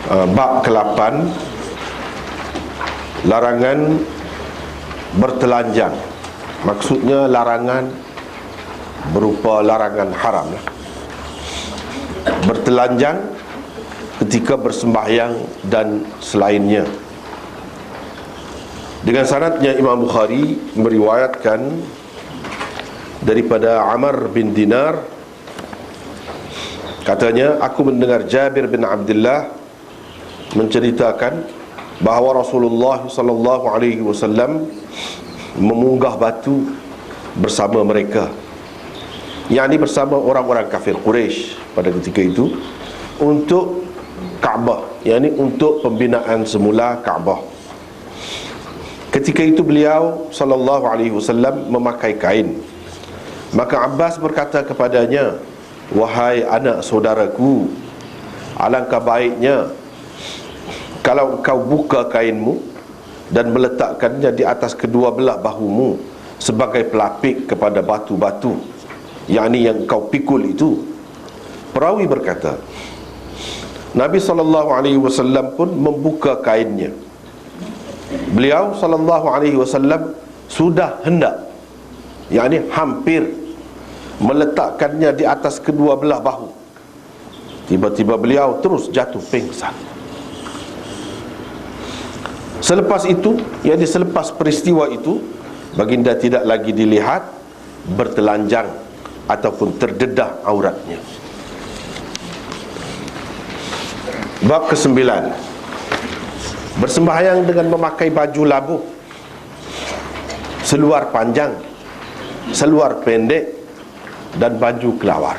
Bab ke-8, larangan bertelanjang. Maksudnya larangan berupa larangan haram lah. Bertelanjang ketika bersembahyang dan selainnya. Dengan sanadnya Imam Bukhari meriwayatkan daripada Amr bin Dinar, katanya, aku mendengar Jabir bin Abdullah menceritakan bahawa Rasulullah sallallahu alaihi wasallam memunggah batu bersama mereka, yakni bersama orang-orang kafir Quraisy pada ketika itu, untuk Kaabah, yakni untuk pembinaan semula Kaabah. Ketika itu beliau sallallahu alaihi wasallam memakai kain. Maka Abbas berkata kepadanya, wahai anak saudaraku, alangkah baiknya kalau kau buka kainmu dan meletakkannya di atas kedua belah bahumu sebagai pelapik kepada batu-batu, yakni yang kau pikul itu. Perawi berkata, Nabi SAW pun membuka kainnya. Beliau SAW sudah hendak, yakni hampir meletakkannya di atas kedua belah bahu. Tiba-tiba beliau terus jatuh pingsan. Selepas itu, yakni selepas peristiwa itu, baginda tidak lagi dilihat bertelanjang ataupun terdedah auratnya. Bab ke-9, bersembahyang dengan memakai baju labuh, seluar panjang, seluar pendek dan baju kelawar.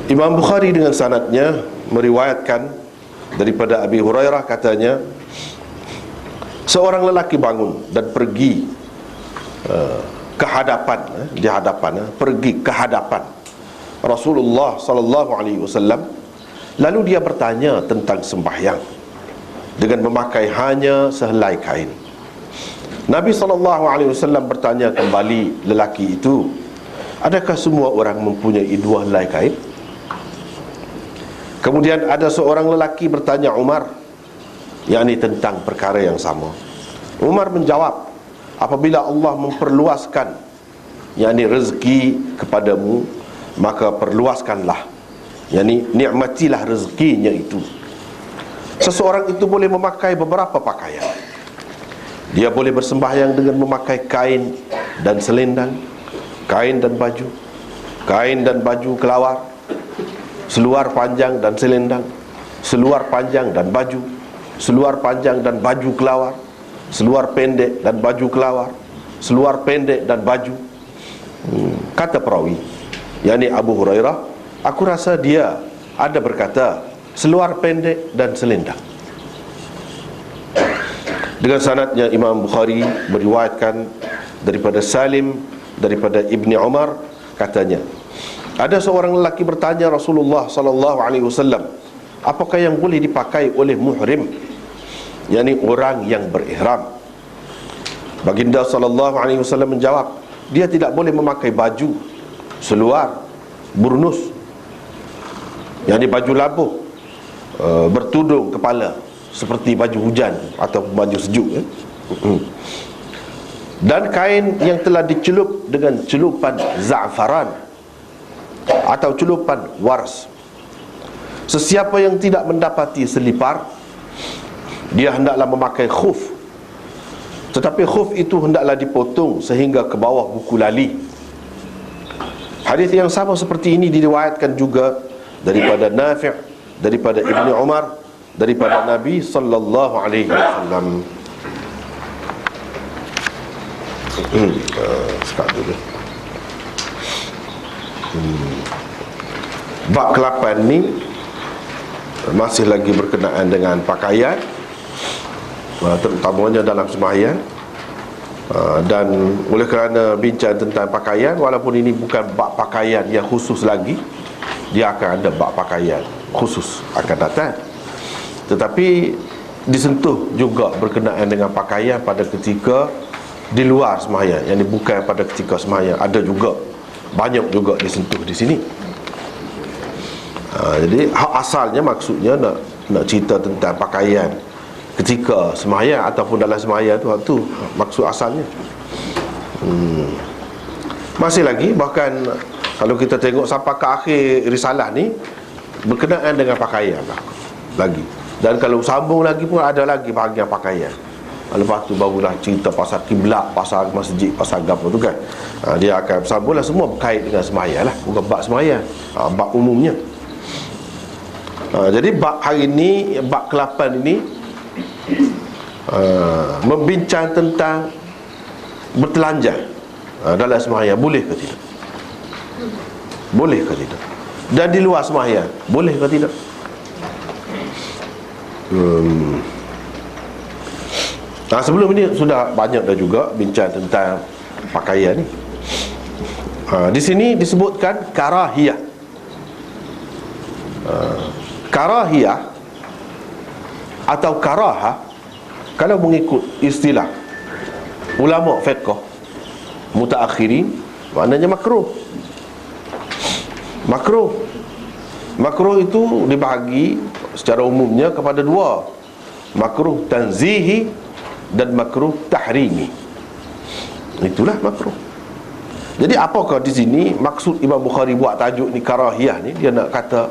Imam Bukhari dengan sanadnya meriwayatkan daripada Abi Hurairah, katanya, seorang lelaki bangun dan pergi ke hadapan, pergi ke hadapan Rasulullah sallallahu alaihi wasallam. Lalu dia bertanya tentang sembahyang dengan memakai hanya sehelai kain. Nabi sallallahu alaihi wasallam bertanya kembali lelaki itu, adakah semua orang mempunyai dua helai kain? Kemudian ada seorang lelaki bertanya Umar, yakni tentang perkara yang sama. Umar menjawab, apabila Allah memperluaskan, yakni rezeki kepadamu, maka perluaskanlah, yakni nikmatilah rezekinya itu. Seseorang itu boleh memakai beberapa pakaian. Dia boleh bersembahyang dengan memakai kain dan selendang, kain dan baju, kain dan baju kelawar, seluar panjang dan selendang, seluar panjang dan baju, seluar panjang dan baju kelawar, seluar pendek dan baju kelawar, seluar pendek dan baju. Kata perawi, yakni Abu Hurairah, aku rasa dia ada berkata seluar pendek dan selendang. Dengan sanadnya Imam Bukhari meriwayatkan daripada Salim daripada Ibni Umar, katanya, ada seorang lelaki bertanya Rasulullah sallallahu alaihi wasallam, apakah yang boleh dipakai oleh muhrim, yakni orang yang berihram? Baginda sallallahu alaihi wasallam menjawab, dia tidak boleh memakai baju, seluar, burnus, yakni baju labuh, bertudung kepala seperti baju hujan atau baju sejuk, dan kain yang telah dicelup dengan celupan za'faran atau celupan wars. Sesiapa yang tidak mendapati selipar, dia hendaklah memakai khuf, tetapi khuf itu hendaklah dipotong sehingga ke bawah buku lali. Hadis yang sama seperti ini diriwayatkan juga daripada Nafi', daripada Ibni Umar, daripada Nabi sallallahu alaihi wasallam. Sekat dulu. Bab ke-8 ni masih lagi berkenaan dengan pakaian, terutamanya dalam sembahyang. Dan oleh kerana bincang tentang pakaian, walaupun ini bukan bab pakaian yang khusus lagi, dia akan ada bab pakaian khusus akan datang. Tetapi disentuh juga berkenaan dengan pakaian pada ketika di luar sembahyang, yang bukan pada ketika sembahyang, ada juga, banyak juga disentuh di sini. Jadi hak asalnya maksudnya nak cerita tentang pakaian ketika sembahyang ataupun dalam sembahyang tu maksud asalnya. Masih lagi, bahkan kalau kita tengok sampai ke akhir risalah ni berkenaan dengan pakaian lagi. Dan kalau sambung lagi pun ada lagi bahagian pakaian. Lepas tu barulah cerita pasal kiblat, pasal masjid, pasal apa tu kan. Dia akan sambunglah, semua berkait dengan sembahyang lah, bukan bab sembahyang, bab umumnya. Jadi bab hari ni, bab ke-8 ini membincang tentang bertelanjang dalam sembahyang, boleh ke tidak? Boleh ke tidak? Dan di luar sembahyang, boleh ke tidak? Sebelum ini sudah banyak dah juga bincang tentang pakaian ni. Di sini disebutkan karahiyah. Karahiyah atau karaha, kalau mengikut istilah ulama fiqh mutaakhirin, maknanya makruh. Makruh itu dibahagi secara umumnya kepada dua: makruh tanzihi dan makruh tahrimi. Itulah makruh. Jadi apakah di sini maksud Imam Bukhari buat tajuk ni karahiyah ni? Dia nak kata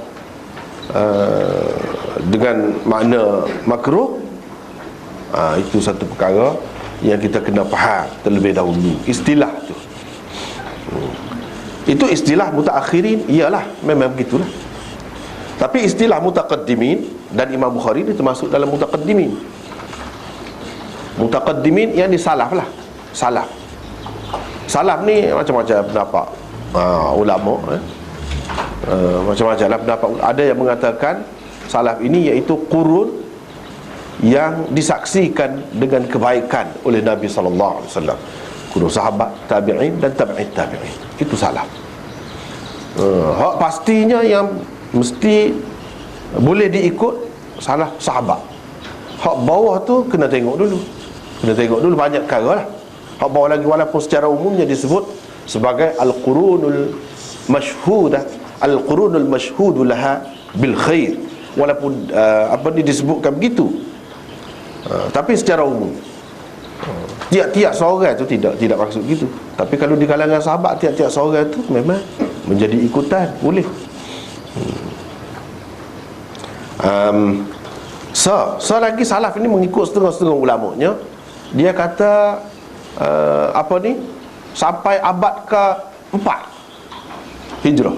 dengan makna makruh. Itu satu perkara yang kita kena faham terlebih dahulu, istilah tu. Itu istilah mutaakhirin, iyalah, memang begitulah. Tapi istilah mutaqaddimin, dan Imam Bukhari ni termasuk dalam mutaqaddimin. Mutaqaddimin yang di salaf lah. Salaf ni macam-macam pendapat ulama, macam-macam lah pendapat. Ada yang mengatakan salaf ini iaitu qurun yang disaksikan dengan kebaikan oleh Nabi SAW. Qurun sahabat, tabi'in dan tabi'in tabi'in. Itu salaf. Hak pastinya yang mesti boleh diikut salah sahabat. Hak bawah tu kena tengok dulu. Banyak perkara lah. Hak bawah lagi, walaupun secara umumnya disebut sebagai al-qurunul masyhudah, al-qurunul masyhudu laha bil khair. Walaupun disebutkan begitu, tapi secara umum tiap-tiap seorang tu tidak maksud begitu. Tapi kalau di kalangan sahabat, tiap-tiap seorang tu memang menjadi ikutan, boleh. So lagi salaf ini mengikut setengah-setengah ulamanya. Dia kata sampai abad ke-4 Hijrah.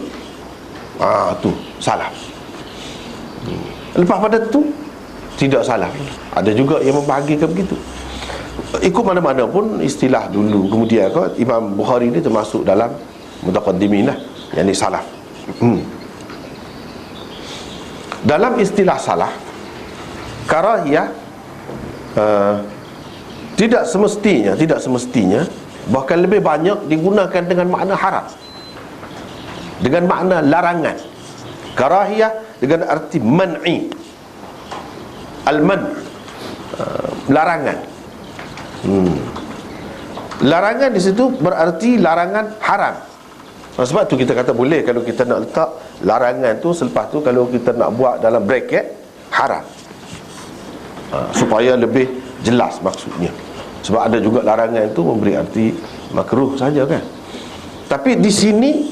Tu salaf. Lepas pada tu tidak salaf. Ada juga yang membahagikan begitu. Ikut mana-mana pun istilah dulu, kemudian Imam Bukhari ni termasuk dalam mutaqaddimin lah, yang ni salaf. Dalam istilah salaf, karahiyah tidak semestinya, bahkan lebih banyak digunakan dengan makna haram, dengan makna larangan. Karahiyah dengan arti man'i, al-man', larangan. Larangan di situ berarti larangan haram. Sebab tu kita kata boleh kalau kita nak letak larangan tu, selepas tu kalau kita nak buat dalam bracket haram, supaya lebih jelas maksudnya. Sebab ada juga larangan tu memberi arti makruh saja kan. Tapi di sini,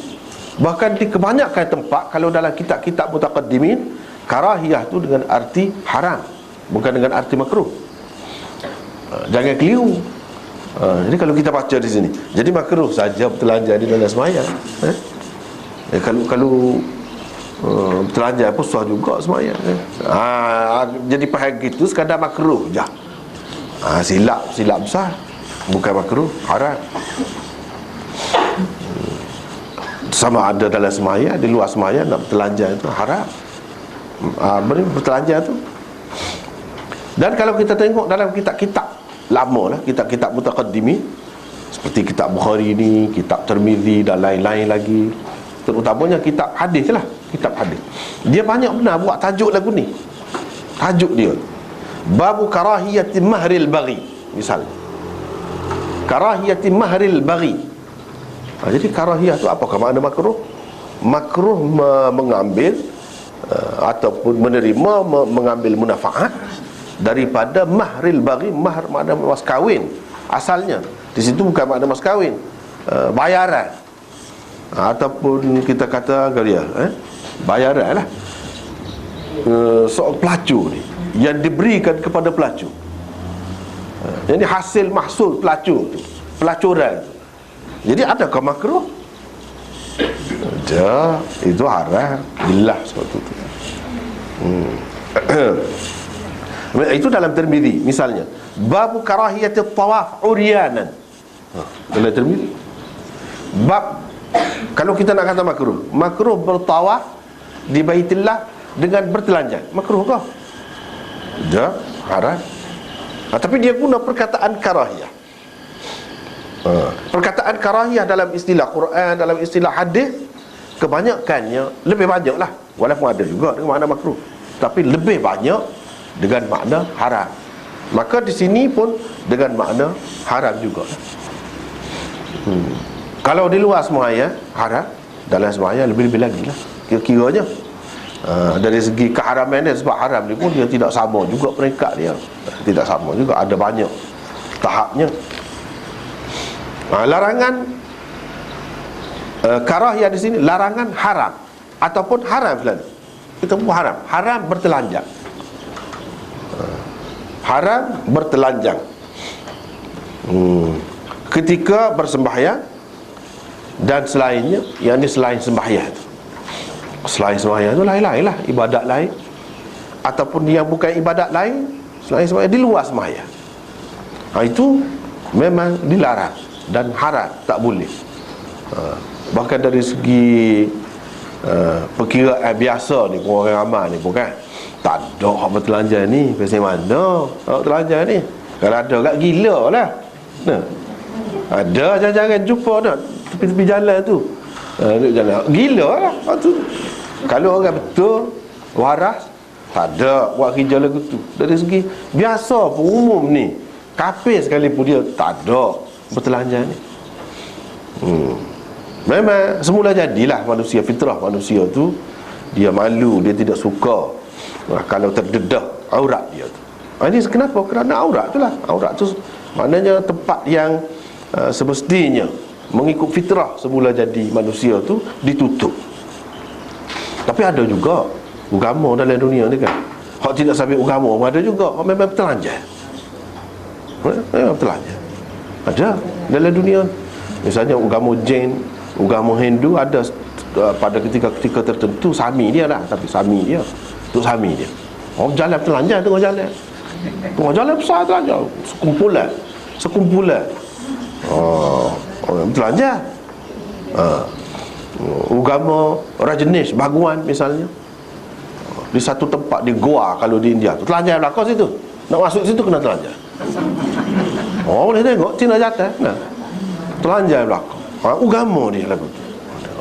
bahkan di kebanyakan tempat, kalau dalam kitab-kitab mutaqaddimin, karahiyah tu dengan arti haram, bukan dengan arti makruh. Jangan keliru. Jadi kalau kita baca di sini, jadi makruh saja bertelanjang di dalam sembahyang. Kalau bertelanjang pun sah juga sembahyang. Jadi faham gitu sekadar makruh je. Silap besar. Bukan makruh, haram. Sama ada dalam sembahyang, di luar sembahyang nak bertelanjang itu haram. Bertelanjang tu. Dan kalau kita tengok dalam kitab-kitab lama lah, kitab-kitab mutaqaddimin seperti kitab Bukhari ni, kitab Tirmizi dan lain-lain lagi, terutamanya kitab hadis lah, kitab hadis, dia banyak benar buat tajuk lagu ni. Tajuk dia babu karahiyati mahril baghi, misalnya karahiyati mahril baghi. Jadi karahiyah tu apakah makna makruh? Makruh mengambil ataupun menerima, mengambil munafaat daripada mahril baghi. Mahr makna mas kahwin asalnya. Di situ bukan makna mas kahwin, bayaran, ataupun kita kata galia, bayaran lah. Soal pelacur ni yang diberikan kepada pelacur. Jadi hasil mahsul pelacur tu, pelacuran tu. Jadi adakah makruh? Ada, itu haram. Jelas seperti itu. Itu dalam Tirmizi misalnya, bab karahiyatit tawaf uryanan. Dalam Tirmizi bab, kalau kita nak kata makruh bertawaf di Baitillah dengan bertelanjang, makruh ke? Tidak, haram. Tapi dia guna perkataan karahiyah. Perkataan karahiyah dalam istilah Quran, dalam istilah hadis, kebanyakannya, lebih banyak lah, walaupun ada juga dengan makna makruh, tapi lebih banyak dengan makna haram. Maka di sini pun dengan makna haram juga. Kalau di luar sembahyang haram, dalam sembahyang lebih-lebih lagi lah kira-kiranya. Dari segi keharaman dia, sebab haram ni pun dia tidak sama juga peringkat dia, tidak sama juga, ada banyak tahapnya. Larangan karahiyah di sini larangan haram ataupun haram selalu. Kita pun haram bertelanjang. Haram bertelanjang ketika bersembahyang dan selainnya, yang ini selain sembahyang tu. Selain sembahyang tu lain-lain lah, ibadat lain, ataupun yang bukan ibadat lain selain sembahyang, di luar sembahyang, itu memang dilarang dan haram, tak boleh. Bahkan dari segi perkiraan biasa ni, orang ramai ni pun kan, tak ada hak bertelanjang ni. Pasal mana hak bertelanjang ni? Kalau ada kat gila lah. Ada jangan jumpa dah tepi-tepi jalan tu, jalan gila lah tu. Kalau orang betul waras, tak ada buat kerja lagu tu. Dari segi biasa pun, umum ni, kafir sekalipun dia tak ada bertelanjang ni. Memang semula jadilah manusia, fitrah manusia tu, dia malu, dia tidak suka kalau terdedah aurat dia tu. Ini kenapa? Kerana aurat tu lah. Aurat tu maknanya tempat yang semestinya mengikut fitrah semula jadi manusia tu ditutup. Tapi ada juga agama dalam dunia ni kan, hak tidak sampai agama pun ada juga, hak memang bertelanjang. Memang bertelanjang ada dalam dunia. Misalnya agama Jain, agama Hindu, ada pada ketika tertentu sami dia lah, tapi sami dia, untuk sami dia, orang jalan bertelanjang, tengah jalan besar telanjang, sekumpulan orang bertelanjang. Agama Rajneesh Bhagwan misalnya, di satu tempat di Goa, kalau di India tu, telanjang belakang situ, nak masuk situ kena telanjang. Boleh tengok Cina Jatah, nah, telanjang belakang. Agama dia lagu tu.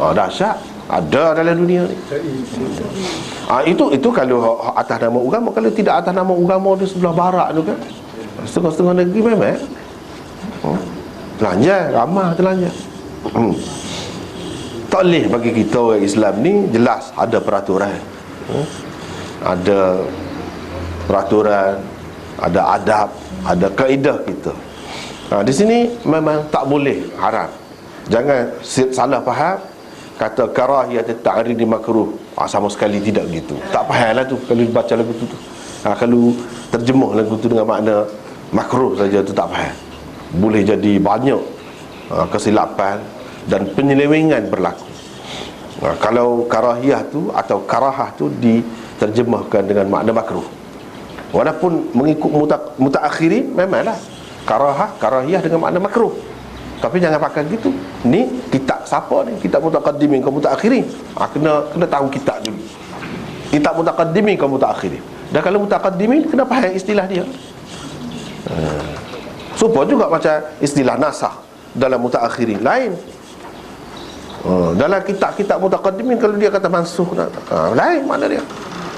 Dahsyat, ada dalam dunia ni. Itu kalau atas nama agama. Kalau tidak atas nama agama, di sebelah barat tu kan, setengah-setengah negeri memang telanjang, ramah telanjang. Tak boleh bagi kita orang Islam ni, jelas ada peraturan, ada peraturan, ada adab, ada kaedah kita. Di sini memang tak boleh, haram. Jangan salah faham, kata karahiyat ta'rid makruh, sama sekali tidak gitu. Tak faham lah tu kalau baca lagu tu. Kalau terjemah lagu tu dengan makna makruh saja tu tak faham. Boleh jadi banyak kesilapan dan penyelewengan berlaku. Kalau karahiyah tu atau karahah tu diterjemahkan dengan makna makruh, walaupun mengikut mutaakhirin, memanglah karahiyah dengan makna makruh. Tapi jangan pakai gitu. Ni kitab siapa ni? Kitab mutaqaddimin ke mutaakhirin? Kena tahu kitab dulu. Kitab mutaqaddimin ke mutaakhirin. Dan kalau mutaqaddimin, kena faham istilah dia. Supaya juga macam istilah nasakh dalam mutaakhirin lain. Dalam kitab-kitab mutaqaddimin, kalau dia kata mansuh, lain mana dia.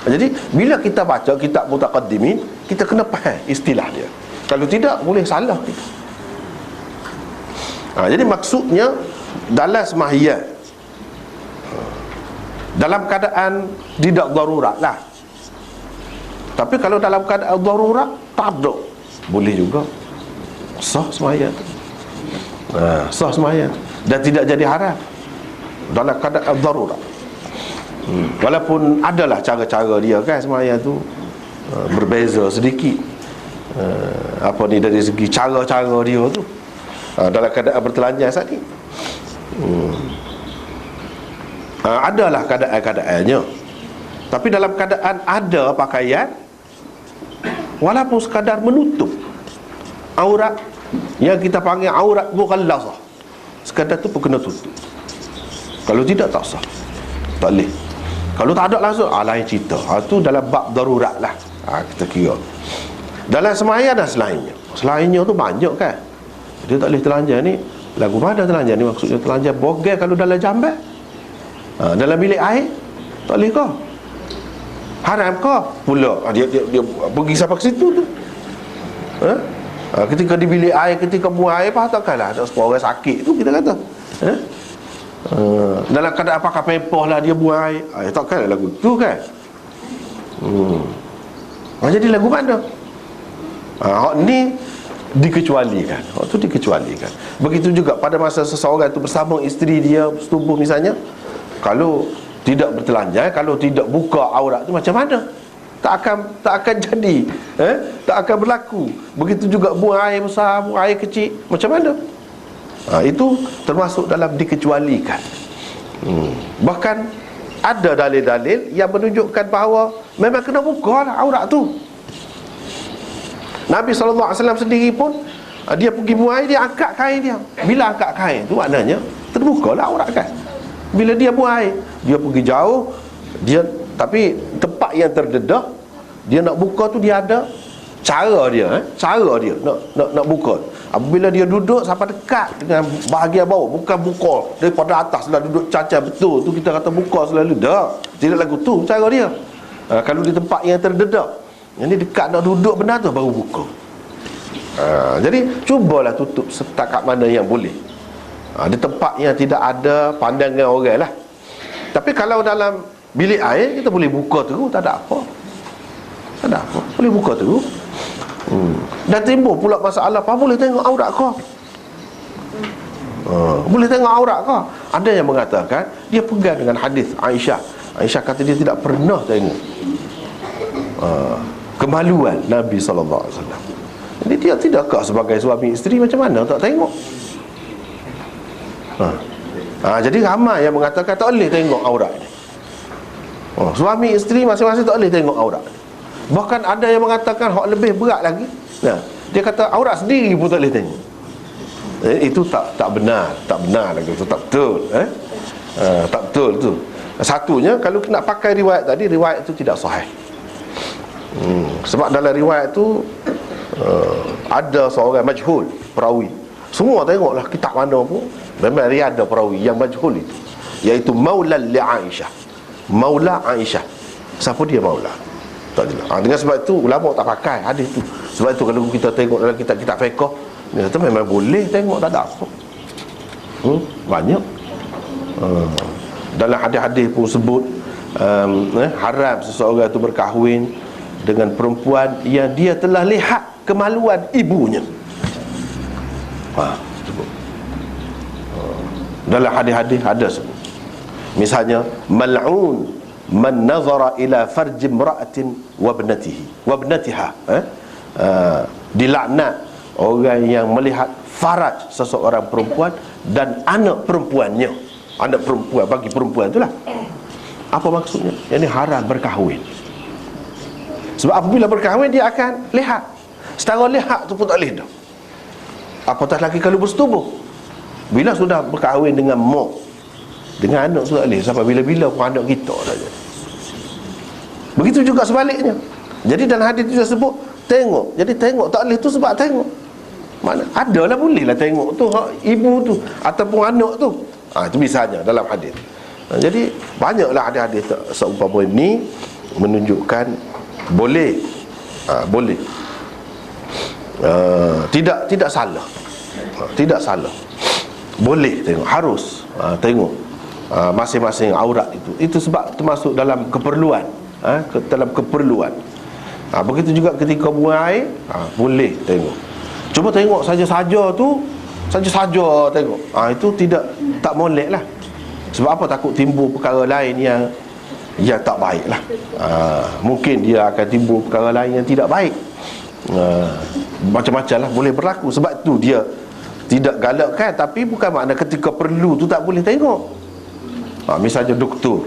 Jadi bila kita baca kitab mutaqaddimin, kita kena faham istilah dia. Kalau tidak, boleh salah kita. Jadi maksudnya dalam sembahyang, dalam keadaan tidak darurat lah. Tapi kalau dalam keadaan darurat, tak ada, boleh juga, sah sembahyang tu. Sah sembahyang dan tidak jadi haram dalam keadaan darurat. Walaupun adalah cara-cara dia kan sembahyang tu berbeza sedikit, dari segi cara-cara dia tu dalam keadaan bertelanjang tadi. Adalah keadaan-keadaannya. Tapi dalam keadaan ada pakaian, walaupun sekadar menutup aurat, yang kita panggil aurat mughalladhah, sekadar tu pun kena tutup. Kalau tidak, tak sah, tak boleh. Kalau tak ada langsung, lain cerita. Tu dalam bab darurat lah, kita kira. Dalam sembahyang dan selainnya tu banyak kan. Dia tak boleh telanjang ni. Lagu mana telanjang ni? Maksudnya telanjang bogel kalau dalam jambat, dalam bilik air, tak boleh kau. Haram kau pula. Dia pergi sampai ke situ tu. Ketika di bilik air, ketika buang air, takkanlah ada sepuluh orang sakit tu, kita kata. Dalam keadaan pakai pempah lah dia buang air, takkanlah lagu tu kan. Jadi lagu mana? Hak ni dikecualikan. Hak tu dikecualikan. Begitu juga pada masa seseorang tu bersama isteri dia setubuh misalnya, kalau tidak bertelanjang, kalau tidak buka aurat tu macam mana? Tak akan jadi, tak akan berlaku. Begitu juga buang air besar, buang air kecil, macam mana? Itu termasuk dalam dikecualikan. Bahkan ada dalil-dalil yang menunjukkan bahawa memang kena buka lah aurat tu. Nabi SAW sendiri pun, dia pergi buang air, dia angkat kain dia. Bila angkat kain tu maknanya terbuka lah aurat kan. Bila dia buang air, dia pergi jauh, tapi tempat yang terdedah, dia nak buka tu dia ada cara dia, nak buka. Apabila dia duduk sampai dekat dengan bahagian bawah, bukan buka daripada atas lah, duduk cacat betul tu kita kata buka selalu, dah, tidak lagu tu cara dia. Kalau di tempat yang terdedah, yang ni dekat nak duduk benar tu, baru buka. Jadi cubalah tutup setakat mana yang boleh. Di tempat yang tidak ada pandangan orang lah. Tapi kalau dalam bilik air, kita boleh buka terus, tak ada apa. Boleh buka terus. Dan timbul pula masalah, apa boleh tengok aurat kau? Boleh tengok aurat kau? Ada yang mengatakan dia pegang dengan hadis Aisyah. Aisyah kata dia tidak pernah tengok kemaluan Nabi SAW. Jadi dia tidakkah sebagai suami isteri macam mana tak tengok? Jadi ramai yang mengatakan tak boleh tengok aurat ni. Suami isteri masing-masing tak boleh tengok aurat. Bahkan ada yang mengatakan hak lebih berat lagi. Dia kata aurat sendiri pun tak boleh tengok. Itu tak benar lagi, itu tak betul. Tak betul tu. Satunya, kalau nak pakai riwayat tadi, riwayat itu tidak sahih. Sebab dalam riwayat tu ada seorang majhul perawi. Semua tengoklah kitab mana pun, memang dia ada perawi yang majhul itu, iaitu Maula li Aisyah. Maula Aisyah. Siapa dia Maula? Tak jelas. Dengan sebab itu ulama tak pakai hadis tu. Sebab itu kalau kita tengok dalam kitab-kitab fiqh, dia kata memang boleh tengok, tak ada apa. Banyak. Dalam hadis-hadis pun sebut haram seseorang itu berkahwin dengan perempuan yang dia telah lihat kemaluan ibunya. Sebut. Dalam hadis-hadis ada sebut. Misalnya, mal'un man nazara ila farji imra'atin wa ibnatiha. Dilaknat orang yang melihat faraj seseorang perempuan dan anak perempuannya. Anak perempuan, bagi perempuan itulah. Apa maksudnya? Yang ini haram berkahwin. Sebab apabila berkahwin dia akan lihat. Setara lihat tu pun tak boleh dah. Apatah lagi kalau bersetubuh. Bila sudah berkahwin dengan mak, dengan anak tu tak boleh. Sampai bila-bila pun anak kita saja. Begitu juga sebaliknya. Jadi dalam hadis itu sebut tengok. Jadi tengok tak boleh tu sebab tengok. Mana adalah bolehlah tengok tu ibu tu ataupun anak tu. Itu misalnya dalam hadis. Jadi banyaklah hadis-hadis seumpama ini menunjukkan boleh. Boleh. Tidak salah. Tidak salah. Boleh tengok, harus tengok. masing-masing aurat itu sebab termasuk dalam keperluan, dalam keperluan. Begitu juga ketika buang air, boleh tengok. Cuma tengok saja-saja tu, saja-saja tengok, itu tak molek lah. Sebab apa? Takut timbul perkara lain yang tak baik lah. Mungkin dia akan timbul perkara lain yang tidak baik. Macam-macam lah boleh berlaku. Sebab tu dia tidak galakkan. Tapi bukan makna ketika perlu tu tak boleh tengok. Misalnya doktor,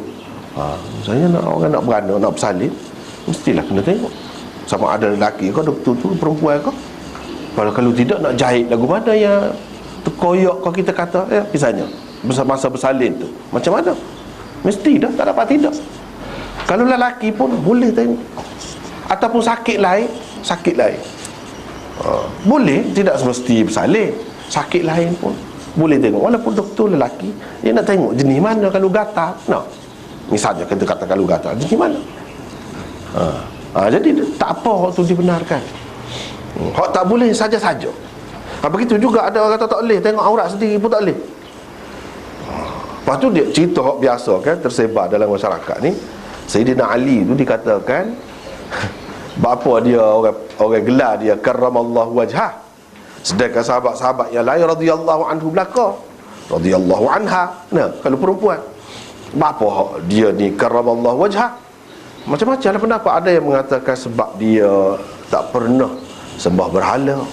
misalnya orang nak beranak, nak bersalin, mestilah kena tengok sama ada lelaki kau doktor tu, perempuan kau. Kalau tidak, nak jahit lagu mana yang terkoyak kau, kita kata misalnya masa bersalin tu, macam mana? Mesti dah, tak dapat tidak. Kalau lelaki pun boleh tengok. Ataupun sakit lain, boleh, tidak semesti bersalin. Sakit lain pun boleh tengok. Walaupun doktor lelaki, dia nak tengok jenis mana. Kalau gatal, misalnya kita kata kalau gatal, jenis mana. Jadi tak apa hak tu dibenarkan. Hak tak boleh saja-saja. Begitu juga ada orang kata tak boleh tengok aurat sendiri pun tak boleh. Lepas tu dia cerita hak biasa kan, tersebar dalam masyarakat ni. Sayyidina Ali tu dikatakan bapa dia orang gelar dia karramallahu wajhah. Sedangkan sahabat-sahabat yang lain radhiyallahu anhu belaka, radhiyallahu anha. Kalau perempuan, bapa dia ni karramallahu wajhah. Macam-macam lah pendapat. Ada yang mengatakan sebab dia tak pernah sembah berhala,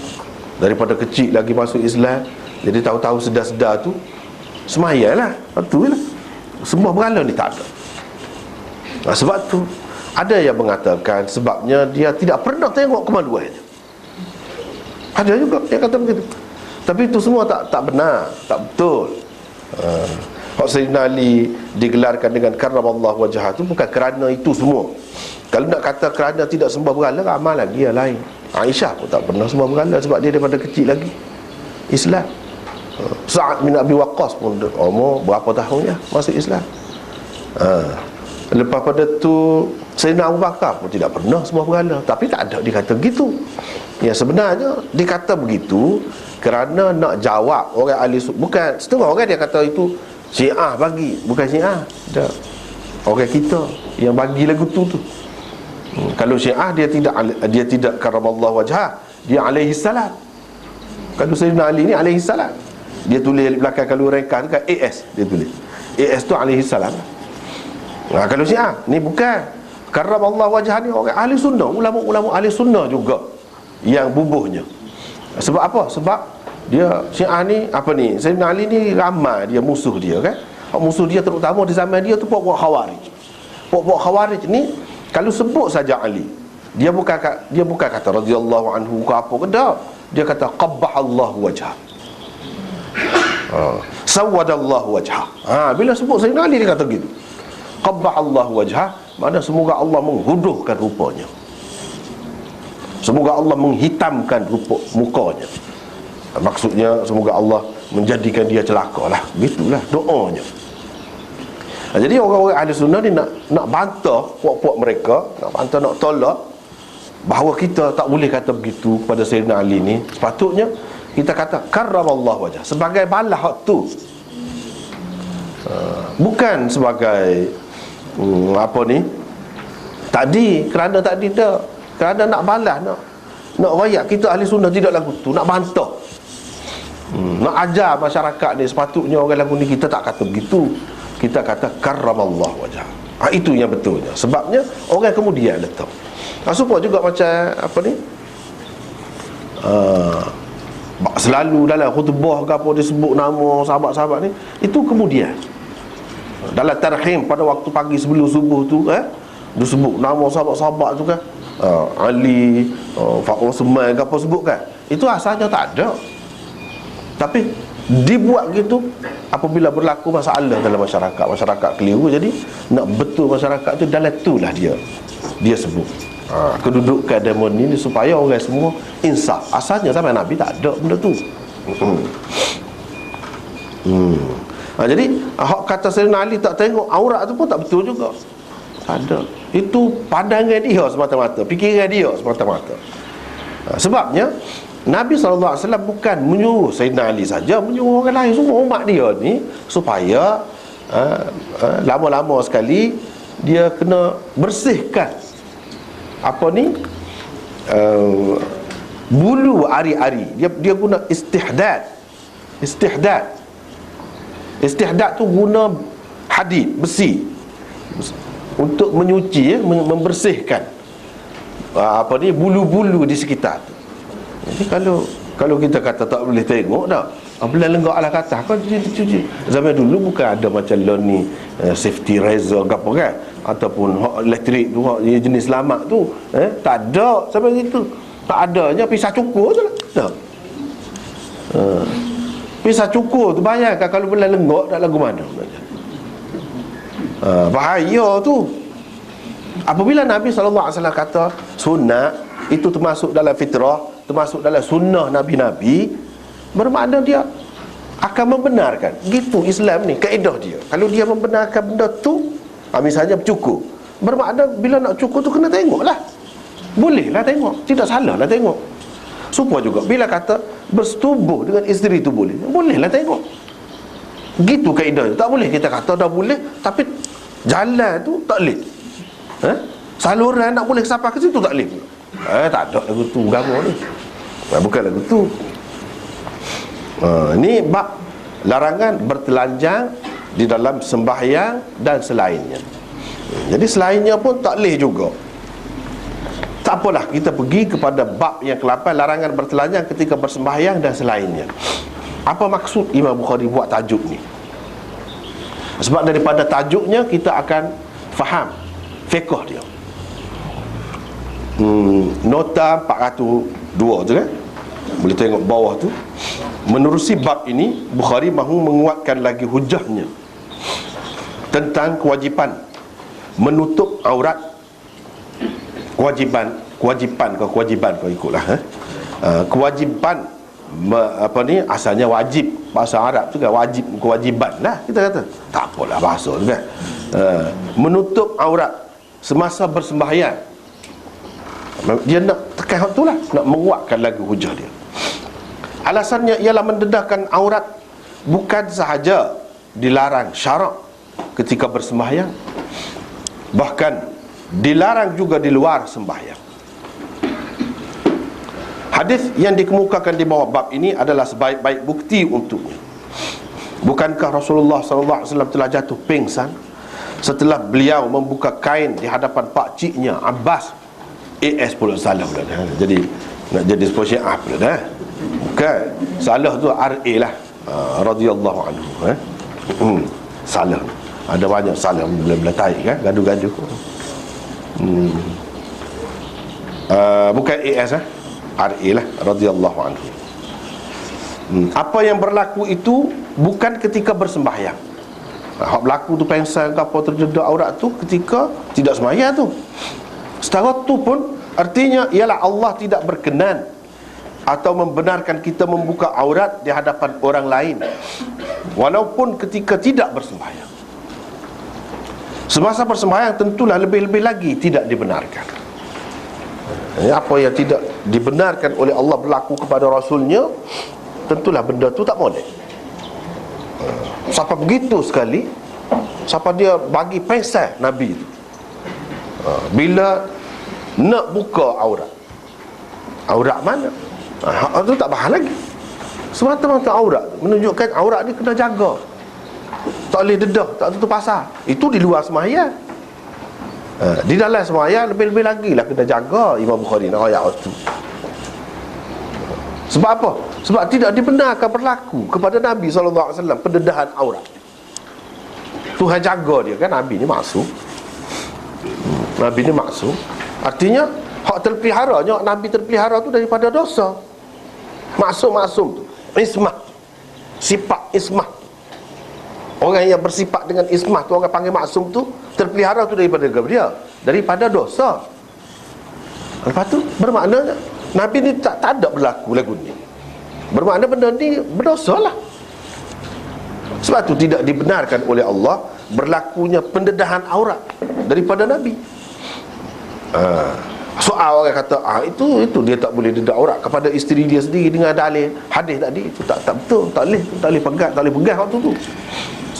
daripada kecil lagi masuk Islam, jadi tahu-tahu sedar-sedar tu semayalah, betul lah, sembah berhala ni tak ada. Sebab tu ada yang mengatakan sebabnya dia tidak pernah tengok kemaluannya. Ada juga yang kata begitu. Tapi itu semua tak benar, tak betul. Hak Sayyidina Ali digelarkan dengan karramallahu wajhah tu bukan kerana itu semua. Kalau nak kata kerana tidak sembah berhala, amal lagi yang lain. Aisyah pun tak pernah sembah berhala sebab dia daripada kecil lagi Islam. Sa'ad bin Abi Waqqas pun umur berapa tahunnya masuk Islam. Lepas pada tu Sayyidina Abu Bakar pun tidak pernah sembah berhala. Tapi tak ada dikata begitu. Ya, sebenarnya dikata begitu kerana nak jawab orang ahli bukan setengah orang dia kata itu Syiah bagi, bukan Syiah. Tak. Orang kita yang bagi lagu tu. Kalau Syiah dia tidak karramallahu wajhah, dia alaihi salam. Kalau Sayyidina Ali ni alaihi salam. Dia tulis di belakang, kalau reka tu kan AS dia tulis. AS tu alaihi salam. Kalau Syiah ni bukan karramallahu wajhah, ni orang ahli sunnah, ulama-ulama ahli sunnah juga yang bubuhnya. Sebab apa? Sebab dia Syiah ni Sayyidina Ali ni ramai dia musuh dia kan. Musuh dia terutama di zaman dia tu puak-puak Khawarij. Puak-puak Khawarij ni kalau sebut saja Ali, dia bukan kata radhiyallahu anhu ke apa ke, dah. Dia kata qabbahallahu wajhah, sawadallahu wajhah. Bila sebut Sayyidina Ali dia kata gitu, qabbahallahu wajhah, makna semoga Allah menghuduhkan rupanya, semoga Allah menghitamkan rupa mukanya. Maksudnya semoga Allah menjadikan dia celaka lah. Begitulah doanya. Jadi orang-orang ahli sunnah ni nak bantah puak-puak mereka, nak bantah, nak tolak bahawa kita tak boleh kata begitu kepada Sayyidina Ali ni. Sepatutnya kita kata karramallahu wajhah sebagai balas hak tu, bukan sebagai tadi, kerana tadi dah, kerana nak balas, nak rakyat kita ahli sunnah tidak lagu tu, nak bantah, nak ajar masyarakat ni. Sepatutnya orang lagu ni kita tak kata begitu, kita kata karramallahu wajhah. Itu yang betulnya. Sebabnya orang kemudian letak supaya juga macam selalu dalam khutbah ke apa disebut nama sahabat-sahabat ni, itu kemudian dalam tarhim pada waktu pagi sebelum subuh tu disebut nama sahabat-sahabat tu kan, Ali, Uthman ke apa sebut kan. Itu asalnya tak ada, tapi dibuat gitu apabila berlaku masalah dalam masyarakat keliru. Jadi nak betul masyarakat tu, dalam itulah dia sebut kedudukan demon ini supaya orang semua insaf. Asalnya sampai Nabi tak ada benda tu. Jadi hak kata Sayyidina Ali tak tengok aurat tu pun tak betul juga. Tak ada. Itu pandangan dia semata-mata, fikiran dia semata-mata. Sebabnya Nabi SAW bukan menyuruh Sayyidina Ali saja, menyuruh orang lain, semua umat dia ni supaya lama-lama sekali dia kena bersihkan apa ni, bulu ari-ari. Dia guna istihdad. Istihdad tu guna hadid, besi, untuk menyuci, membersihkan apa ni, bulu-bulu di sekitar tu. Jadi kalau kita kata tak boleh tengok dah, belah lenggak lah kata kan cuci. Zaman dulu bukan ada macam ni safety razor ke apa kan, ataupun elektrik tu, jenis selamat tu, tak ada sampai situ. Tak adanya pisah cukur tu lah. Tak. Pisah cukur tu bayangkan kalau belah lenggak tak lagu mana. Bahaya tu. Apabila Nabi SAW kata sunat itu termasuk dalam fitrah, termasuk dalam sunnah Nabi-Nabi, bermakna dia akan membenarkan. Gitu Islam ni, kaedah dia. Kalau dia membenarkan benda tu, misalnya cukur, bermakna bila nak cukur tu kena tengok lah. Bolehlah tengok, tidak salah lah tengok. Supaya juga bila kata bersetubuh dengan isteri tu bolehlah tengok. Gitu kaedah. Tak boleh kita kata dah boleh tapi jalan tu tak boleh. Saluran nak boleh sampai ke situ tak boleh. Tak ada lagu tu agama ni. Bukan lagu tu. Ni bab larangan bertelanjang di dalam sembahyang dan selainnya. Jadi selainnya pun tak boleh juga. Tak apalah, kita pergi kepada bab yang ke-8, larangan bertelanjang ketika bersembahyang dan selainnya. Apa maksud Imam Bukhari buat tajuk ni? Sebab daripada tajuknya kita akan faham fiqh dia. Nota 402 tu kan, boleh tengok bawah tu. Menerusi bab ini, Bukhari mahu menguatkan lagi hujahnya tentang kewajipan menutup aurat. Kewajipan kau ikutlah. Kewajipan apa ni, asalnya wajib, bahasa Arab tu kan wajib, kewajiban lah kita kata. Tak apalah bahasa tu kan. Menutup aurat semasa bersembahyang. Dia nak tekan hak tu lah, nak menguatkan lagi hujah dia. Alasannya ialah mendedahkan aurat bukan sahaja dilarang syarak ketika bersembahyang, bahkan dilarang juga di luar sembahyang. Hadis yang dikemukakan di bawah bab ini adalah sebaik-baik bukti untuknya. Bukankah Rasulullah SAW telah jatuh pingsan setelah beliau membuka kain di hadapan pakciknya Abbas? AS pula salah pula dah. Jadi nak jadi sebuah syiah pula dah. Bukan, salah tu RA lah, radhiyallahu anhu. Salah. Ada banyak salah belah-belah taik kan, gaduh-gaduh. Bukan AS RA lah, radhiyallahu anhu. Apa yang berlaku itu bukan ketika bersembahyang. Hak berlaku tu pengsan ke apa, terdedah aurat tu ketika tidak sembahyang tu. Setara tu pun artinya ialah Allah tidak berkenan atau membenarkan kita membuka aurat di hadapan orang lain walaupun ketika tidak bersembahyang. Semasa bersembahyang tentulah lebih-lebih lagi tidak dibenarkan. Apa yang tidak dibenarkan oleh Allah berlaku kepada Rasulnya, tentulah benda tu tak boleh. Siapa begitu sekali, siapa dia bagi pesan Nabi itu, bila nak buka aurat mana, itu tak bahas lagi. Semata-mata aurat menunjukkan aurat ni kena jaga, tak boleh dedah, tak tutup pasar. Itu di luar sembahyang. Di dalam sembahyang lebih-lebih lagi lah kena jaga. Imam Bukhari nak ayat itu. Sebab apa? Sebab tidak dibenarkan berlaku kepada Nabi SAW pendedahan aurat. Tuhan jaga dia kan. Nabi ni maksum. Nabi ni maksum. Artinya hak terpeliharanya, Nabi terpelihara tu daripada dosa. Maksum tu ismah, sifat ismah. Orang yang bersifat dengan ismah tu, orang panggil maksum tu, terpelihara tu daripada dia, daripada dosa. Lepas tu bermakna Nabi ni tak ada berlaku lagu ni. Bermakna benda ni berdosa lah. Sebab tu tidak dibenarkan oleh Allah berlakunya pendedahan aurat daripada Nabi. Soal orang kata itu dia tak boleh dedah aurat kepada isteri dia sendiri dengan dalil hadis tadi, itu tak betul, tak boleh pegang waktu tu.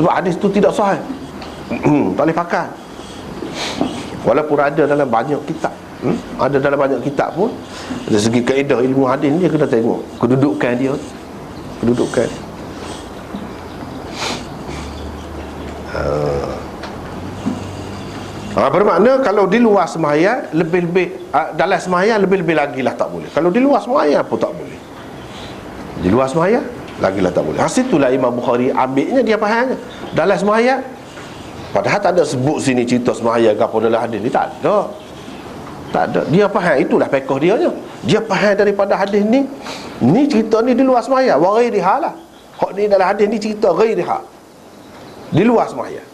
Sebab hadis tu tidak sahih. Tak boleh pakai. Walaupun ada dalam banyak kitab, ada dalam banyak kitab pun, dari segi kaedah ilmu hadis ni, dia kena tengok kedudukan dia. Kedudukan dia. Bermakna kalau di luar sembahyang lebih-lebih, dalam sembahyang lebih-lebih lagi lah tak boleh. Kalau di luar sembahyang pun tak boleh. Di luar sembahyang lagilah tak boleh. Itulah Imam Bukhari ambilnya, dia fahamnya dalam sembahyang. Padahal tak ada sebut sini cerita sembahyang apa dalam hadis ni, tak ada. Tak ada. Dia faham, itulah fiqh dia nya. Dia faham daripada hadis ni. Ni cerita ni di luar sembahyang, wa ghairiha lah. Hak ni dalam hadis ni cerita ghairiha, di luar sembahyang.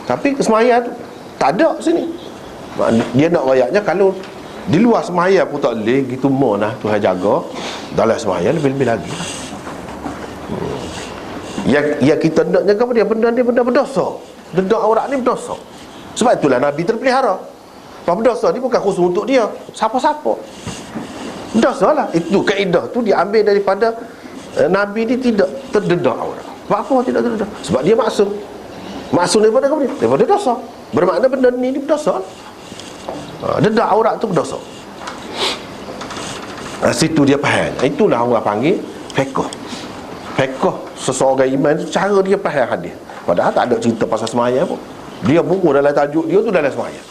Tapi sembahyang tu tak ada sini. Dia nak rayaknya kalau di luar sembahyang pun tak boleh, gitu mohon lah Tuhan jaga. Dalam sembahyang lebih-lebih lagi lah. Yang kita nak jaga apa dia? Benda ni benda berdosa. Benda aurat ni berdosa. Sebab itulah Nabi terpelihara. Berdosa ni bukan khusus untuk dia, siapa-siapa. Berdosa lah. Itu kaedah tu diambil daripada Nabi ni tidak terdedah aurat. Sebab apa tidak terdedah? Sebab dia maksum. Maksum daripada apa dia? Daripada dosa. Bermakna benda ni berdosa. Dedah aurat tu berdosa. Situ dia faham. Itulah orang panggil fiqh. Fiqh seseorang iman, cara dia faham hadis. Padahal tak ada cerita pasal sembahyang pun. Dia buku dalam tajuk dia tu dalam sembahyang.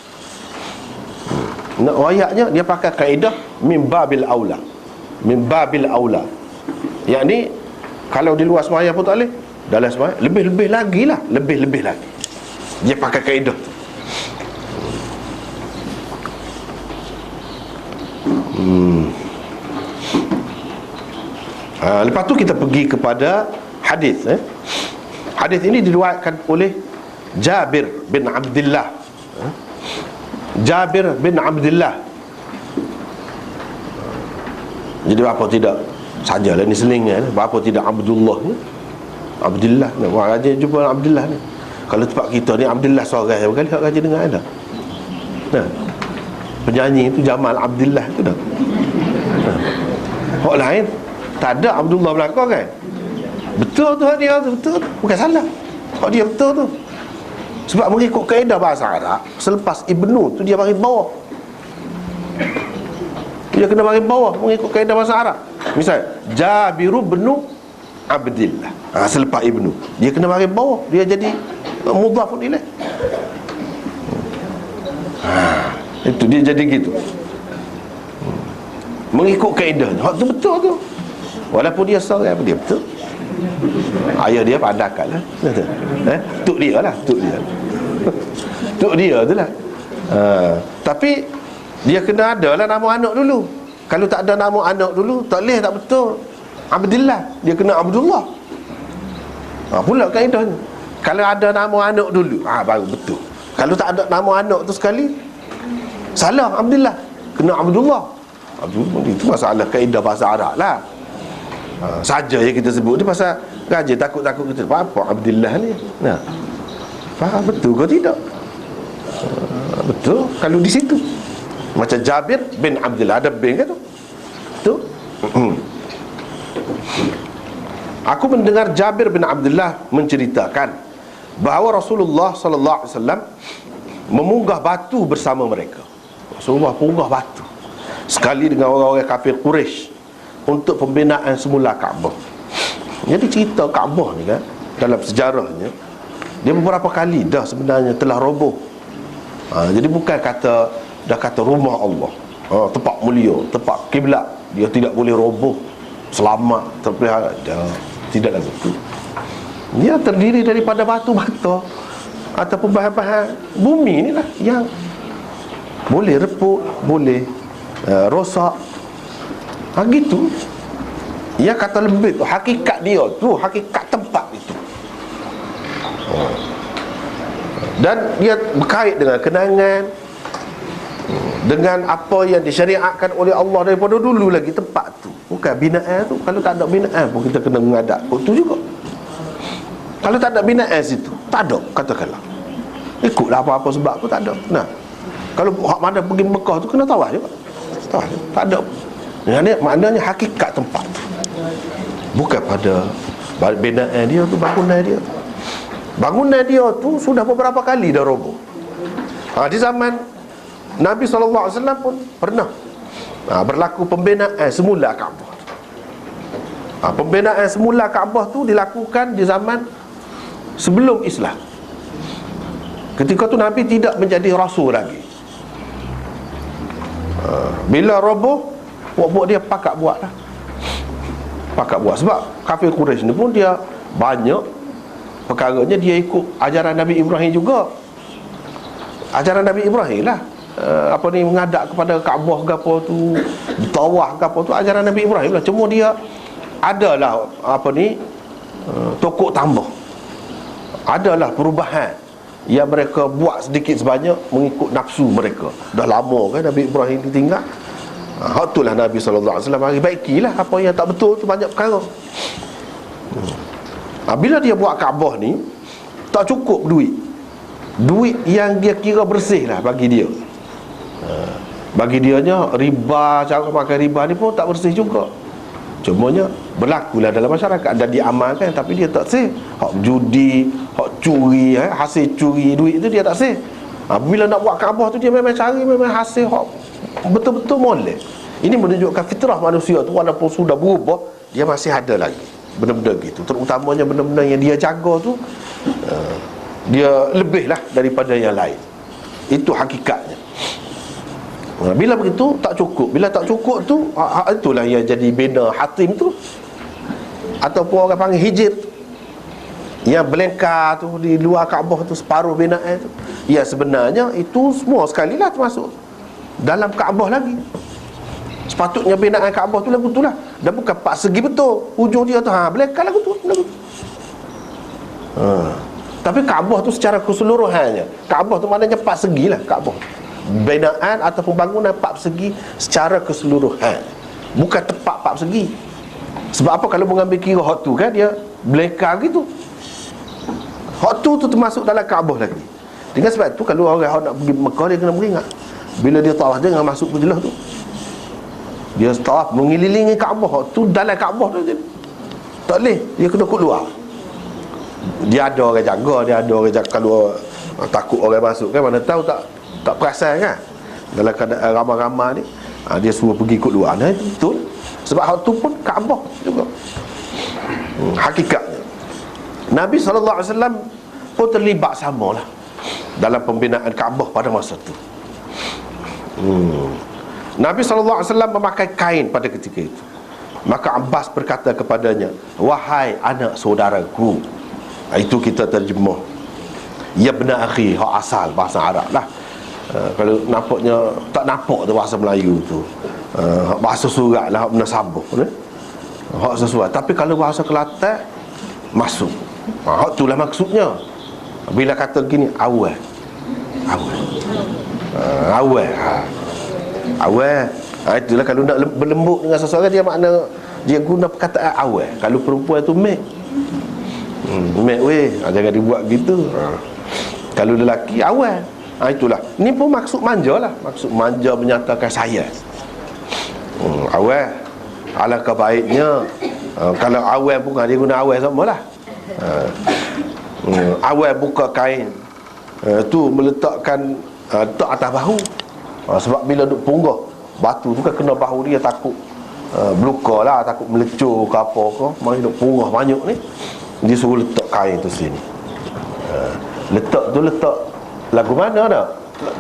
Nak ayatnya dia pakai kaedah min babil aula. Min babil aula. Yakni kalau di luar sembahyang pun tak boleh, dalam sembahyang lebih-lebih lagi lah, lebih-lebih lagi. Dia pakai kaedah tu. Lepas tu kita pergi kepada hadis. Hadis ini diriwayatkan oleh Jabir bin Abdullah. Jabir bin Abdullah. Jadi apa tidak sajalah ni selingnya, apa tidak Abdullah ni? Abdullah ni, wah raja jumpa Abdullah ni. Kalau tempat kita ni Abdullah seorang berkali hak raja dengar ada. Nah. Penyanyi itu Jamal Abdullah tu dah. Hak lain tak ada Abdullah belakang kan? Betul tu dia tu, betul tu. Bukan salah. Hak dia betul tu. Sebab mengikut kaedah bahasa Arab, selepas Ibnu tu dia bagi bawah. Dia kena bagi bawah mengikut kaedah bahasa Arab. Misal Jabiru bin Abdillah. Selepas Ibnu, dia kena bagi bawah, dia jadi mudhafun ilaih. Itu dia jadi gitu. Mengikut kaedah. Hak tu betul tu. Walaupun dia seorang apa dia betul. Ayah dia pandakan lah. Tuk dia lah, tuk dia. Tuk dia tu lah. Tapi dia kena ada lah nama anak dulu. Kalau tak ada nama anak dulu, tak boleh, tak betul. Abdillah, dia kena Abdullah. Pula kaedahnya. Kalau ada nama anak dulu, baru betul. Kalau tak ada nama anak tu sekali, salah Abdillah, kena Abdullah. Itu masalah kaedah bahasa Arab lah. Saja yang kita sebut ni pasal raja takut-takut kita. Apa Abdillah ni? Nah, faham betul ke tidak? Betul kalau di situ. Macam Jabir bin Abdullah, ada bin ke tu? Betul? Aku mendengar Jabir bin Abdullah menceritakan bahawa Rasulullah sallallahu alaihi wasallam memunggah batu bersama mereka. Rasulullah munggah batu sekali dengan orang-orang kafir Quraisy untuk pembinaan semula Kaabah. Jadi cerita Kaabah ni kan, dalam sejarahnya dia beberapa kali dah sebenarnya telah roboh. Jadi bukan dah kata rumah Allah, tempat mulia, tempat kiblat, dia tidak boleh roboh, selamat, terpelihara. Tidak lagu itu. Dia terdiri daripada batu-batu ataupun bahan-bahan bumi inilah yang boleh reput, boleh rosak. Gitu. Dia kata lebih tu, hakikat dia tu, hakikat tempat itu. Dan dia berkait dengan kenangan, dengan apa yang disyariatkan oleh Allah daripada dulu lagi tempat tu. Bukan binaan tu. Kalau tak ada binaan pun kita kena mengadap. Itu juga. Kalau tak ada binaan situ, tak ada, katakanlah. Ikutlah apa-apa sebab pun tak ada. Nah, kalau hak mana pergi Mekah tu kena tawaf juga. Tawaf. Tak ada. Maknanya hakikat tempat tu. Bukan pada binaan dia tu, bangunan dia. Bangunan dia tu sudah beberapa kali dah roboh. Di zaman Nabi SAW pun pernah berlaku pembinaan semula Kaabah. Pembinaan semula Kaabah tu dilakukan di zaman sebelum Islam. Ketika tu Nabi tidak menjadi rasul lagi. Bila roboh, buat dia pakat buat lah. Pakat buat. Sebab kafir Quraisy ni pun dia banyak perkaranya dia ikut ajaran Nabi Ibrahim juga. Ajaran Nabi Ibrahim lah. Menghadap kepada Kaabah ke apa tu, tawaf ke apa tu, ajaran Nabi Ibrahim lah. Cuma dia adalah tokok tambah, adalah perubahan yang mereka buat sedikit sebanyak mengikut nafsu mereka. Dah lama kan Nabi Ibrahim ditinggal. Itulah Nabi SAW mari baikilah apa yang tak betul tu, banyak perkara. Bila dia buat Kaabah ni, tak cukup duit yang dia kira bersih lah bagi dia. Bagi dianya riba, cara makan riba ni pun tak bersih juga. Cumanya berlakulah dalam masyarakat dan diamalkan, tapi dia tak sah. Hak judi, hak curi, hasil curi duit tu dia tak sah. Bila nak buat Kaabah tu dia memang cari memang hasil hak betul-betul molek. Ini menunjukkan fitrah manusia tu walaupun sudah berubah, dia masih ada lagi benda-benda gitu. Terutamanya benda-benda yang dia jaga tu, dia lebih lah daripada yang lain. Itu hakikatnya. Bila begitu tak cukup. Bila tak cukup tu, itulah yang jadi bina hatim tu, ataupun orang panggil hijir, yang belengkar tu di luar Kaabah tu, separuh binaan tu, ya sebenarnya itu semua sekali lah termasuk dalam Kaabah lagi. Sepatutnya binaan Kaabah tu lagu tu lah. Dan bukan 4 segi betul. Hujung dia tu belengkar lagu tu. Tapi Kaabah tu secara keseluruhannya, Kaabah tu maknanya 4 segi lah Kaabah. Binaan ataupun bangunan 4 persegi secara keseluruhan, bukan tepat 4 persegi. Sebab apa? Kalau mengambil kira hak tu kan dia belengkar gitu. Hak tu termasuk dalam Kaabah lagi. Dengan sebab tu kalau orang nak pergi Mekah, dia kena beringat bila dia tawaf, jangan masuk ke jelah tu. Dia tawaf mengelilingi Kaabah, hak tu dalam Kaabah tu je. Tak boleh, dia kena keluar. Dia ada orang jaga, dia ada orang jaga. Kalau takut orang masuk kan, mana tahu tak perasan kan, dalam keadaan ramai-ramai ni, dia suruh pergi ikut luar. Nah, itu betul. Sebab hal tu pun Kaabah juga. Hakikatnya Nabi SAW pun terlibat samalah dalam pembinaan Kaabah pada masa tu. Nabi SAW memakai kain pada ketika itu. Maka Abbas berkata kepadanya, wahai anak saudaraku. Itu kita terjemah, ya bena akhi, hak asal bahasa Arab lah. Kalau nampaknya tak nampak tu bahasa Melayu tu, bahasa surat lah, hak menasabah ni, hak sesuai. Tapi kalau bahasa Kelantan masuk, hak itulah maksudnya. Bila kata gini, awal itulah kalau nak berlembut dengan seseorang, dia makna dia guna perkataan awal. Kalau perempuan tu mek weh, jangan dibuat gitu. Kalau lelaki awal, itulah. Ini pun maksud manja lah. Maksud manja menyatakan sayang. Awal, alangkah baiknya. Kalau awal bukan, dia guna awal sama lah. Awal buka kain tu meletakkan letak atas bahu. Sebab bila duk punggah batu tu kan kena bahu dia, takut berluka lah, takut melecur ke apa ke. Mari duk punggah banyak ni, dia suruh letak kain tu sini. Letak tu letak lagu mana dah,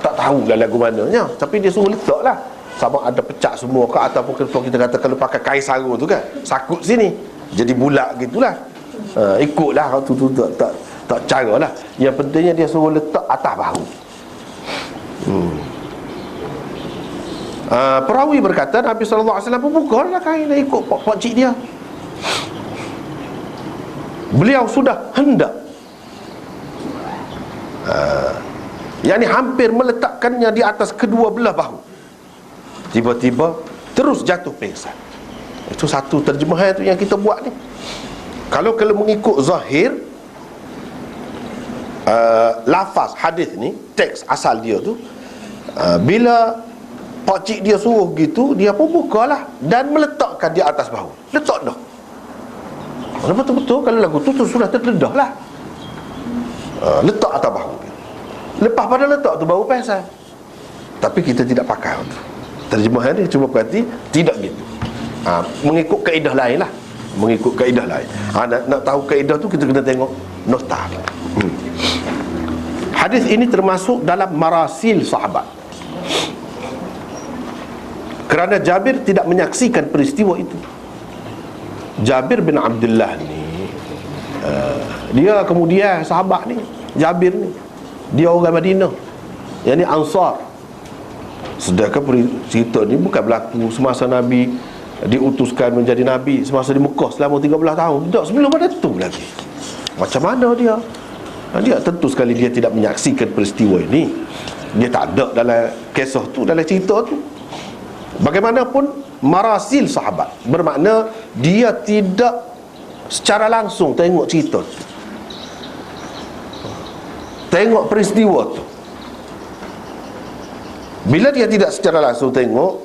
tak tahu lah lagu mananya, tapi dia suruh letak lah. Sama ada pecah semua ke, ataupun kalau kita kata kalau pakai kain sarung tu kan, sakut sini jadi bulat gitulah. Ikutlah tu tak cara lah. Yang pentingnya dia suruh letak atas bahu. Perawi berkata Nabi SAW pun bukalah kain dan ikut pakcik dia. Beliau sudah hendak yakni hampir meletakkannya di atas kedua belah bahu, tiba-tiba terus jatuh pingsan. Itu satu terjemahan tu yang kita buat ni. Kalau mengikut zahir lafaz hadis ni, teks asal dia tu, bila pakcik dia suruh gitu, dia pun bukalah dan meletakkan di atas bahu. Letak dah. Betul-betul kalau lagu tu sudah terdedah lah. Letak atas bahu dia. Lepas pada letak tu baru pasal. Tapi kita tidak pakai tu. Terjemahan ni cuba perhati, tidak gitu. Mengikut kaedah lain lah. Mengikut kaedah lain. Nak tahu kaedah tu kita kena tengok nota. Hadis ini termasuk dalam marasil sahabat, kerana Jabir tidak menyaksikan peristiwa itu. Jabir bin Abdullah ni, dia kemudian sahabat ni, Jabir ni, dia orang Madinah, yang ni Ansar. Sedangkan cerita ni bukan berlaku semasa Nabi diutuskan menjadi Nabi, semasa di Mekah selama 13 tahun. Tak, sebelum pada tu lagi. Macam mana dia? Dia tentu sekali dia tidak menyaksikan peristiwa ini. Dia tak ada dalam kisah tu, dalam cerita tu. Bagaimanapun marasil sahabat, bermakna dia tidak secara langsung tengok cerita tu, tengok peristiwa tu. Bila dia tidak secara langsung tengok,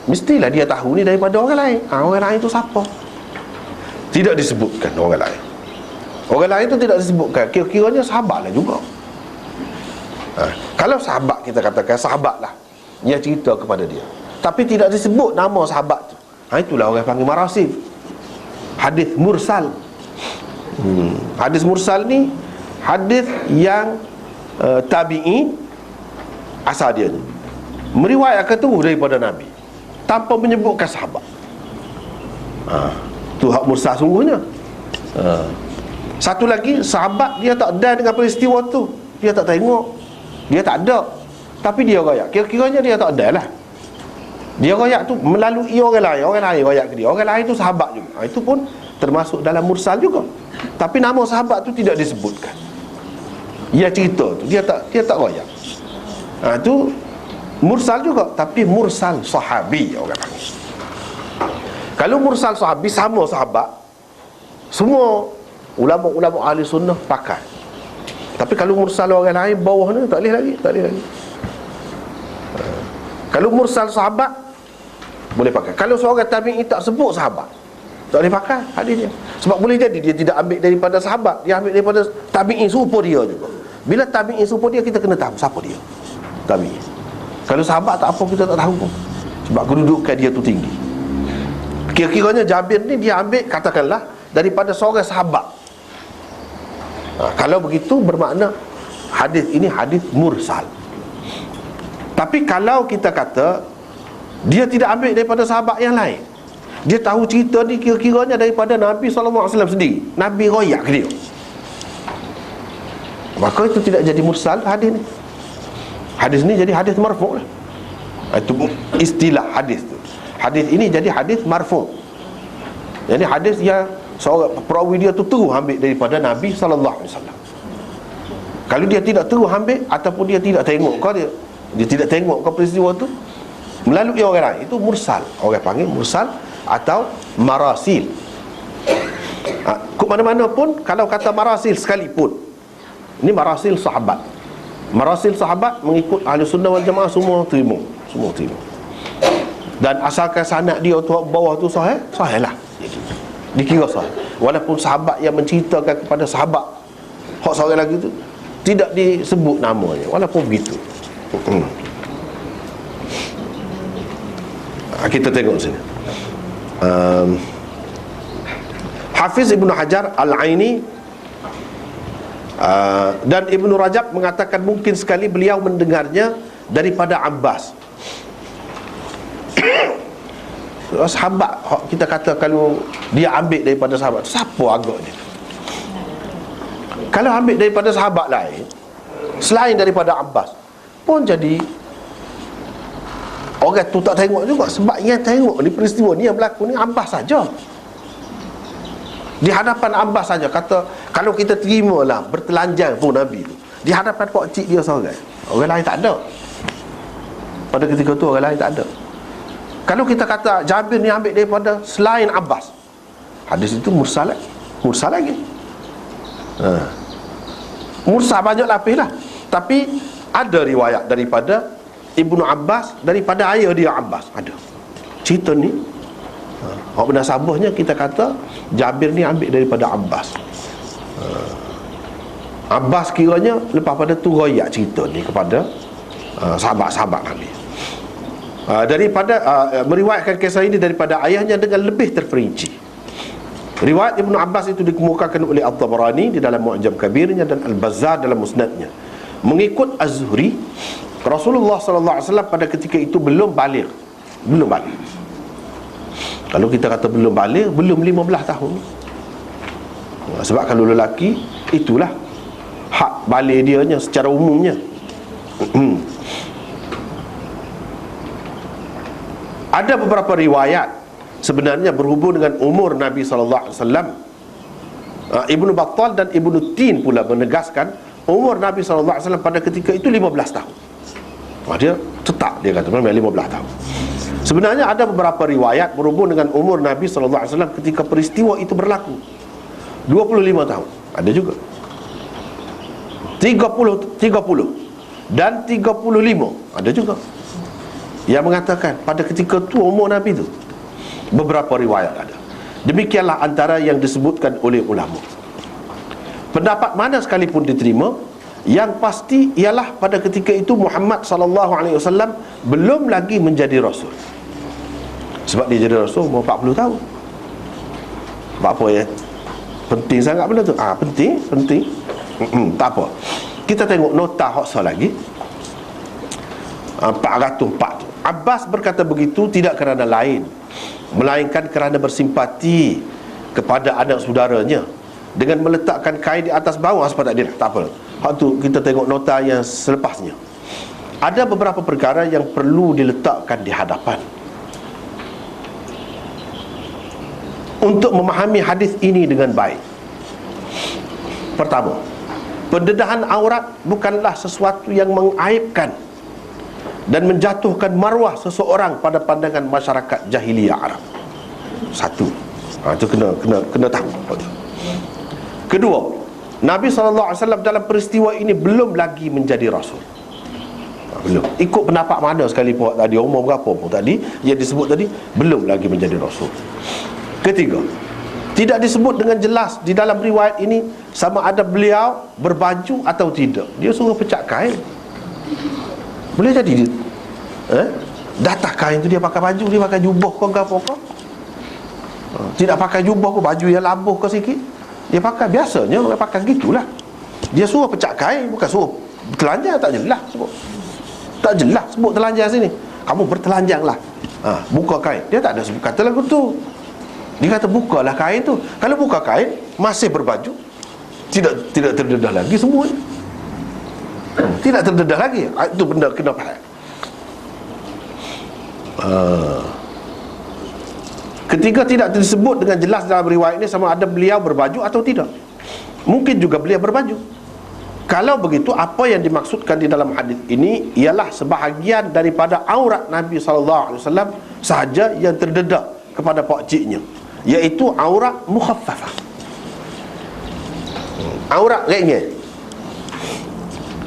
mestilah dia tahu ni daripada orang lain. Orang lain tu siapa? Tidak disebutkan orang lain. Orang lain tu tidak disebutkan. Kira-kiranya sahabat lah juga. Kalau sahabat, kita katakan sahabat lah yang cerita kepada dia, tapi tidak disebut nama sahabat tu, itulah orang panggil marasil. Hadis mursal. Hadis mursal ni hadis yang tabi'i asal dia ni meriwayatkan tu daripada Nabi tanpa menyebutkan sahabat. Tu hak mursal sungguhnya. Satu lagi, sahabat dia tak ada dengan peristiwa tu, dia tak tengok, dia tak ada, tapi dia royak. Kira-kiranya dia tak ada lah. Dia royak tu melalui orang lain royak ke dia. Orang lain tu sahabat juga. Itu pun termasuk dalam mursal juga. Tapi nama sahabat tu tidak disebutkan. Ia cerita tu dia tak royak. Itu mursal juga, tapi mursal sahabi orang panggil. Kalau mursal sahabi sama sahabat, semua ulama-ulama ahli sunnah pakai. Tapi kalau mursal orang lain bawah ni tak boleh lagi. Kalau mursal sahabat boleh pakai. Kalau seorang tabi'i tak sebut sahabat, tak boleh pakai hadis dia. Sebab boleh jadi dia tidak ambil daripada sahabat, dia ambil daripada tabi'i serupa dia juga. Bila tabi'i serupa dia, kita kena tahu siapa dia tabi'i. Kalau sahabat tak apa, kita tak tahu pun, sebab kedudukan dia tu tinggi. Kira-kiranya Jabir ni dia ambil, katakanlah, daripada seorang sahabat. Kalau begitu bermakna hadis ini hadis mursal. Tapi kalau kita kata dia tidak ambil daripada sahabat yang lain, dia tahu cerita ni kira-kiranya daripada Nabi SAW sendiri, Nabi royak ke dia, maka itu tidak jadi mursal hadis ni. Hadis ni jadi hadis marfu' lah. Itu istilah hadis tu. Hadis ini jadi hadis marfu'. Jadi hadis yang seorang perawi dia tu terus ambil daripada Nabi SAW. Kalau dia tidak terus ambil, ataupun dia tidak tengok ke dia tidak tengok ke peristiwa tu melalui orang lain, itu mursal. Orang panggil mursal atau marasil. Ke mana-mana pun, kalau kata marasil sekalipun, ini marasil sahabat. Marasil sahabat mengikut ahli sunnah wal jamaah semua terima. Dan asalkan sanad dia tu bawah tu sahih lah, dikira sahih. Walaupun sahabat yang menceritakan kepada sahabat hak seorang lagi tu tidak disebut namanya, walaupun begitu. Kita tengok sini. Hafiz Ibnu Hajar Al-Aini dan Ibnu Rajab mengatakan mungkin sekali beliau mendengarnya daripada Abbas. Sahabat, kita kata kalau dia ambil daripada sahabat, siapa agaknya? Kalau ambil daripada sahabat lain selain daripada Abbas pun jadi orang tu tak tengok juga. Sebab yang tengok ni peristiwa ni yang berlaku ni Abbas saja. Di hadapan Abbas saja. Kata kalau kita terimalah bertelanjang pun Nabi tu di hadapan pak cik dia seorang, orang lain tak ada. Pada ketika tu orang lain tak ada. Kalau kita kata Jabir ni ambil daripada selain Abbas, hadis itu mursal lagi. Mursal banyak lapis lah. Tapi ada riwayat daripada Ibnu Abbas, daripada ayah dia Abbas, ada cerita ni. Hak bernasabahnya kita kata Jabir ni ambil daripada Abbas. Abbas kiranya lepas pada tu royak cerita ni kepada sahabat-sahabat Nabi. Meriwayatkan kisah ini daripada ayahnya dengan lebih terperinci. Riwayat Ibnu Abbas itu dikemukakan oleh At-Tabarani di dalam Mu'jam Kabirnya dan Al-Bazzar dalam Musnadnya. Mengikut Az-Zuhri, Rasulullah sallallahu alaihi wasallam pada ketika itu belum baligh. Kalau kita kata belum baligh, belum 15 tahun. Sebab kalau lelaki, itulah hak baligh dia secara umumnya. Ada beberapa riwayat sebenarnya berhubung dengan umur Nabi SAW. Ibnu Battal dan Ibnu Tin pula menegaskan umur Nabi SAW pada ketika itu 15 tahun. Dia tetap, dia kata memang 15 tahun. Sebenarnya ada beberapa riwayat berhubung dengan umur Nabi SAW ketika peristiwa itu berlaku. 25 tahun ada juga, 30 dan 35 ada juga yang mengatakan pada ketika tu umur Nabi tu. Beberapa riwayat ada. Demikianlah antara yang disebutkan oleh ulama. Pendapat mana sekalipun diterima, yang pasti ialah pada ketika itu Muhammad SAW belum lagi menjadi Rasul. Sebab dia jadi Rasul umur 40 tahun. Sebab apa ya? Penting sangat benda tu. Penting. Tak apa. Kita tengok nota Hafsah lagi. 404 tu. Abbas berkata begitu tidak kerana lain, melainkan kerana bersimpati kepada anak saudaranya dengan meletakkan kain di atas bawah sebab tak dia. Tak apa. Hak tu kita tengok nota yang selepasnya. Ada beberapa perkara yang perlu diletakkan di hadapan untuk memahami hadis ini dengan baik. Pertama, pendedahan aurat bukanlah sesuatu yang mengaibkan dan menjatuhkan maruah seseorang pada pandangan masyarakat jahiliyah Arab. Satu, itu kena tahu. Kedua, Nabi SAW dalam peristiwa ini belum lagi menjadi Rasul. Belum. Ikut pendapat mana sekali pun tadi, umur berapa pun tadi yang disebut tadi, belum lagi menjadi Rasul. Ketiga, tidak disebut dengan jelas di dalam riwayat ini sama ada beliau berbaju atau tidak. Dia suruh pecah kain. Boleh jadi datang kain tu dia pakai baju, dia pakai jubah ke apa ke? Tidak pakai jubah ke, baju yang labuh ke sikit, dia pakai biasanya, dia pakai gitulah. Dia suruh pecah kain, bukan suruh telanjang. Tak jelas sebut. Tak jelas sebut telanjang sini. Kamu bertelanjanglah. Buka kain. Dia tak ada sebut kata lagu tu. Dia kata bukalah kain tu. Kalau buka kain masih berbaju, tidak terdedah lagi semuanya. Tidak terdedah lagi. Itu benda kena faham. Ketiga, tidak disebut dengan jelas dalam riwayat ini sama ada beliau berbaju atau tidak. Mungkin juga beliau berbaju. Kalau begitu, apa yang dimaksudkan di dalam hadis ini ialah sebahagian daripada aurat Nabi SAW sahaja yang terdedah kepada pakciknya, iaitu aurat mukhaffafah, aurat ringan.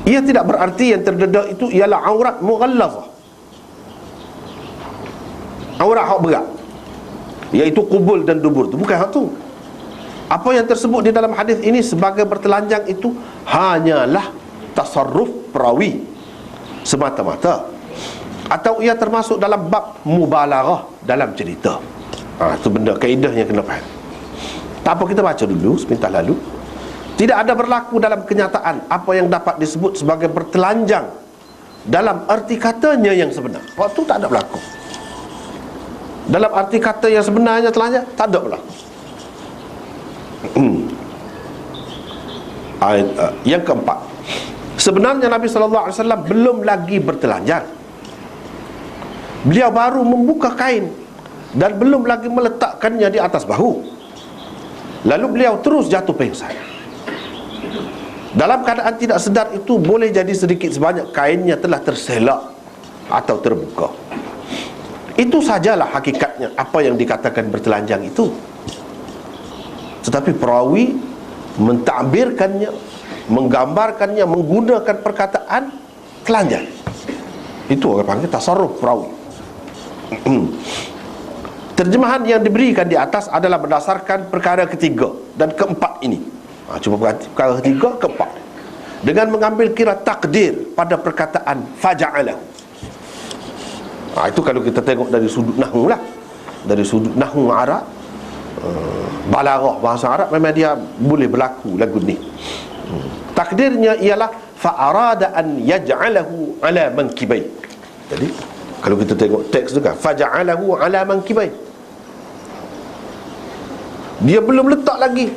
Ia tidak berarti yang terdedah itu ialah aurat mughallazah, aurat hak berat, iaitu kubul dan dubur. Itu bukan hak tu. Apa yang tersebut di dalam hadis ini sebagai bertelanjang itu hanyalah tasarruf perawi semata-mata, atau ia termasuk dalam bab mubalaghah dalam cerita. Itu benda kaedah yang kena faham. Tak apa, kita baca dulu sebentar lalu. Tidak ada berlaku dalam kenyataan apa yang dapat disebut sebagai bertelanjang dalam arti katanya yang sebenar. Waktu tak ada berlaku. Dalam arti kata yang sebenarnya telanjang, tak ada berlaku. Yang keempat, sebenarnya Nabi SAW belum lagi bertelanjang. Beliau baru membuka kain dan belum lagi meletakkannya di atas bahu. Lalu beliau terus jatuh pingsan. Dalam keadaan tidak sedar itu, boleh jadi sedikit sebanyak kainnya telah terselak atau terbuka. Itu sajalah hakikatnya apa yang dikatakan bertelanjang itu. Tetapi perawi mentakbirkannya, menggambarkannya menggunakan perkataan telanjang. Itu orang panggil tasarruf perawi. Terjemahan yang diberikan di atas adalah berdasarkan perkara ketiga dan keempat ini. Cuba perhati perkara ketiga, keempat. dengan mengambil kira takdir pada perkataan faja'alahu. Itu kalau kita tengok dari sudut nahwu lah, dari sudut nahwu Arab, balaghah bahasa Arab, memang dia boleh berlaku lagu ni. Takdirnya ialah fa'arada an yaj'alahu ala mankibai. Jadi kalau kita tengok teks tu kan, faja'alahu ala mankibai, dia belum letak lagi,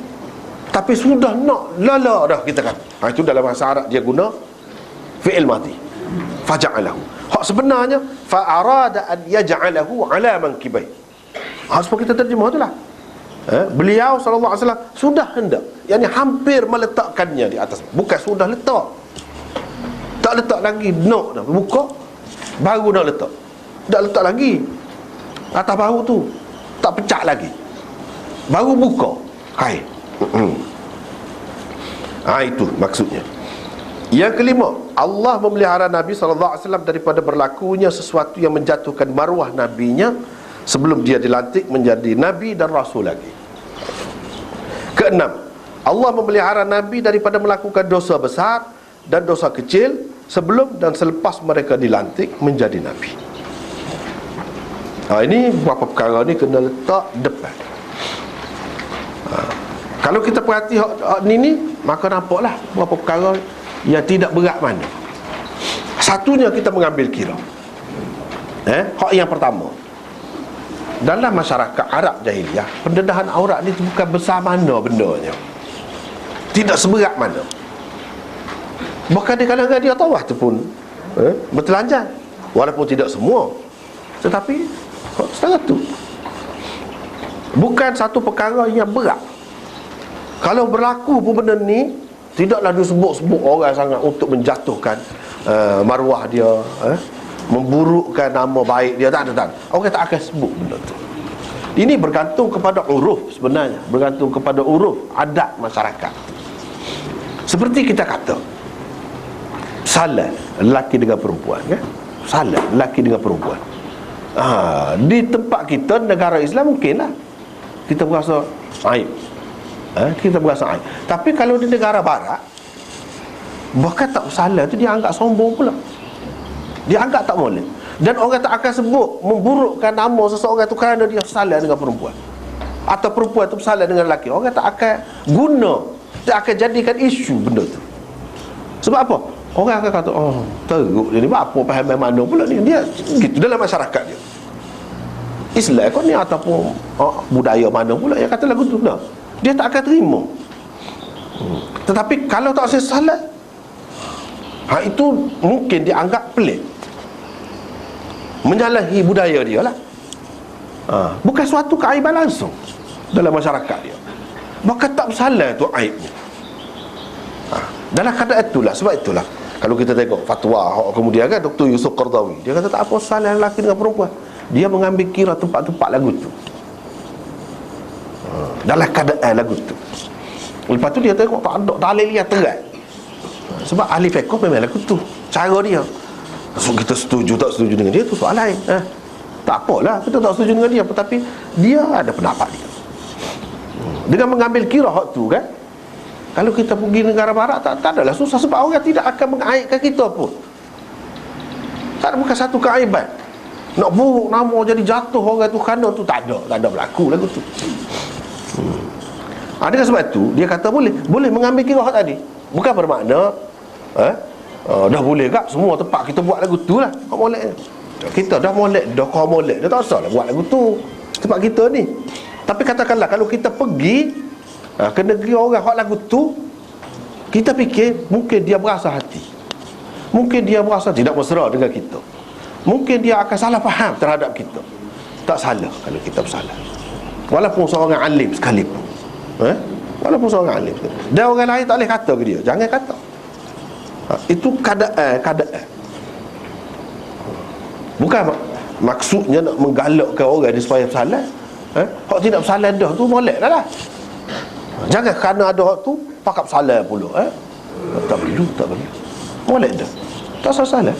tapi sudah nak lala dah, kita kan. Itu dalam bahasa Arab dia guna fi'il madhi, faja'alahu. Hak sebenarnya fa'arada an yaj'alahu ala mankibai. Sebab kita terjemah tu lah. Beliau sallallahu alaihi wasallam sudah hendak, yakni hampir meletakkannya di atas. Bukan sudah letak, tak letak lagi, nak dah buka baru nak letak, tak letak lagi atas bahu tu, tak pecah lagi, baru buka. Itu maksudnya. Yang kelima, Allah memelihara Nabi SAW daripada berlakunya sesuatu yang menjatuhkan maruah Nabinya sebelum dia dilantik menjadi Nabi dan Rasul lagi. Keenam, Allah memelihara Nabi daripada melakukan dosa besar dan dosa kecil sebelum dan selepas mereka dilantik menjadi Nabi. Ini beberapa perkara ni kena letak depan. Kalau kita perhati ni, maka nampaklah beberapa perkara yang tidak berat mana. Satunya kita mengambil kira. Hak yang pertama, dalam masyarakat Arab jahiliyah, pendedahan aurat ni bukan besar mana bendanya, tidak seberat mana. Bahkan di kalangan dia tawah tu pun bertelanjang, walaupun tidak semua, tetapi setengah tu. Bukan satu perkara yang berat. Kalau berlaku pun benda ni, tidaklah disebut-sebut orang sangat untuk menjatuhkan maruah dia, memburukkan nama baik dia. Tak ada. Orang tak akan sebut benda tu. Ini bergantung kepada uruf sebenarnya, bergantung kepada uruf adat masyarakat. Seperti kita kata salah lelaki dengan perempuan, kan? Salah lelaki dengan perempuan. Di tempat kita, negara Islam, mungkinlah kita berasa aib, kita berasa aib. Tapi kalau di negara barat, bahkan tak salah tu dia anggap sombong pula, dia anggap tak boleh. Dan orang tak akan sebut memburukkan nama seseorang tu kerana dia salah dengan perempuan, atau perempuan tu salah dengan lelaki. Orang tak akan guna, tak akan jadikan isu benda tu. Sebab apa? Orang akan kata, teruk dia ni, apa faham mana pula ni. Dia gitu dalam masyarakat dia. Islam kau ni ataupun budaya mana pula yang kata lagu tu, dia tak akan terima. Tetapi kalau tak salah, itu mungkin dianggap pelik, menyalahi budaya dia lah. Bukan suatu keaiban langsung dalam masyarakat dia, bahkan tak bersalah tu aibnya. Dalam keadaan itulah, sebab itulah kalau kita tengok fatwa kemudian kan Dr. Yusuf Qardawi, dia kata tak apa salah lelaki dengan perempuan. Dia mengambil kira tempat-tempat lagu tu, dalam keadaan lagu tu. Lepas tu dia tengok tak ada dalil yang terat. Sebab ahli fiqh memang lagu tu cara dia. So kita setuju tak setuju dengan dia tu soal lain. Tak apalah kita tak setuju dengan dia, tetapi dia ada pendapat dia. Dengan mengambil kira hak tu kan, kalau kita pergi negara barat tak adalah susah, sebab orang tidak akan mengaibkan kita pun. Tak ada, bukan satu keaiban. Nak buruk nama jadi jatuh orang tu kerana tu, tak ada berlaku lagu tu. Dengan sebab tu dia kata boleh mengambil kira hak tadi. Bukan bermakna dah boleh tak semua tempat kita buat lagu tu lah. Kau molek kita dah molek, dah kau molek, dah tak usah lah buat lagu tu tempat kita ni. Tapi katakanlah kalau kita pergi ke negeri orang hak lagu tu, kita fikir mungkin dia berasa hati, mungkin dia berasa tidak mesra dengan kita, mungkin dia akan salah faham terhadap kita. Tak salah kalau kita bersalah, walaupun seorang alim sekalipun. Walaupun seorang alim dan orang lain tak boleh kata ke dia, jangan kata. Itu keadaan. Bukan maksudnya nak menggalakkan orang ni supaya bersalah. Hak tidak bersalah dah tu molek dah lah. Jangan kerana ada hak tu pakap salah pula. Tak perlu molek dah, tak salah.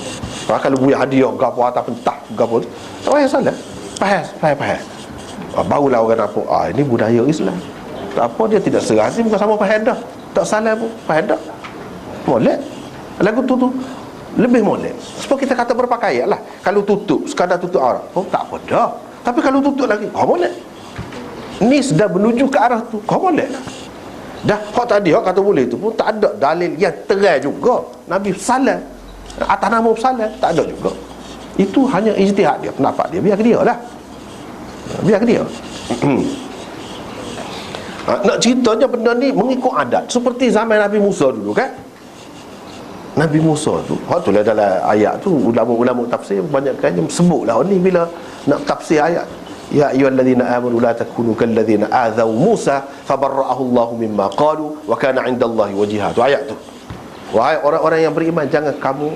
Kalau beri hadiah gapo atas pentah gapo, tak payah salah. Faham. Barulah orang nampak ini budaya Islam. Tak apa, dia tidak serasi, bukan sama faham dah. Tak salah pun, faham dah. Molek. Lagu tu lebih molek. Sebab kita kata berpakaian lah. Kalau tutup, sekadar tutup aurat, oh tak apa dah. Tapi kalau tutup lagi, kau molek. Ni sudah menuju ke arah tu, kau molek lah. Dah, kau tadi kau kata boleh tu pun tak ada dalil yang terai juga. Nabi salah atas nama salah, tak ada juga. Itu hanya ijtihad dia, pendapat dia. Biar ke dia lah. Biar ke dia. Nak ceritanya benda ni mengikut adat. Seperti zaman Nabi Musa dulu kan. Nabi Musa tu, tu lah dalam ayat tu, ulama-ulama tafsir banyak kali sebutlah ni bila nak tafsir ayat. Ya ayyuhallazina amanu la takunu kallazina adzaw Musa fabarra'ahu Allahu mimma qalu wa kana 'indallahi wajha. Tu ayat tu. Wahai orang-orang yang beriman, jangan kamu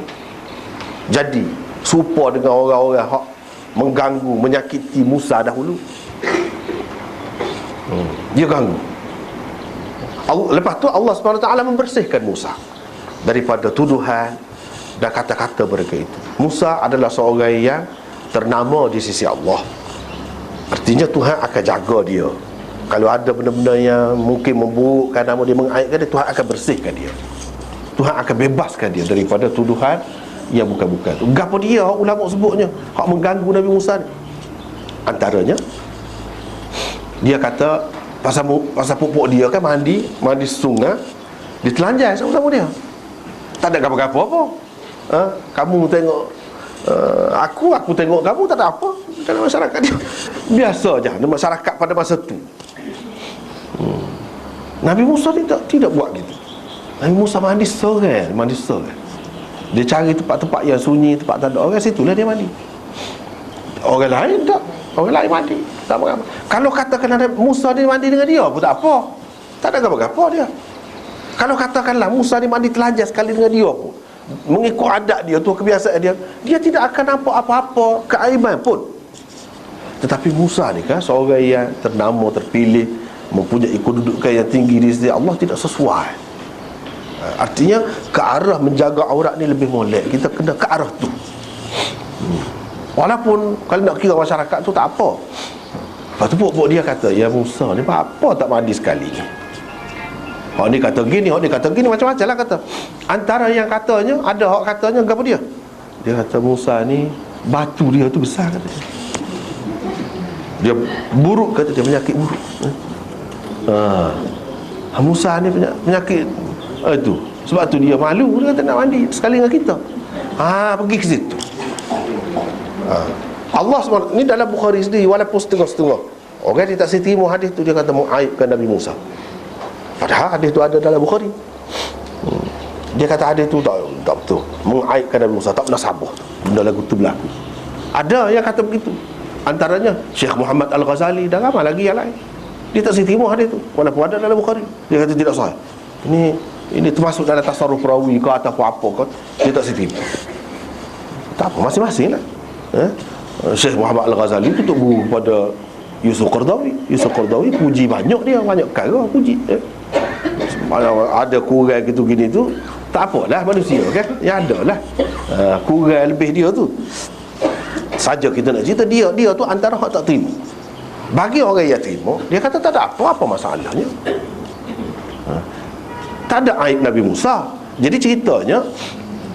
jadi serupa dengan orang-orang hak mengganggu, menyakiti Musa dahulu. Dia ganggu. Lepas tu Allah SWT membersihkan Musa daripada tuduhan dan kata-kata mereka itu. Musa adalah seorang yang ternama di sisi Allah. Artinya Tuhan akan jaga dia. Kalau ada benda-benda yang mungkin memburukkan nama dia, mengaibkan dia, Tuhan akan bersihkan dia. Tuhan akan bebaskan dia daripada tuduhan yang bukan-bukan tu. Gapo dia ulama sebutnya hak mengganggu Nabi Musa ni? Antaranya dia kata pasal pupuk dia kan mandi sungai, dia telanjang sama-sama dia. Tak ada gapo-gapo apa. Kamu tengok aku tengok kamu, tak ada apa dalam masyarakat dia. Biasa je dalam masyarakat pada masa tu. Nabi Musa ni tidak buat gitu. Nabi Musa mandi seorang. Dia cari tempat-tempat yang sunyi, tempat tak ada orang, situlah dia mandi. Orang lain tak. Orang lain mandi tak apa-apa. Kalau katakan Nabi Musa dia mandi dengan dia pun tak apa. Tak ada apa-apa dia. Kalau katakanlah Musa dia mandi telanjang sekali dengan dia pun, mengikut adat dia tu, kebiasaan dia, dia tidak akan nampak apa-apa keaiban pun. Tetapi Musa ni kan seorang yang ternama, terpilih, mempunyai kedudukan yang tinggi di sisi Allah, tidak sesuai. Artinya ke arah menjaga aurat ni lebih molek. Kita kena ke arah tu. Walaupun kalau nak kira masyarakat tu tak apa. Lepas tu pokok dia kata, ya Musa ni apa tak mandi sekali ni. Hak ni kata gini, hak ni kata gini, macam-macam lah kata. Antara yang katanya, ada hak katanya apa dia? Dia kata Musa ni batu dia tu besar, kata dia. Dia buruk, kata dia, penyakit buruk. Musa ni penyakit itu. Sebab tu dia malu, dia kata nak mandi sekali dengan kita. Pergi ke situ. Allah SWT ni dalam Bukhari sendiri, walaupun setengah-setengah orang dia tak terima hadis tu, dia kata mengaibkan Nabi Musa. Padahal hadis tu ada dalam Bukhari. Dia kata hadis tu tak betul, mengaibkan Nabi Musa, tak menasabah benda lagu tu berlaku. Ada yang kata begitu. Antaranya Syekh Muhammad Al-Ghazali dan ramai lagi yang lain. Dia tak terima hadis tu walaupun ada dalam Bukhari. Dia kata tidak sahih. Ini termasuk dalam tasarruf perawi ke atau apa ke, dia tak terima. Tak apa, masing-masing lah. Syekh Muhammad Al-Ghazali tutup buku kepada Yusuf Qardawi puji banyak dia, banyak kara puji. Ada kurang gitu gini tu, tak apalah manusia kan, ya ada lah kurang lebih dia tu. Saja kita nak cerita dia tu antara hak tak terima. Bagi orang yang terima, dia kata tak ada apa masalahnya. Tak ada aib Nabi Musa. Jadi ceritanya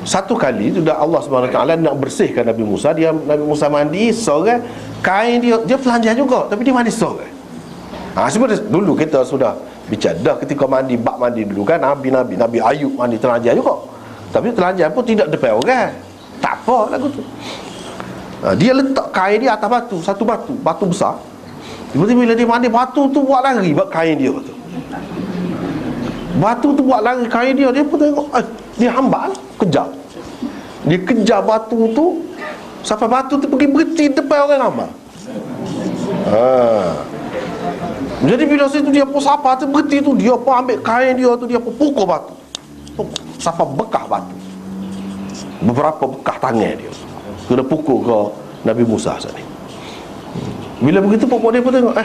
satu kali sudah Allah SWT nak bersihkan Nabi Musa. Nabi Musa mandi seorang, kain dia telanjang juga, tapi dia mandi seorang. Sebenarnya dulu kita sudah bicara dah ketika bak mandi dulu kan, Nabi Ayub mandi telanjang juga, tapi telanjang pun tidak depan orang. Tak apa lagu tu. Dia letak kain dia atas batu, satu batu besar. Tiba-tiba bila dia mandi, batu tu buat lari buat kain dia tu. Batu tu buat lari kain dia. Dia pun tengok, dia hambal, kejar. Dia kejar batu tu sampai batu tu pergi berhenti depan orang ramai. Jadi bila situ dia pun sapa tu berhenti tu, dia pun ambil kain dia tu, dia pun pukul batu. Sampai bekas batu. Beberapa bekas tangan dia kena pukul ke Nabi Musa sini. Bila begitu pokok dia pun tengok,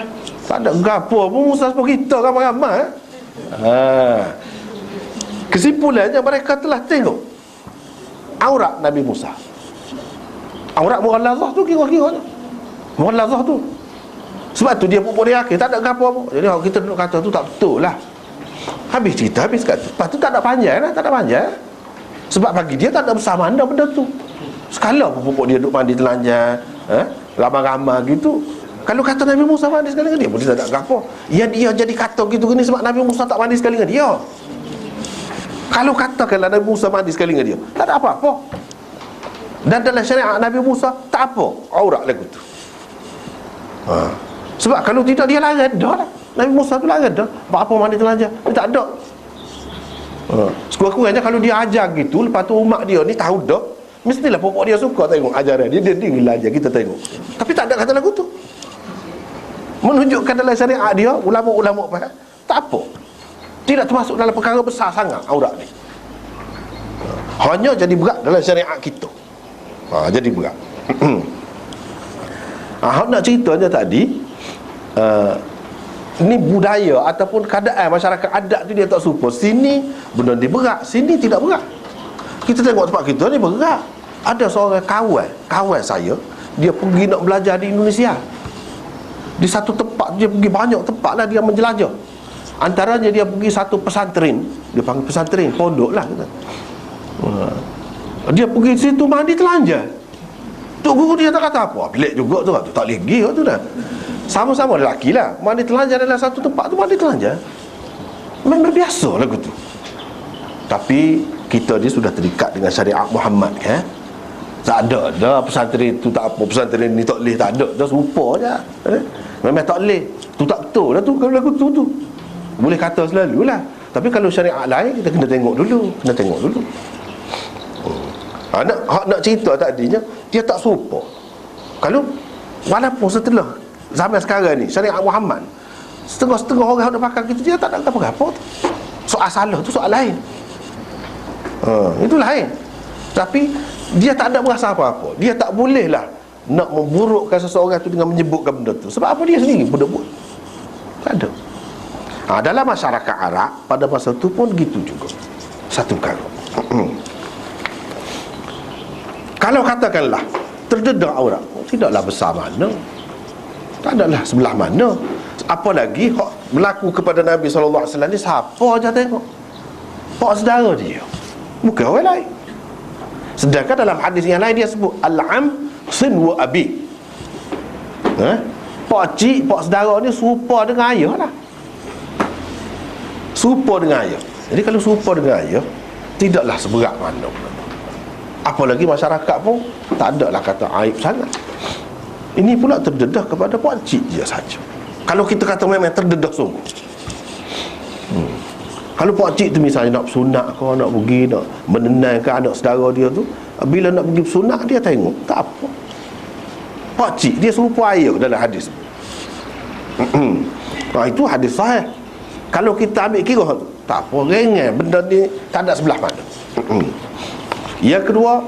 tak ada gapo pun Musa sebab kita ramai-ramai. Kesimpulannya mereka telah tengok aurat Nabi Musa. Aurat mughallazah tu kira-kira mughallazah tu. Sebab tu dia pun dia yakin tak ada gapo apa. Jadi kita duduk kata tu tak betul lah. Habis cerita, habis kat. Lepas tu tak ada panjang lah, tak ada panjang. Sebab bagi dia tak ada bersama anda benda tu. Sekala pupuk dia duduk mandi telanjang, ramai-ramai gitu. Kalau kata Nabi Musa mandi sekali dengan dia, boleh tak ada apa. Ya dia jadi kata gitu gini sebab Nabi Musa tak mandi sekali dengan dia. Kalau katakanlah Nabi Musa mandi sekali dengan dia, tak ada apa-apa. Dan dalam syariat Nabi Musa tak apa aurat lagu tu. Sebab kalau tidak dia larang dah lah. Nabi Musa tu larang dah. Apa mandi telanjang? Dia tak ada. Sekurang-kurangnya kalau dia ajar gitu, lepas tu umat dia ni tahu dah, mestilah pokok dia suka tengok ajaran dia. Dia gila aja, kita tengok. Tapi tak ada kata lagu tu. Menunjukkan dalam syariat dia, ulama-ulama faham, tak apa. Tidak termasuk dalam perkara besar sangat aurat ni. Hanya jadi berat dalam syariat kita. Jadi berat. Nak ceritanya tadi, ni budaya ataupun keadaan masyarakat adat tu dia tak serupa. Sini benda ni berat, sini tidak berat. Kita tengok tempat kita ni berat. Ada seorang kawan saya, dia pergi nak belajar di Indonesia. Di satu tempat, dia pergi banyak tempat lah dia menjelajah. Antaranya dia pergi satu pesantren. Dia panggil pesantren, pondok lah kita. Dia pergi situ mandi telanjang. Tok guru dia tak kata apa. Pelik juga tu, tak boleh pergi tu dah. Sama-sama lelaki lah, mandi telanjang dalam satu tempat tu, mandi telanjang. Memang biasa lah tu. Tapi kita ni sudah terikat dengan syariat Muhammad kan. Tak ada dah pesantren tu tak apa, pesantren ni tak boleh, tak ada dah, serupa je. Memang tak boleh. Tu tak betul dah tu kalau lagu tu. Boleh kata selalu lah. Tapi kalau syariat lain kita kena tengok dulu. Nak cerita tadinya dia tak serupa. Kalau walaupun setelah zaman sekarang ni syariat Muhammad, setengah-setengah orang nak pakai kita, dia tak nak apa-apa tu. Soal salah tu soal lain. Itu lain. Tapi dia tak ada berasa apa-apa. Dia tak boleh lah nak memburukkan seseorang tu dengan menyebutkan benda tu. Sebab apa dia sendiri benda buat? Tak ada. Dalam masyarakat Arab pada masa tu pun gitu juga. Satu perkara. Kalau katakanlah terdedah aurat, tidaklah besar mana, tak adalah sebelah mana. Apalagi hak berlaku kepada Nabi SAW ni, siapa aja tengok, pak saudara dia, bukan orang lain. Sedangkan dalam hadis yang lain dia sebut al-am sinwa abi. Pak cik, pak saudara ni serupa dengan ayah lah. Serupa dengan ayah. Jadi kalau serupa dengan ayah, tidaklah seberat mana. Apalagi masyarakat pun tak ada lah kata aib sangat. Ini pula terdedah kepada pak cik je saja. Kalau kita kata memang terdedah sungguh. Kalau pak cik tu misalnya nak bersunat ke, nak pergi nak menenangkan anak saudara dia tu, bila nak pergi bersunat dia tengok tak apa. Pak cik dia serupa ayah dalam hadis. Itu hadis sahih. Kalau kita ambil kira tu, tak apa, ringan, benda ni tak ada sebelah mana. Yang kedua,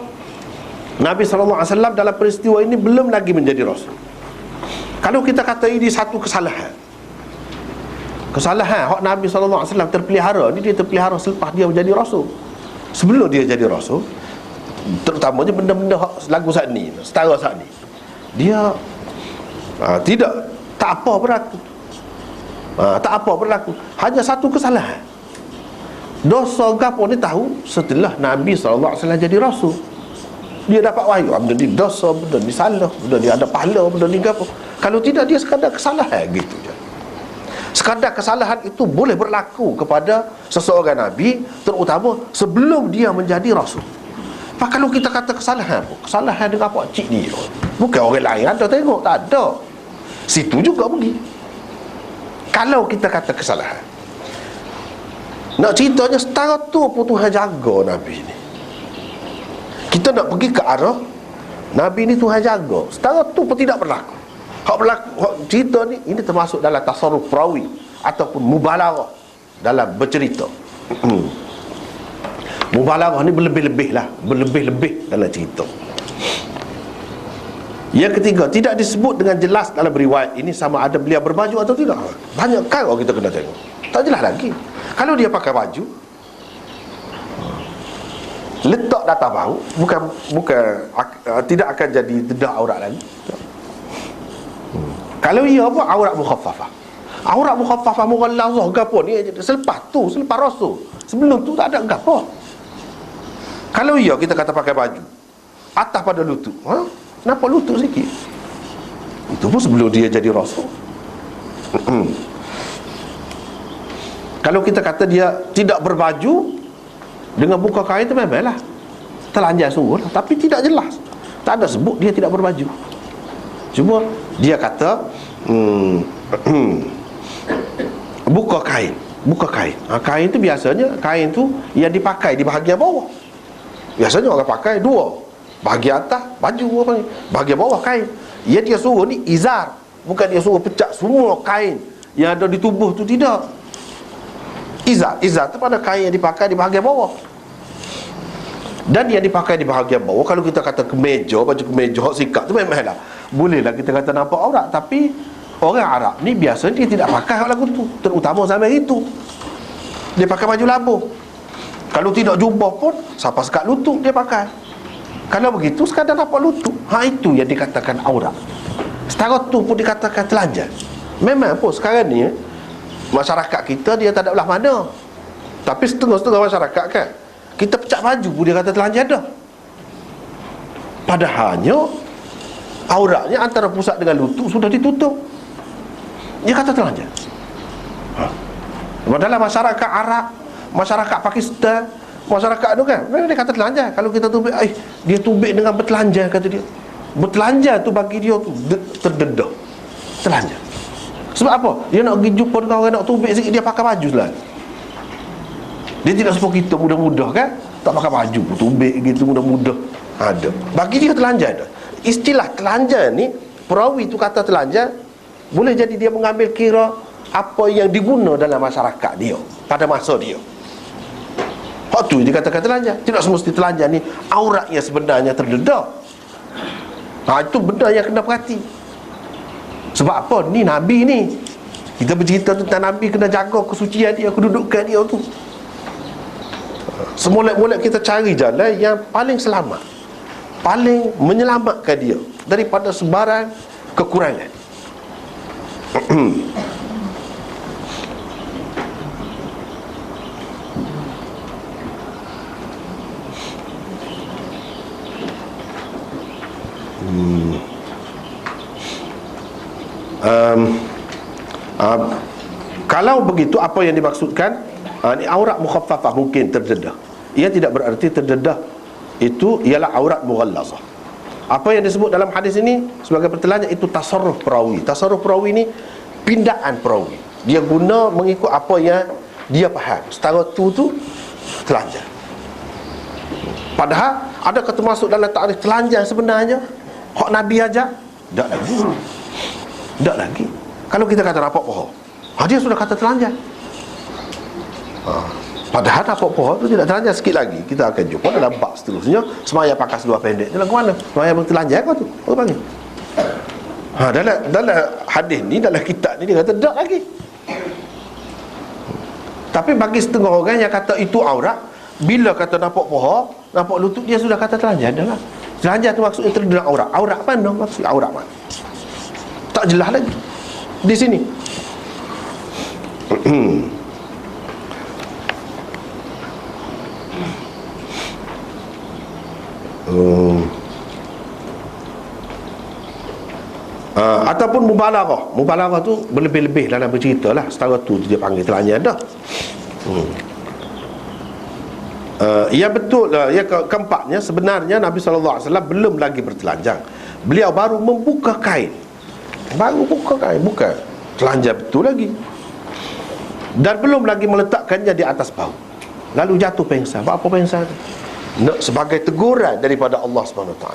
Nabi SAW dalam peristiwa ini belum lagi menjadi Rasul. Kalau kita kata ini satu kesalahan, hak Nabi SAW terpelihara, ni dia terpelihara selepas dia menjadi Rasul. Sebelum dia jadi Rasul, terutamanya benda-benda lagu saat ni, setara saat ni, dia tak apa berlaku. Tak apa berlaku. Hanya satu kesalahan. Dosa gapo ni tahu setelah Nabi SAW jadi Rasul. Dia dapat wahyu, benda ni dosa, benda ni salah, benda ni ada pahala, benda ni gapo. Kalau tidak, dia sekadar kesalahan gitu je. Sekadar kesalahan itu boleh berlaku kepada seseorang Nabi, terutama sebelum dia menjadi Rasul. Pak, kalau kita kata kesalahan dengan pak cik dia, bukan orang lain ada tengok, tak ada. Situ juga pergi. Kalau kita kata kesalahan, nak ceritanya setara tu pun Tuhan jaga Nabi ni. Kita nak pergi ke arah Nabi ni Tuhan jaga, setara tu pun tidak berlaku. Hak cerita ni, ini termasuk dalam tasarruf perawi ataupun mubalaghah dalam bercerita. Mubalaghah ni berlebih-lebih lah, berlebih-lebih dalam cerita. Yang ketiga, tidak disebut dengan jelas dalam riwayat ini sama ada beliau berbaju atau tidak. Banyak kali kita kena tengok, tak jelas lagi. Kalau dia pakai baju, letak data baru, bukan tidak akan jadi dedah aurat lagi. Kalau ia buat aurat mukhaffafah. Aurat mukhaffafah mughallazah gapo ni selepas rasul. Sebelum tu tak ada gapo. Kalau iya kita kata pakai baju atas pada lutut, kenapa lutut sikit? Itu pun sebelum dia jadi rasul. Kalau kita kata dia tidak berbaju dengan buka kain, itu memanglah telanjang sungguh lah. Tapi tidak jelas, tak ada sebut dia tidak berbaju. Cuma dia kata buka kain. Kain tu biasanya, kain tu yang dipakai di bahagian bawah. Biasanya orang pakai dua, bahagian atas baju, apa ni, bahagian bawah kain. Dia suruh ni izar, bukan dia suruh pecah semua kain yang ada di tubuh tu, tidak. Izar tu pada kain yang dipakai di bahagian bawah. Dan yang dipakai di bahagian bawah, kalau kita kata kemeja, baju kemeja, sikap tu memanglah bolehlah kita kata nampak aurat. Tapi orang Arab ni biasanya dia tidak pakai hal lagu tu, terutama zaman itu. Dia pakai baju labuh. Kalau tidak jubah pun sampai sekat lutut dia pakai. Kalau begitu sekadar nampak lutut, itu yang dikatakan aurat. Setara tu pun dikatakan telanjang. Memang pun sekarang ni masyarakat kita dia tak ada belah mana. Tapi setengah-setengah masyarakat kan, kita pecah baju pun dia kata telanjang dah. Padahalnya auratnya antara pusat dengan lutut sudah ditutup, dia kata telanjang. Dalam masyarakat Arab, masyarakat Pakistan, masyarakat tu kan, memang dia kata telanjang. Kalau kita tubik, dia tubik dengan bertelanjang, kata dia. Bertelanjang tu bagi dia tu terdedah, telanjang. Sebab apa? Dia nak pergi jumpa dengan orang nak tubik sikit, dia pakai baju selagi. Dia tidak seperti kita mudah-mudah kan, tak pakai baju, tubik gitu mudah-mudah. Ada. Bagi dia telanjang dah. Istilah telanjang ni, perawi tu kata telanjang, boleh jadi dia mengambil kira apa yang diguna dalam masyarakat dia pada masa dia. Hak tu dikatakan telanjang. Tidak semesti telanjang ni aurat yang sebenarnya terdedah. Itu benda yang kena perhati. Sebab apa? Ni Nabi ni, kita bercerita tentang Nabi, kena jaga kesucian dia, kedudukan dia tu. Semula-mula kita cari jalan yang paling selamat, paling menyelamatkan dia daripada sebarang kekurangan. Kalau begitu, apa yang dimaksudkan ni aurat mukhaffafah mungkin terdedah. Ia tidak berarti terdedah itu ialah aurat mughallazah. Apa yang disebut dalam hadis ini sebagai pertelanjang itu tasarruf perawi. Tasarruf perawi ni pindaan perawi. Dia guna mengikut apa yang dia faham. Setara tu telanjang. Padahal adakah termasuk dalam takrif telanjang sebenarnya hak Nabi ajar? Tak lagi. Tak lagi. Kalau kita kata nampak pohon, dia sudah kata telanjang. Padahal nampak pohon tu tidak telanjang. Sikit lagi kita akan jumpa dalam bab seterusnya, semaya pakai seluar pendek. Dalam ke mana? Semaya bertelanjang kau tu. Apa panggil? Dalam hadis ni, dalam kitab ni dia kata tak lagi. Tapi bagi setengah orang yang kata itu aurat, bila kata nampak pohon, nampak lutut, dia sudah kata telanjang dah lah. Telanjang tu maksudnya terdedah aurat. Aurat mana? Maksud aurat mana? Tak jelas lagi di sini. Ataupun mubalaghah. Mubalaghah tu berlebih-lebih dalam bercerita lah. Setara tu dia panggil telanjang dah. Ya betul lah. Ya keempatnya, sebenarnya Nabi SAW belum lagi bertelanjang. Beliau baru membuka kain. Baru buka kain, bukan telanjang betul lagi. Dan belum lagi meletakkannya di atas bahu. Lalu jatuh pengsan. Apa pengsan? Sebagai teguran daripada Allah SWT,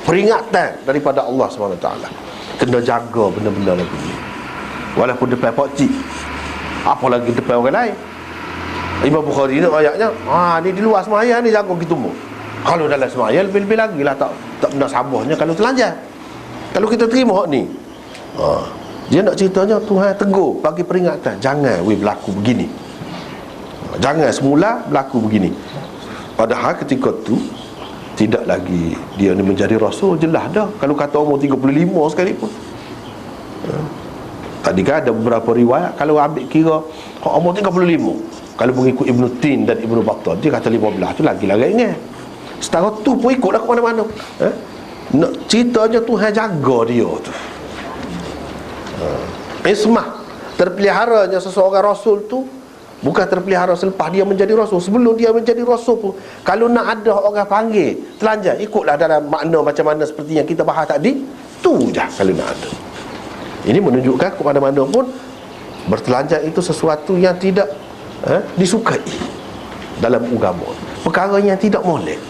peringatan daripada Allah SWT. Kena jaga benda-benda lagi ni, walaupun depan pakcik, apalagi depan orang lain. Imam Bukhari ni ayatnya, ni di luar semaya ni jaga gitu mu. Kalau dalam semaya lebih-lebih lagi lah, tak benar sabahnya kalau telanjang. Kalau kita terima hak ni, dia nak ceritanya Tuhan tegur, bagi peringatan, jangan berlaku begini, jangan semula berlaku begini. Padahal ketika tu tidak lagi dia ni menjadi rasul, jelas dah. Kalau kata umur 35 sekalipun, Tadi kan ada beberapa riwayat, kalau ambil kira umur 35, kalau mengikut Ibn Tin dan Ibn Battal, dia kata 15 tu lagi-lagi ingat. Setara tu pun ikutlah ke mana-mana. Nak ceritanya Tuhan jaga dia tu. Ismah, terpeliharanya seseorang rasul tu bukan terpelihara selepas dia menjadi rasul. Sebelum dia menjadi rasul pun, kalau nak ada orang panggil telanjang, ikutlah dalam makna macam mana seperti yang kita bahas tadi. Tu je kalau nak ada. Ini menunjukkan kepada mana pun bertelanjang itu sesuatu yang tidak disukai dalam agama, perkara yang tidak molek.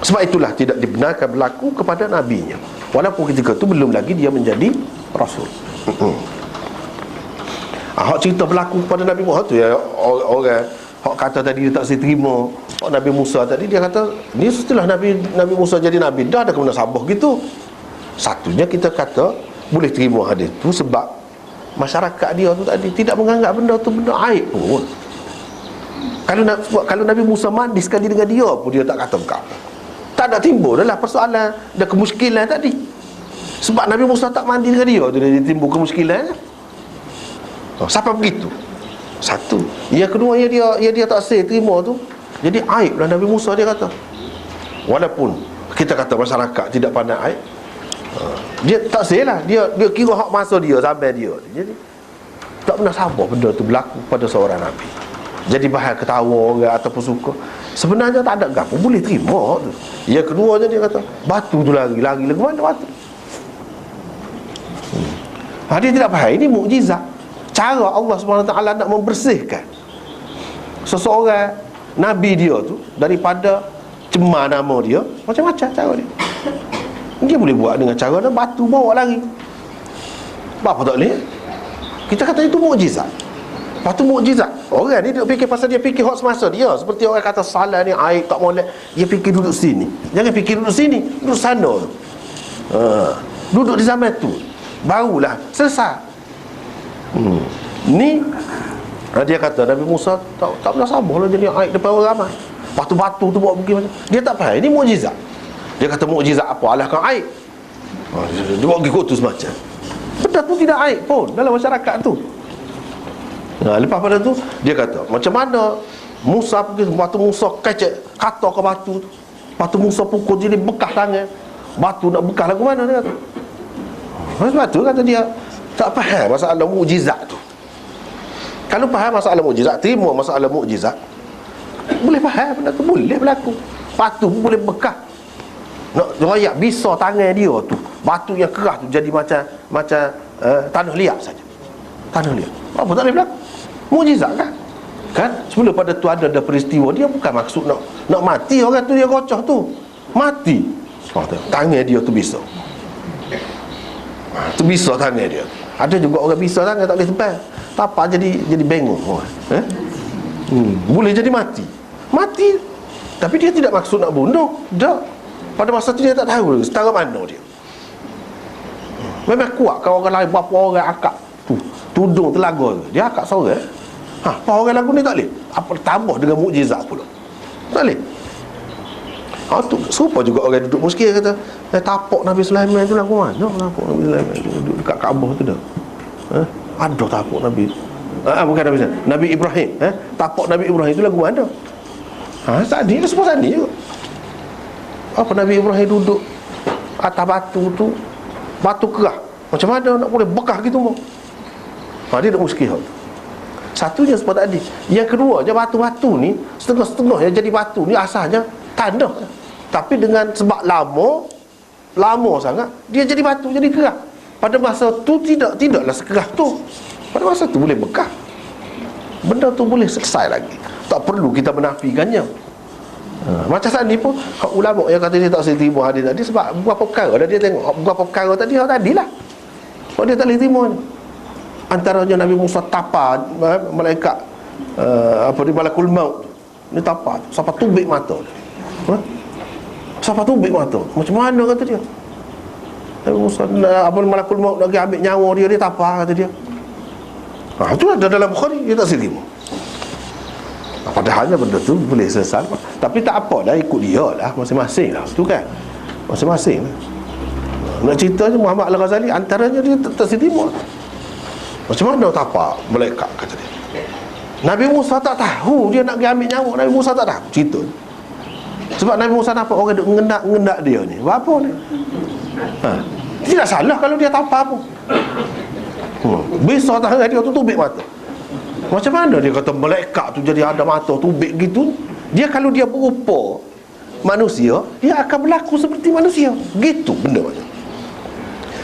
Sebab itulah tidak dibenarkan berlaku kepada nabinya, walaupun ketika itu belum lagi dia menjadi rasul. Hak cerita berlaku kepada Nabi Muhammad tu ya, orang hak kata tadi dia tak saya terima. Hak Nabi Musa tadi dia kata ni setelah Nabi Musa jadi nabi dah ada kena sabah gitu. Satunya kita kata boleh terima hadis tu sebab masyarakat dia tu tadi tidak menganggap benda tu benda aib pun. Kalau Nabi Musa mandi sekali dengan dia pun dia tak kata apa. Tak ada timbul adalah persoalan dan kemuskilan tadi. Sebab Nabi Musa tak mandi dengan dia tu dia timbul kemuskilan. Siapa begitu? Satu. Yang kedua dia tak say terima tu jadi aib lah Nabi Musa, dia kata. Walaupun kita kata masyarakat tidak pandai aib, dia tak say lah, dia kira hak masa dia sampai dia. Jadi tak pernah sabar benda tu berlaku pada seorang Nabi. Jadi bahan ketawa orang ataupun suka, sebenarnya tak ada gapo, boleh terima tu. Yang keduanya dia kata batu tu lagi ke mana batu. Dia tidak faham ini mukjizat. Cara Allah SWT nak membersihkan seseorang Nabi dia tu daripada cemar nama dia, macam-macam cara dia. Dia boleh buat dengan cara dia, batu bawa lagi. Apa tak boleh? Kita kata itu mukjizat. Lepas tu mukjizat. Orang ni dia fikir pasal dia fikir hak semasa dia. Seperti orang kata salah ni aib tak molek, dia fikir duduk sini. Jangan fikir duduk sini, duduk sana tu. Duduk di zaman tu, barulah selesai. Ni dia kata Nabi Musa tak pernah sabar lah jadi aib depan orang ramai. Batu-batu tu buat pergi macam. Dia tak faham ini mukjizat. Dia kata mukjizat apa? Alahkan aib. Dia buat pergi kotor semacam. Benda tu tidak aib pun dalam masyarakat tu. Lepas pada tu dia kata macam mana Musa pergi, batu Musa kecek kata ke batu tu. Batu Musa pukul jadi bekas tangan. Batu nak bekas lagu mana dia kata. Sebab tu kata dia tak faham masalah mukjizat tu. Kalau faham masalah mukjizat, terima masalah mukjizat, boleh faham benda tu boleh berlaku. Batu pun boleh bekas. Nak royak bisa tangan dia tu, batu yang keras tu jadi macam tanah liat saja. Tanah liat. Apa tak boleh berlaku? Mukjizat kan? Kan sebelum pada tu ada peristiwa, dia bukan maksud nak mati orang tu, dia gocoh tu. Mati. Tangan dia tu bisa. Tu bisa tangan dia. Ada juga orang bisa tangan tak boleh tebal. Tapak jadi bengong. Boleh jadi mati. Mati. Tapi dia tidak maksud nak bunuh. Tak. Pada masa tu dia tak tahu setara mana dia. Memang kuat kalau orang lain berapa orang akak tu tudung telaga tu. Dia akak seorang. Apa orang lagu ni tak boleh. Apa tambah dengan mukjizat pula. Tak boleh. Tu serupa juga orang duduk muskil kata tapak Nabi Sulaiman tu lagu mana? Tapak Nabi Sulaiman duduk dekat Kaabah tu dah. Ada tapak Nabi. Bukan Nabi Sulaiman, Nabi Ibrahim. Tapak Nabi Ibrahim tu lagu mana? Tadi lah semua tadi juga. Apa Nabi Ibrahim duduk atas batu tu, batu keras. Macam mana nak boleh bekas gitu mau? Dia duduk muskil tu. Satunya seperti tadi. Yang kedua je batu-batu ni setengah-setengah yang jadi batu ni asalnya tanah. Tapi dengan sebab lama sangat dia jadi batu, jadi keras. Pada masa tu tidaklah sekeras tu. Pada masa tu boleh bekas. Benda tu boleh selesai lagi. Tak perlu kita menafikannya. Macam saat ni pun ulama yang kata dia tak boleh terima hadis tadi sebab beberapa perkara dah dia tengok beberapa perkara tadi tadilah. Sebab dia tak boleh terima ni. Antaranya Nabi Musa tapar malaikat di malakul maut ni tapar sampai tubik mata dia. Sampai tubik mata. Macam mana kata dia? Nabi Musa malakul maut lagi ambil nyawa dia tapar kata dia. Itu ada dalam Bukhari, dia tak terima. Padahalnya benda tu boleh selesai. Tapi tak apa dah, ikut dia lah, masing-masing lah. Tu kan masing-masing lah. Nak cerita je Muhammad Al-Ghazali antaranya dia tak terima. Macam mana tapak malaikat, kata dia. Nabi Musa tak tahu dia nak pergi ambil nyawa. Nabi Musa tak tahu cerita. Sebab Nabi Musa nampak orang duk ngendak dia ni. Buat apa ni? Tidak salah kalau dia tahu apa-apa. Besar tangan dia tu tubik mata. Macam mana dia kata malaikat tu jadi ada mata tubik gitu? Dia kalau dia berupa manusia, dia akan berlaku seperti manusia. Gitu benda macam.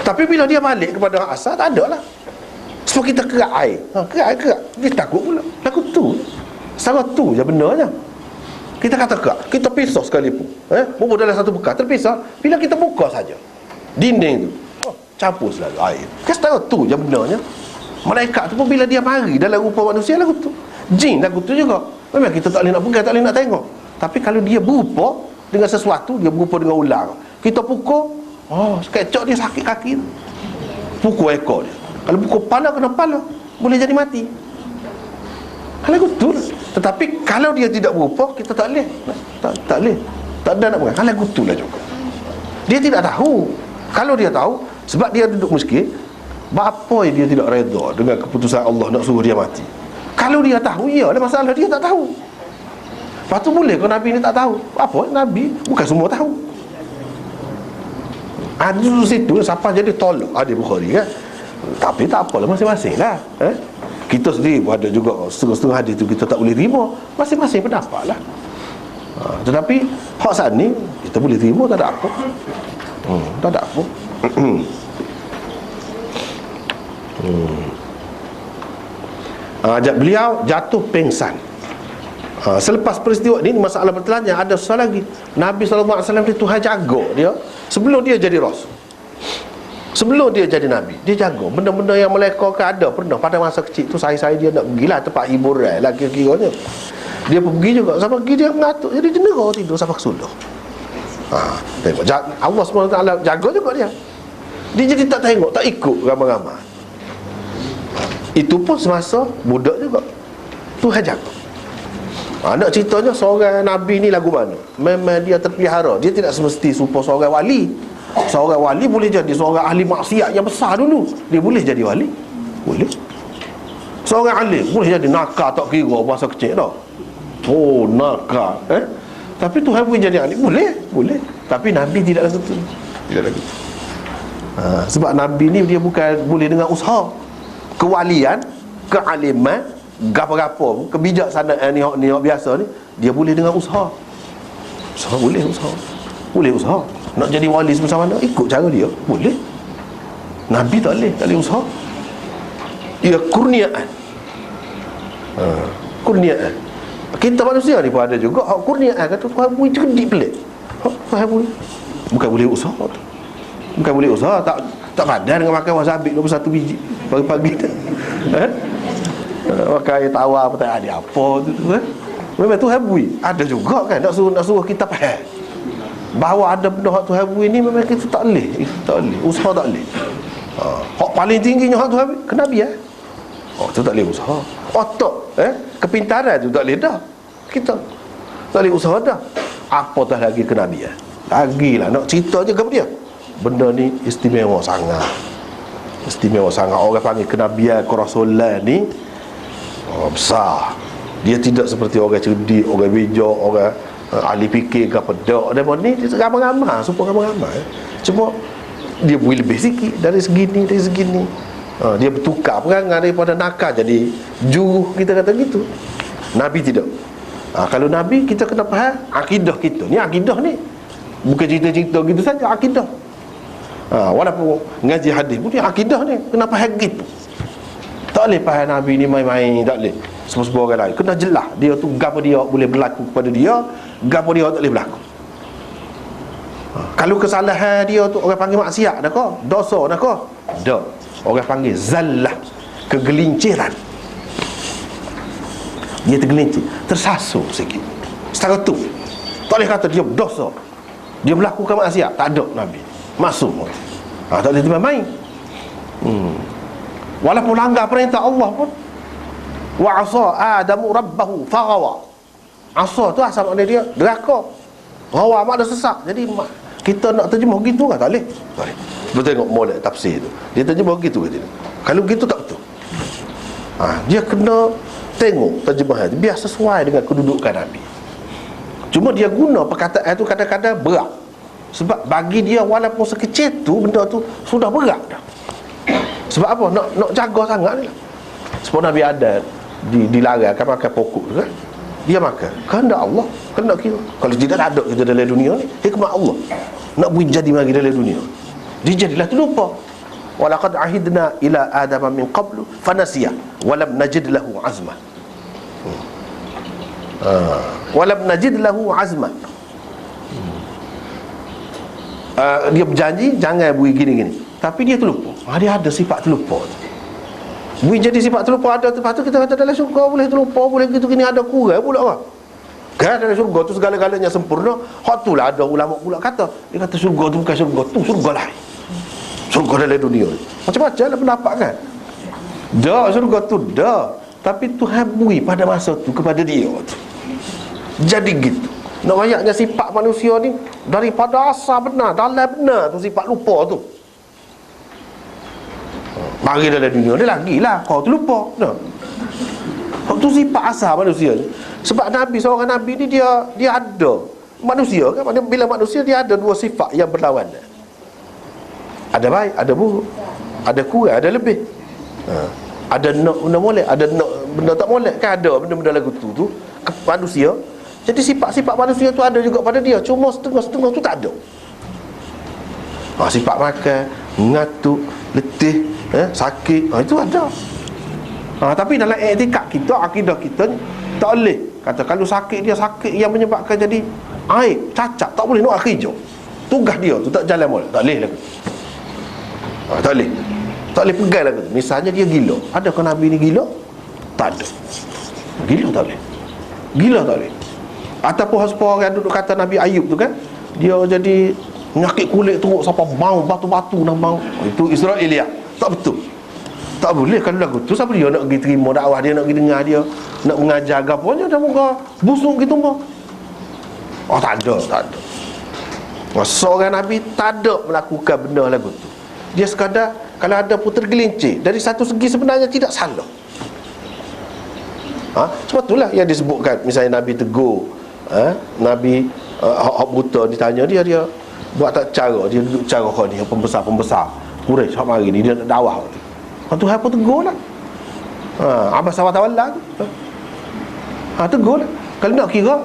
Tapi bila dia balik kepada asal, tak ada lah. Sebab kita kerak air, kerak. Dia takut pula. Takut tu. Sama tu je benarnya. Kita kata kerak, kita pisah sekalipun, bubur dalam satu bekas, terpisah. Bila kita buka saja dinding tu, campur selalu air. Kita tahu tu je benarnya. Malaikat tu pun bila dia mari dalam rupa manusia, lagu tu. Jin lagu tu juga. Memang kita tak boleh nak pegang, tak boleh nak tengok. Tapi kalau dia berupa dengan sesuatu, dia berupa dengan ular, kita pukul, sekecok dia sakit kaki tu. Pukul ekor dia. Kalau pukul kepala, kena kepala, boleh jadi mati. Kalau betul. Tetapi kalau dia tidak berupa, kita tak boleh. Tak boleh. Tak ada nak pegang. Kalau betul lah juga. Dia tidak tahu. Kalau dia tahu, sebab dia duduk miskin, apa dia tidak redha dengan keputusan Allah nak suruh dia mati. Kalau dia tahu, iyalah masalah dia tak tahu. Lepas tu boleh kalau Nabi ni tak tahu. Apa? Nabi bukan semua tahu. Ada di situ siapa jadi tolak ada Bukhari kan. Tapi tak apalah, masing-masing lah. Kita sendiri pun ada juga setengah-setengah hadis tu kita tak boleh terima. Masing-masing pendapat lah. Tetapi hak saat ni kita boleh terima, tak ada apa. Tak ada apa. Beliau jatuh pingsan. Selepas peristiwa ni, masalah bertelanjang, ada soal lagi. Nabi SAW dia Tuhan jaga dia sebelum dia jadi rasul. Sebelum dia jadi Nabi, dia jaga benda-benda yang melekatkan. Ada pernah pada masa kecil tu, saya dia nak pergilah tempat hiburan lah kira-kiranya. Dia pergi juga, sampai pergi dia mengatuk, jadi jendera tidur sampai kesuluh. Tengok Allah SWT jaga juga dia. Dia jadi tak tengok, tak ikut ramai-ramai. Itu pun semasa budak juga, Tuhan jaga. Nak ceritanya seorang Nabi ni lagu mana, memang dia terpelihara. Dia tidak semesti serupa seorang wali. Seorang wali boleh jadi seorang ahli maksiat yang besar dulu, dia boleh jadi wali. Boleh. Seorang alim boleh jadi nakal tak kira masa kecil dah. Nakal tapi Tuhan boleh jadi alim. Boleh. Tapi Nabi tidak lagu tu. Tidak lagu tu. Sebab Nabi ni dia bukan boleh dengan usaha. Kewalian, kealiman, gapo-gapo, kebijaksanaan ni biasa ni, dia boleh dengan usaha. Boleh usaha. Nak jadi wali macam mana, ikut cara dia, boleh. Nabi tak boleh usaha. Ia kurniaan. Kurniaan. Kita manusia ni pun ada juga hak kurniaan. Kata Tuhan bui cerdik pelik. Tuhan bui bukan boleh usaha. Bukan boleh usaha. Tak padan dengan makan wasabi 21 biji pagi-pagi tu. Makan air tawar apa tak ada apa tu. Memang Tuhan bui. Ada juga kan nak suruh kita faham bahawa ada benda hak Tuhan bui ni memang kita tak boleh. Usaha tak boleh. Hak paling tingginya hak Tuhan bui kenabian. Tu tak boleh usaha. Otak kepintaran tu tak boleh dah. Kita tak boleh usaha dah. Apatah lagi kenabian. Lagilah nak cerita je kepada dia. Benda ni istimewa sangat. Orang panggil kenabian, kerasulan ni besar. Dia tidak seperti orang cerdik, orang bijak, orang ahli fikir ke apa. Dia ni ramai-ramai, supaya ramai-ramai. Cuma dia boleh lebih sikit dari segi ni. Dia bertukar perangai daripada nakal jadi juruh, kita kata gitu. Nabi tidak. Kalau Nabi kita kena faham akidah kita. Ni akidah ni bukan cerita-cerita gitu saja, akidah. Walaupun ngaji hadis pun akidah ni kena faham gitu. Tak boleh faham Nabi ni main-main, tak boleh. Semua orang lain kena jelas dia tu gapo dia boleh berlaku kepada dia, gapo dia tak boleh berlaku. Kalau kesalahan dia tu orang panggil maksiat dah kah? Dosa dah kah? Dah. Orang panggil zallah, kegelinciran. Dia tergelincir, tersasul sikit. Setara tu tak boleh kata dia berdosa, dia melakukan maksiat. Tak ada Nabi masuk. Tak boleh tiba main. Walaupun langgar perintah Allah pun, wa asa adamu rabbahu faghawa. Asa tu asal makna dia deraka. Rawa makna sesat. Jadi kita nak terjemah gitu kan tak boleh. Betul tengok molek tafsir tu. Dia terjemah gitu ke tidak? Kalau gitu tak betul. Dia kena tengok terjemahan biar sesuai dengan kedudukan Nabi. Cuma dia guna perkataan itu kadang-kadang berat. Sebab bagi dia walaupun sekecil tu, benda tu sudah berat dah. Sebab apa? Nak jaga sangat ni lah. Sebab Nabi ada dilarangkan makan pokok tu kan. Dia makan kehendak Allah, kehendak kita. Kalau tidak ada kita dalam dunia ni, hikmah Allah nak beri jadi lagi dalam dunia, dia jadilah terlupa. Walaqad ahidna ila adama min qablu fanasiya walam najid lahu azma. Walam najid lahu azma. Dia berjanji jangan beri gini-gini, tapi dia terlupa. Dia ada sifat terlupa. Beri jadi sifat terlupa ada. Lepas tu kita kata dalam syurga boleh terlupa, boleh gitu gini, ada kurang pula orang. Kan dalam syurga tu segala-galanya sempurna. Hak tu lah ada ulama pula kata, dia kata syurga tu bukan syurga tu, syurga lain. Syurga dalam dunia ni macam-macam lah pendapat kan. Dah syurga tu dah, tapi Tuhan beri pada masa tu kepada dia tu. Jadi gitu. Nak banyaknya sifat manusia ni daripada asal benar, dalam benar tu sifat lupa tu. Mari dalam dunia ni lagilah kau terlupa. Nah, tu sifat asal manusia ni. Sebab Nabi, seorang Nabi ni dia ada manusia kan, bila manusia dia ada dua sifat yang berlawanan. Ada baik, ada buruk, ada kurang, ada lebih. Ada nak benda molek, ada nak benda tak molek kan, ada benda-benda lagu tu manusia. Jadi sifat-sifat manusia tu ada juga pada dia, cuma setengah-setengah tu tak ada. Sifat makan, mengatuk, letih, sakit, itu ada. Tapi dalam etikad kita, akidah kita ni tak boleh kata kalau sakit dia sakit yang menyebabkan jadi aib, cacat, tak boleh nak kerja. Tugas dia tu tak jalan molek, tak boleh lagu. Tak boleh pegang lagu tu. Misalnya dia gila, adakah Nabi ni gila? Tak ada. Gila tak boleh. Gila tak boleh. Ataupun orang duduk kata Nabi Ayub tu kan, dia jadi penyakit kulit teruk sampai bau batu-batu dan bau. Itu Israeliat. Tak betul. Tak boleh kalau lagu tu. Siapa dia nak pergi terima dakwah dia, nak pergi dengar dia, nak mengajar agapanya, dah muka busuk gitu mah. Tak ada. Seorang Nabi tak ada melakukan benda lagu tu. Dia sekadar kalau ada pun tergelincir. Dari satu segi sebenarnya tidak salah. Sebab itulah yang disebutkan, misalnya Nabi tegur, Nabi hak buta ditanya dia buat tak cara, dia duduk cara kau ni, pembesar-pembesar Quraisy hak mari ni, dia nak dakwah tu. Tuhan pun tegur lah. Abas wa tawalla tu. Tegur lah. Kalau nak kira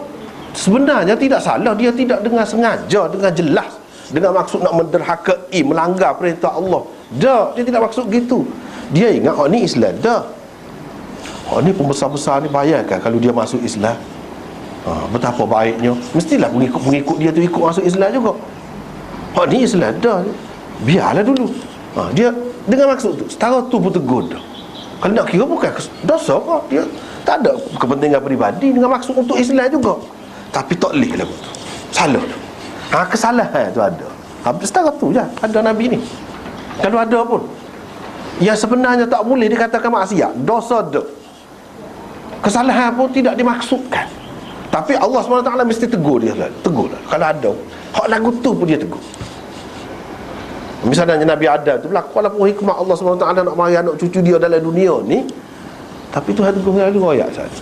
sebenarnya tidak salah, dia tidak dengan sengaja, dengan jelas, dengan maksud nak menderhakai, melanggar perintah Allah. Dah, dia tidak maksud gitu. Dia ingat ni Islam dah. Ni pembesar-besar ni, bayangkan kalau dia masuk Islam, betapa baiknya. Mestilah pengikut dia tu ikut masuk Islam juga. Ni Islam dah, biarlah dulu. Dia dengan maksud tu, setara tu pun tegur dah. Kalau nak kira bukan dosa kok, dia tak ada kepentingan peribadi, dengan maksud untuk Islam juga. Tapi tak boleh lah tu, salah tu. Kesalahan tu ada. Setara tu je ada Nabi ni. Kalau ada pun yang sebenarnya tak boleh dikatakan maksiat, dosa dah, kesalahan pun tidak dimaksudkan, tapi Allah SWT mesti tegur dia. Tegur lah. Kalau ada hak lagu tu pun dia tegur. Misalnya Nabi Adam tu berlaku, walaupun hikmah Allah SWT nak mari anak cucu dia dalam dunia ni, tapi Tuhan tegur dia royak saja.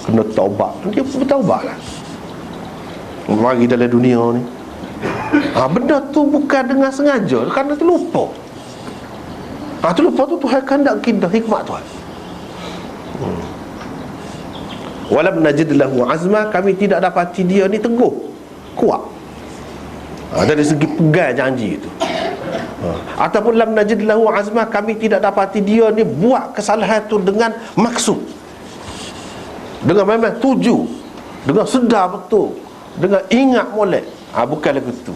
Kena taubat. Dia bertaubat lah, mari dalam dunia ni. Benda tu bukan dengan sengaja, kerana terlupa. Terlupa tu Tuhan kandak kita, hikmah Tuhan. Walam najid lahu azma, kami tidak dapati dia ni teguh, kuat, dari segi pegang janji itu. Ataupun lam najid lahu azma, kami tidak dapati dia ni buat kesalahan tu dengan maksud, dengan memang tuju, dengan sedar betul, dengan ingat molek. Bukan lagu tu.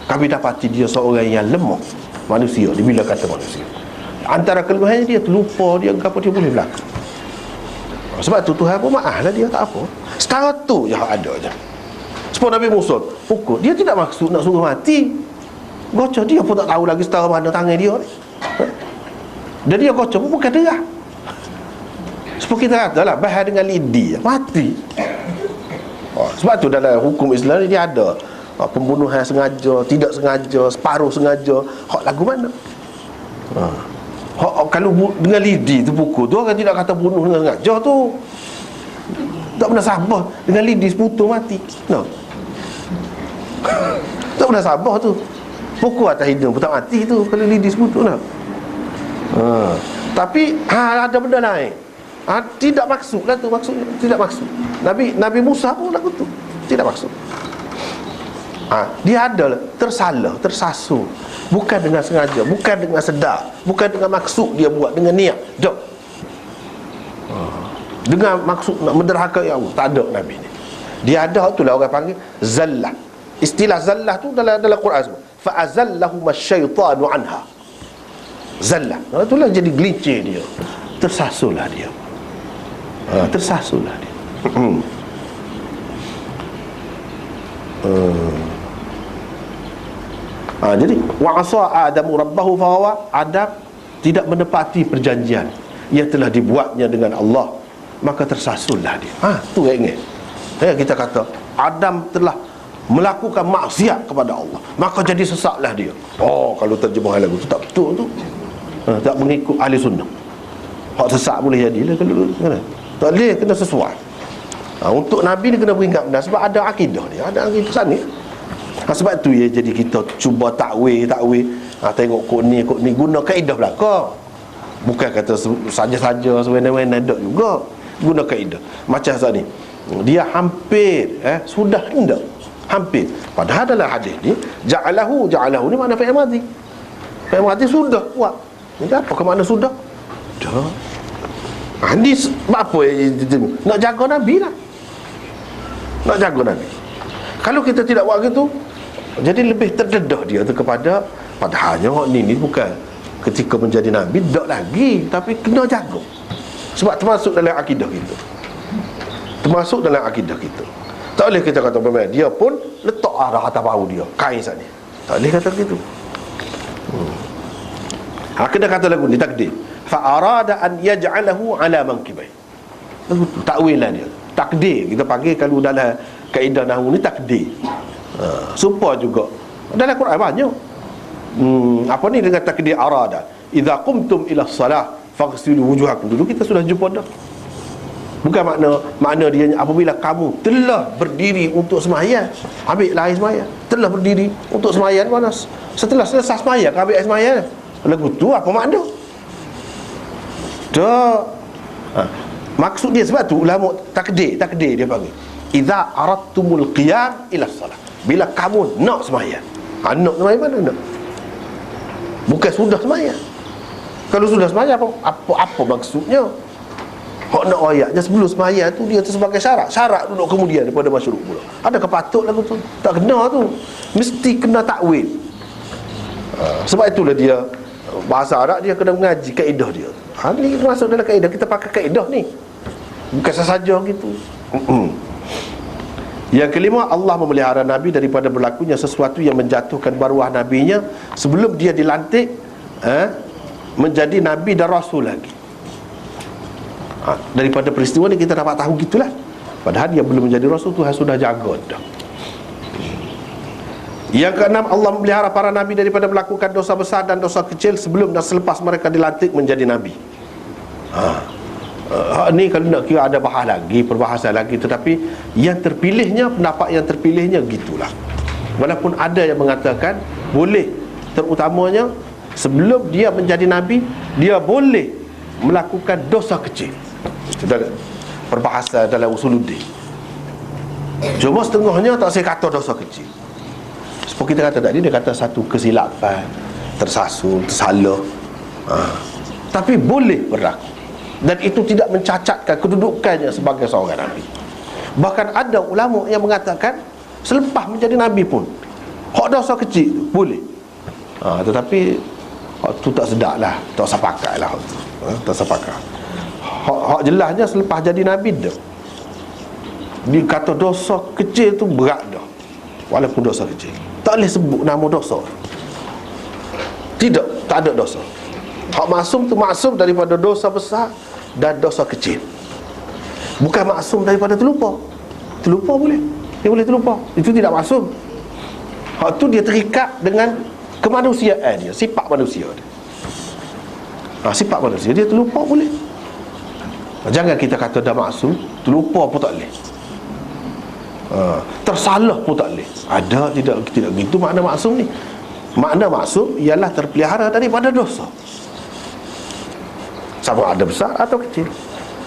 Kami dapati dia seorang yang lemah, manusia. Dia bila kata manusia, antara kelemahannya dia terlupa, dia apa dia boleh berlaku. Sebab tu Tuhan pun maaf lah dia, tak apa. Setara tu je ada je. Sebab Nabi Musa pukul, dia tidak maksud nak suruh mati. Gocah dia pun tak tahu lagi setara mana tangan dia ni. Dan dia gocah pun bukan derah. Sebab kita kata lah, bahar dengan lidi, mati. Sebab tu dalam hukum Islam ni dia ada pembunuhan sengaja, tidak sengaja, separuh sengaja. Hak lagu mana? Kalau dengan lidi tu pukul tu, orang tidak kata bunuh dengan sengaja tu. Tak pernah sabar dengan lidi seputu mati. No. Tak pernah sabar tu. Pukul atas hidung pun tak mati tu kalau lidi seputu no. Tapi ada benda lain. Tidak maksud lah tu, maksudnya tidak maksud. Nabi Musa pun lagu tu tidak maksud. Dia adalah tersalah, tersasul, bukan dengan sengaja, bukan dengan sedar, bukan dengan maksud dia buat, dengan niat. Tak. Dengan maksud nak menderhakai Allah. Tak ada Nabi ni. Dia ada, itulah orang panggil zallah. Istilah zallah tu dalam Quran semua. Fa azallahum asyaitanu anha. Zallah. Itulah jadi gelincir dia. Tersasulah dia. Tersasulah dia. Jadi wa'asa Adamu rabbahu fahawa, Adam tidak menepati perjanjian yang telah dibuatnya dengan Allah, maka tersasullah dia. Tu yang ingat. Kita kata Adam telah melakukan maksiat kepada Allah, maka jadi sesatlah dia. Kalau terjemahan lagu tu tak betul tu. Tak mengikut ahli sunnah. Hak sesat boleh jadilah kalau kena. Tak boleh, kena sesuai. Untuk Nabi ni kena beringat benar, sebab ada akidah dia, ada akidah sana. Sebab tu ya, jadi kita cuba takwil. Tengok kod ni guna kaedah belaka. Bukan kata saja-saja sewena-wena, tak juga. Guna kaedah. Macam saat ni, dia hampir sudah hendak, hampir. Padahal dalam hadis ni ja'alahu ni makna fi'il madhi. Fi'il madhi sudah buat. Ini apa ke makna sudah? Dah. Ini apa nak jaga Nabi lah. Nak jaga Nabi. Kalau kita tidak buat gitu, jadi lebih terdedah dia tu kepada, padahalnya ni bukan ketika menjadi Nabi tak lagi, tapi kena jaga. Sebab termasuk dalam akidah kita. Termasuk dalam akidah kita. Tak boleh kita kata dia pun letak arah atas bahu dia, kain sana. Tak boleh kata gitu. Kena kata lagu ni takdir. Fa arada an yaj'alahu ala mankibai. Takwilan dia. Takdir kita panggil kalau dalam kaedah nahwu ni takdir. Supaya juga dalam Quran banyak. Apa ni dengan takdir arada? Idza qumtum ila salah faghsilu wujuhakum. Dulu kita sudah jumpa dah. Bukan makna dia apabila kamu telah berdiri untuk sembahyang, ambil air sembahyang. Telah berdiri untuk sembahyang mana? Setelah selesai sembahyang, ambil air sembahyang. Lagu tu apa makna? Tak. Maksud dia, sebab tu ulama takdir dia panggil idza aradtumul qiyam ila salat. Bila kamu nak sembahyang. Nak sembahyang mana nak? Bukan sudah sembahyang. Kalau sudah sembahyang apa maksudnya? Hak nak ayatnya sebelum sembahyang tu dia tu sebagai syarat duduk kemudian daripada masyruq pula. Adakah patut lagu tu? Tak kena tu. Mesti kena takwil. Sebab itulah dia bahasa Arab dia kena mengaji kaedah dia. Ni masuk dalam kaedah, kita pakai kaedah ni. Bukan sahaja gitu. Yang kelima, Allah memelihara Nabi daripada berlakunya sesuatu yang menjatuhkan maruah Nabinya sebelum dia dilantik menjadi Nabi dan Rasul lagi. Daripada peristiwa ni kita dapat tahu gitulah. Padahal dia belum menjadi Rasul, Tuhan sudah jaga dah. Yang keenam, Allah memelihara para Nabi daripada melakukan dosa besar dan dosa kecil sebelum dan selepas mereka dilantik menjadi Nabi. Ni kalau nak kira ada bahas lagi, perbahasan lagi. Tetapi yang terpilihnya, pendapat yang terpilihnya gitulah. Walaupun ada yang mengatakan boleh, terutamanya sebelum dia menjadi Nabi, dia boleh melakukan dosa kecil. Itu perbahasan dalam usuluddin. Cuma setengahnya tak saya kata dosa kecil. Seperti kita kata tadi, dia kata satu kesilapan, tersasul, tersalah, tapi boleh berlaku. Dan itu tidak mencacatkan kedudukannya sebagai seorang Nabi. Bahkan ada ulama yang mengatakan selepas menjadi Nabi pun hak dosa kecil tu boleh. Tetapi hak tu tak sedap lah, tak sepakat lah. Tak sepakat. Hak jelasnya selepas jadi Nabi dah, dia kata dosa kecil tu berat dah. Walaupun dosa kecil, tak boleh sebut nama dosa. Tidak, tak ada dosa. Hak maksum tu maksum daripada dosa besar dan dosa kecil. Bukan maksum daripada terlupa. Terlupa boleh, dia boleh terlupa. Itu tidak maksum. Hak tu dia terikat dengan kemanusiaan dia, sifat manusia dia. Sifat manusia, dia terlupa boleh. Jangan kita kata dah maksum, terlupa pun tak boleh. Tersalah pun tak boleh. Ada tidak gitu makna maksum ni. Makna maksum ialah terpelihara daripada dosa, sama ada besar atau kecil.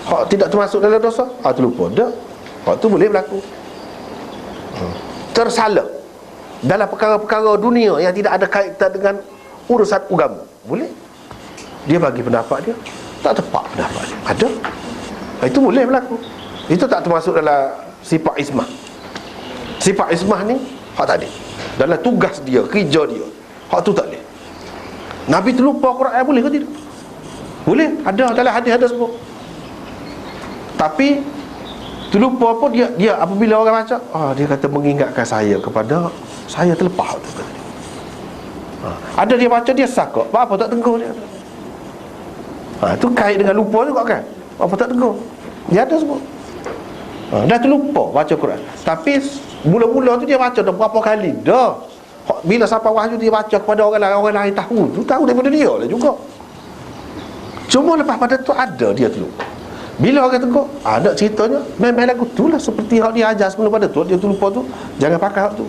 Hak tidak termasuk dalam dosa, terlupa dah, hak tu boleh berlaku. Tersalah dalam perkara-perkara dunia yang tidak ada kaitan dengan urusan agama, boleh. Dia bagi pendapat dia tak tepat pendapat dia, ada. Itu boleh berlaku. Itu tak termasuk dalam sifat ismah. Sifat ismah ni hak tadi, dalam tugas dia, kerja dia, hak tu tak boleh. Nabi terlupa Quran, boleh ke tidak? Boleh, ada dalam hadis ada sebut. Tapi terlupa apa dia apabila orang baca, dia kata mengingatkan saya kepada saya terlepas tu, kata dia. Ada dia baca dia sakak, apa tak tegur dia. Tu kait dengan lupa juga kan. Apa tak tegur, dia ada sebut. Dah terlupa baca Quran. Tapi mula-mula tu dia baca dah berapa kali dah. Bila sampai wahyu dia baca kepada orang lain tahu daripada dia lah juga. Cuma lepas pada tu ada dia terlupa. Bila orang tegur, ada ceritanya memang lagu tu lah seperti hak dia ajar sebelum pada tu. Dia terlupa tu, jangan pakai hak tu.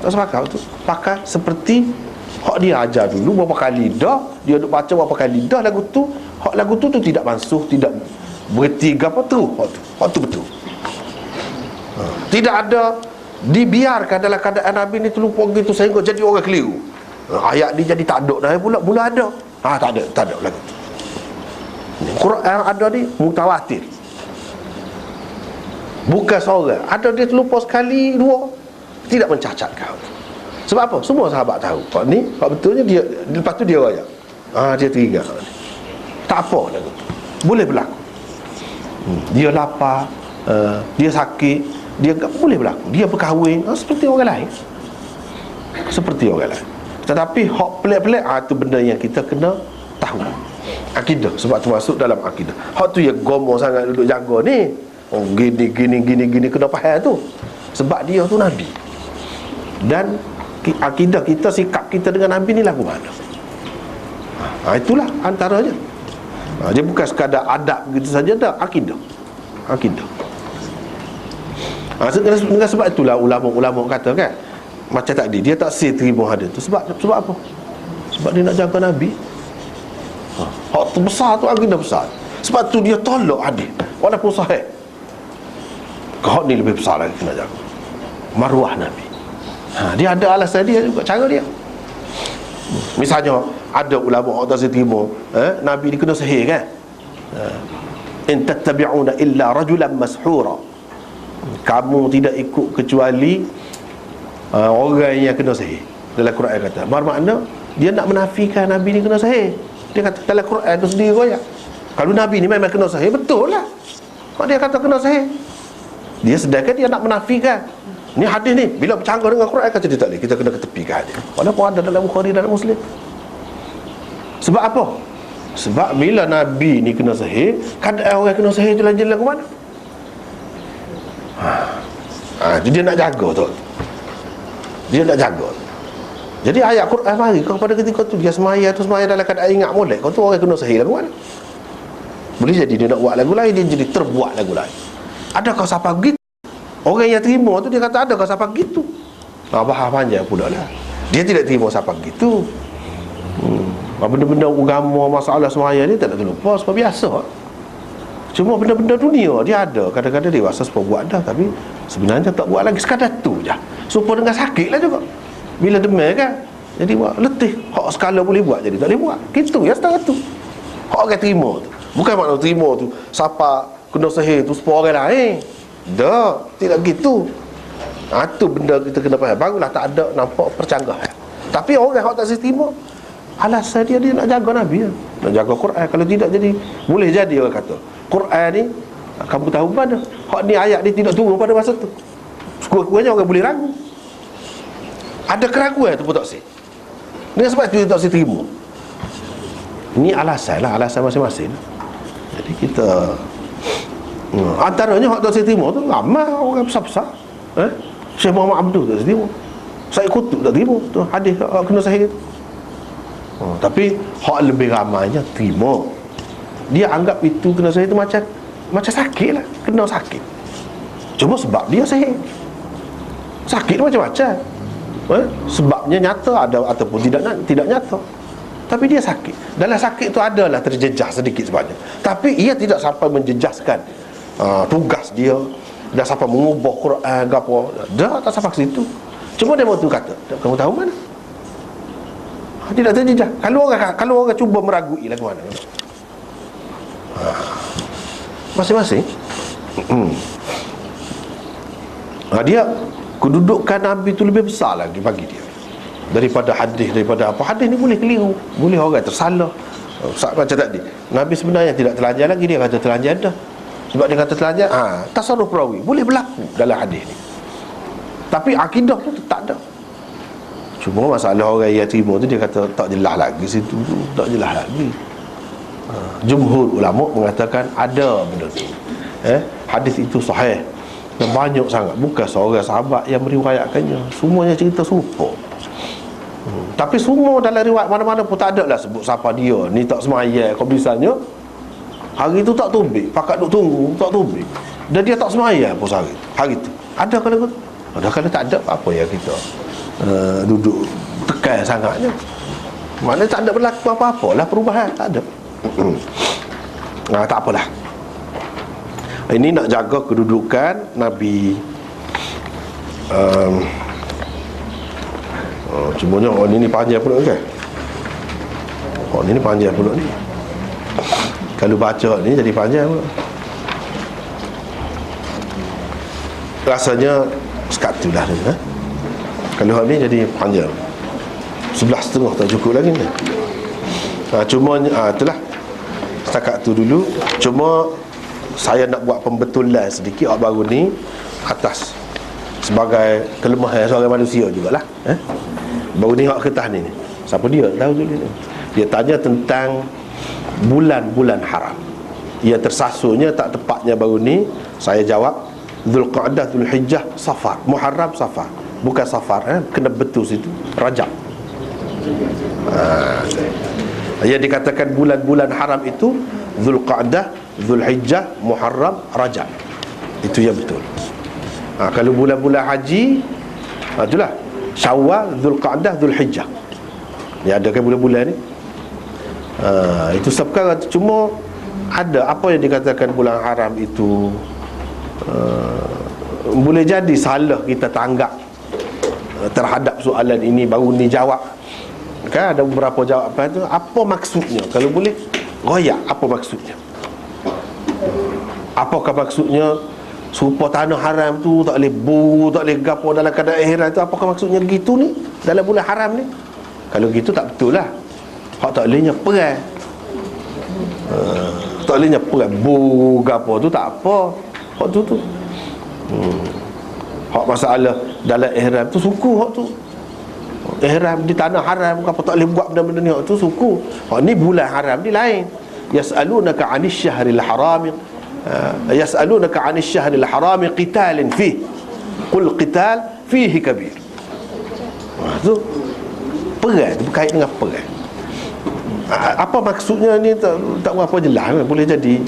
Tak usah pakai hak tu. Pakai seperti hak dia ajar dulu berapa kali dah. Dia duk baca berapa kali dah lagu tu. Hak lagu tu tidak mansuh, tidak berhenti apa tu. Hak tu betul. Tidak ada dibiarkan dalam keadaan Nabi ni terlupa gitu sehingga jadi orang keliru. Ayat ni jadi tak ada dah pula, mula ada. Tak ada lagu tu. Quran yang ada ni mutawatir, bukan seorang. Ada dia terlupa sekali dua, tidak mencacat kau. Sebab apa? Semua sahabat tahu hak ni, hak betulnya dia. Lepas tu dia raya, dia teringat. Tak apa lagu tu, boleh berlaku. Dia lapar, dia sakit, dia boleh berlaku. Dia berkahwin, seperti orang lain. Seperti orang lain. Tetapi hak pelik-pelik, itu benda yang kita kena tahu. Akidah, sebab tu masuk dalam akidah. Hak tu yang gomoh sangat duduk jaga ni. Gini kena faham tu. Sebab dia tu Nabi. Dan akidah kita, sikap kita dengan Nabi ni lagu mana. Itulah antaranya. Dia bukan sekadar adab begitu saja dah, akidah. Dengan sebab itulah ulama kata kan, macam tadi dia tak terima hadis tu. Sebab apa? Sebab dia nak jaga Nabi. Hak tu besar tu, akidah besar. Sebab tu dia tolak hadis walaupun sahih. Hak ni lebih besar lagi kena jaga maruah Nabi. Dia ada alasan dia juga, cara dia. Misalnya ada ulama orang tak terima Nabi ni kena sihir kan. In tattabi'una illa rajulan mashura. Kamu tidak ikut kecuali orang yang kena sihir. Dalam Quran kata, bermakna dia nak menafikan Nabi ni kena sihir. Dia kata dalam Quran tu sendiri royak. Kalau Nabi ni memang kena sihir, betul lah. Kalau dia kata kena sihir, dia sedangkan dia nak menafikan. Ni hadis ni bila bercanggah dengan Quran, kata dia tak boleh, kita kena ketepikan hadis. Walaupun ada dalam Bukhari dan Muslim. Sebab apa? Sebab bila Nabi ni kena sihir, kadang orang kena sihir tu jelas ke mana. Dia nak jaga tu. Dia nak jaga. Jadi ayat Quran mari kepada ketika tu dia semaya dalam keadaan ingat molek. Kau tu orang kena sihir lagu mana? Boleh jadi dia nak buat lagu lain, dia jadi terbuat lagu lain. Adakah siapa gitu? Orang yang terima tu dia kata adakah siapa gitu? Bahas panjang pula lah. Dia tidak terima siapa gitu. Benda-benda agama, masalah semaya ni tak nak terlupa sebab biasa. Cuma benda-benda dunia dia ada. Kadang-kadang dia rasa supaya buat dah, tapi sebenarnya tak buat lagi, sekadar tu je. Supaya dengan sakit lah juga. Bila demam kan, jadi buat letih. Hak sekala boleh buat, jadi tak boleh buat. Gitu ya, setengah tu. Hak orang terima tu. Bukan makna terima tu siapa kena sihir tu supaya orang lain. Dah, tidak gitu. Tu benda kita kena faham. Barulah tak ada nampak percanggahan. Tapi orang hak tak terima, alasan dia nak jaga Nabi, nak jaga Quran. Kalau tidak jadi, boleh jadi orang kata Quran ni kamu tahu mana hak ni, ayat ni tidak turun pada masa tu. Sekurang-kurangnya orang boleh ragu. Ada keraguan tu pun tak sih. Dengan sebab itu dia tak sih terima. Ini alasan lah, alasan masing-masing. Jadi kita antaranya hak tak sih terima tu ramai orang besar-besar. Syekh Muhammad Abdul tak sih terima. Syekh Qutb tak terima tu hadis kena sahih tu. Tapi hak lebih ramainya terima. Dia anggap itu kena sihir itu macam sakit lah, kena sakit. Cuma sebab dia sihir. Sakit macam-macam. Sebabnya nyata ada ataupun tidak nyata. Tapi dia sakit. Dalam sakit tu adalah terjejah sedikit sebabnya. Tapi ia tidak sampai menjejaskan tugas dia, dah sampai mengubah Quran ke apa. Dah tak sampai ke situ. Cuma dia mau tu kata, kamu tahu mana? Tidak terjejah. Kalau orang cuba meragui lah ke mana? Masing-masing. Dia kedudukan Nabi itu lebih besar lagi bagi dia daripada hadis, daripada apa. Hadis ni boleh keliru, boleh orang tersalah. Macam tadi, Nabi sebenarnya tidak telanjang lagi, dia kata telanjang dah. Sebab dia kata telanjang, tasarruf perawi boleh berlaku dalam hadis ni. Tapi akidah tu tak ada. Cuma masalah orang yang terima tu, dia kata tak jelas lagi situ tu, tak jelas lagi. Jumhur ulama mengatakan ada benda tu. Hadis itu sahih dan banyak sangat, bukan seorang sahabat yang meriwayatkannya, semuanya cerita serupa. Tapi semua dalam riwayat mana-mana pun tak ada lah sebut siapa dia ni tak semayang. Kau misalnya hari tu tak tubik, pakat duk tunggu tak tubik, dan dia tak semayang pun hari tu. Ada kalau tak ada, apa ya kita duduk tekan sangatnya. Mana tak ada berlaku apa-apa lah, perubahan tak ada. Tak apalah. Ini nak jaga kedudukan Nabi. Cumanya ini panjang pula kan. Ini panjang pula ni. Kalau baca ni jadi panjang pula. Rasanya sekatu dah ni. Kalau ni jadi panjang. 11.5 tak cukup lagi ni. Cuma itulah. Setakat tu dulu. Cuma saya nak buat pembetulan sedikit awak baru ni atas sebagai kelemahan seorang manusia jugalah. Baru ni awak kertas ni. Siapa dia? Tahu tu dia. Dia tanya tentang bulan-bulan haram. Yang tersasurnya tak tepatnya baru ni saya jawab Zulqa'dah, Zulhijjah, Safar, Muharram, Safar. Bukan Safar, kena betul situ Rajab. Yang dikatakan bulan-bulan haram itu Zulqa'dah, Zulhijjah, Muharram, Rajab. Itu yang betul. Kalau bulan-bulan haji, itulah Syawal, Zulqa'dah, Zulhijjah. Ya, ada kan bulan-bulan ni. Itu sekarang cuma ada apa yang dikatakan bulan haram itu, boleh jadi salah kita tanggap terhadap soalan ini. Baru ni jawab kan, ada beberapa jawapan tu. Apa maksudnya? Kalau boleh royak, apa maksudnya? Apakah maksudnya supaya tanah haram tu tak boleh buru, tak boleh gapo dalam keadaan ihram tu? Apakah maksudnya gitu ni dalam bulan haram ni? Kalau gitu tak betul lah. Hak tak bolehnya perang, tak bolehnya perang buru gapo tu tak apa. Hak tu hak masalah dalam ihram tu suku. Hak tu ihram di tanah haram, apa tak boleh buat benda-benda ni, hak tu suku. Hak ni bulan haram ni lain. Yas'alunaka 'anil syahril haram, yas'alunaka 'anil syahril haram qitalin fihi qul qital fihi kabir. Tu perang, tu berkait dengan perang. Apa maksudnya ni tak berapa jelas. Boleh jadi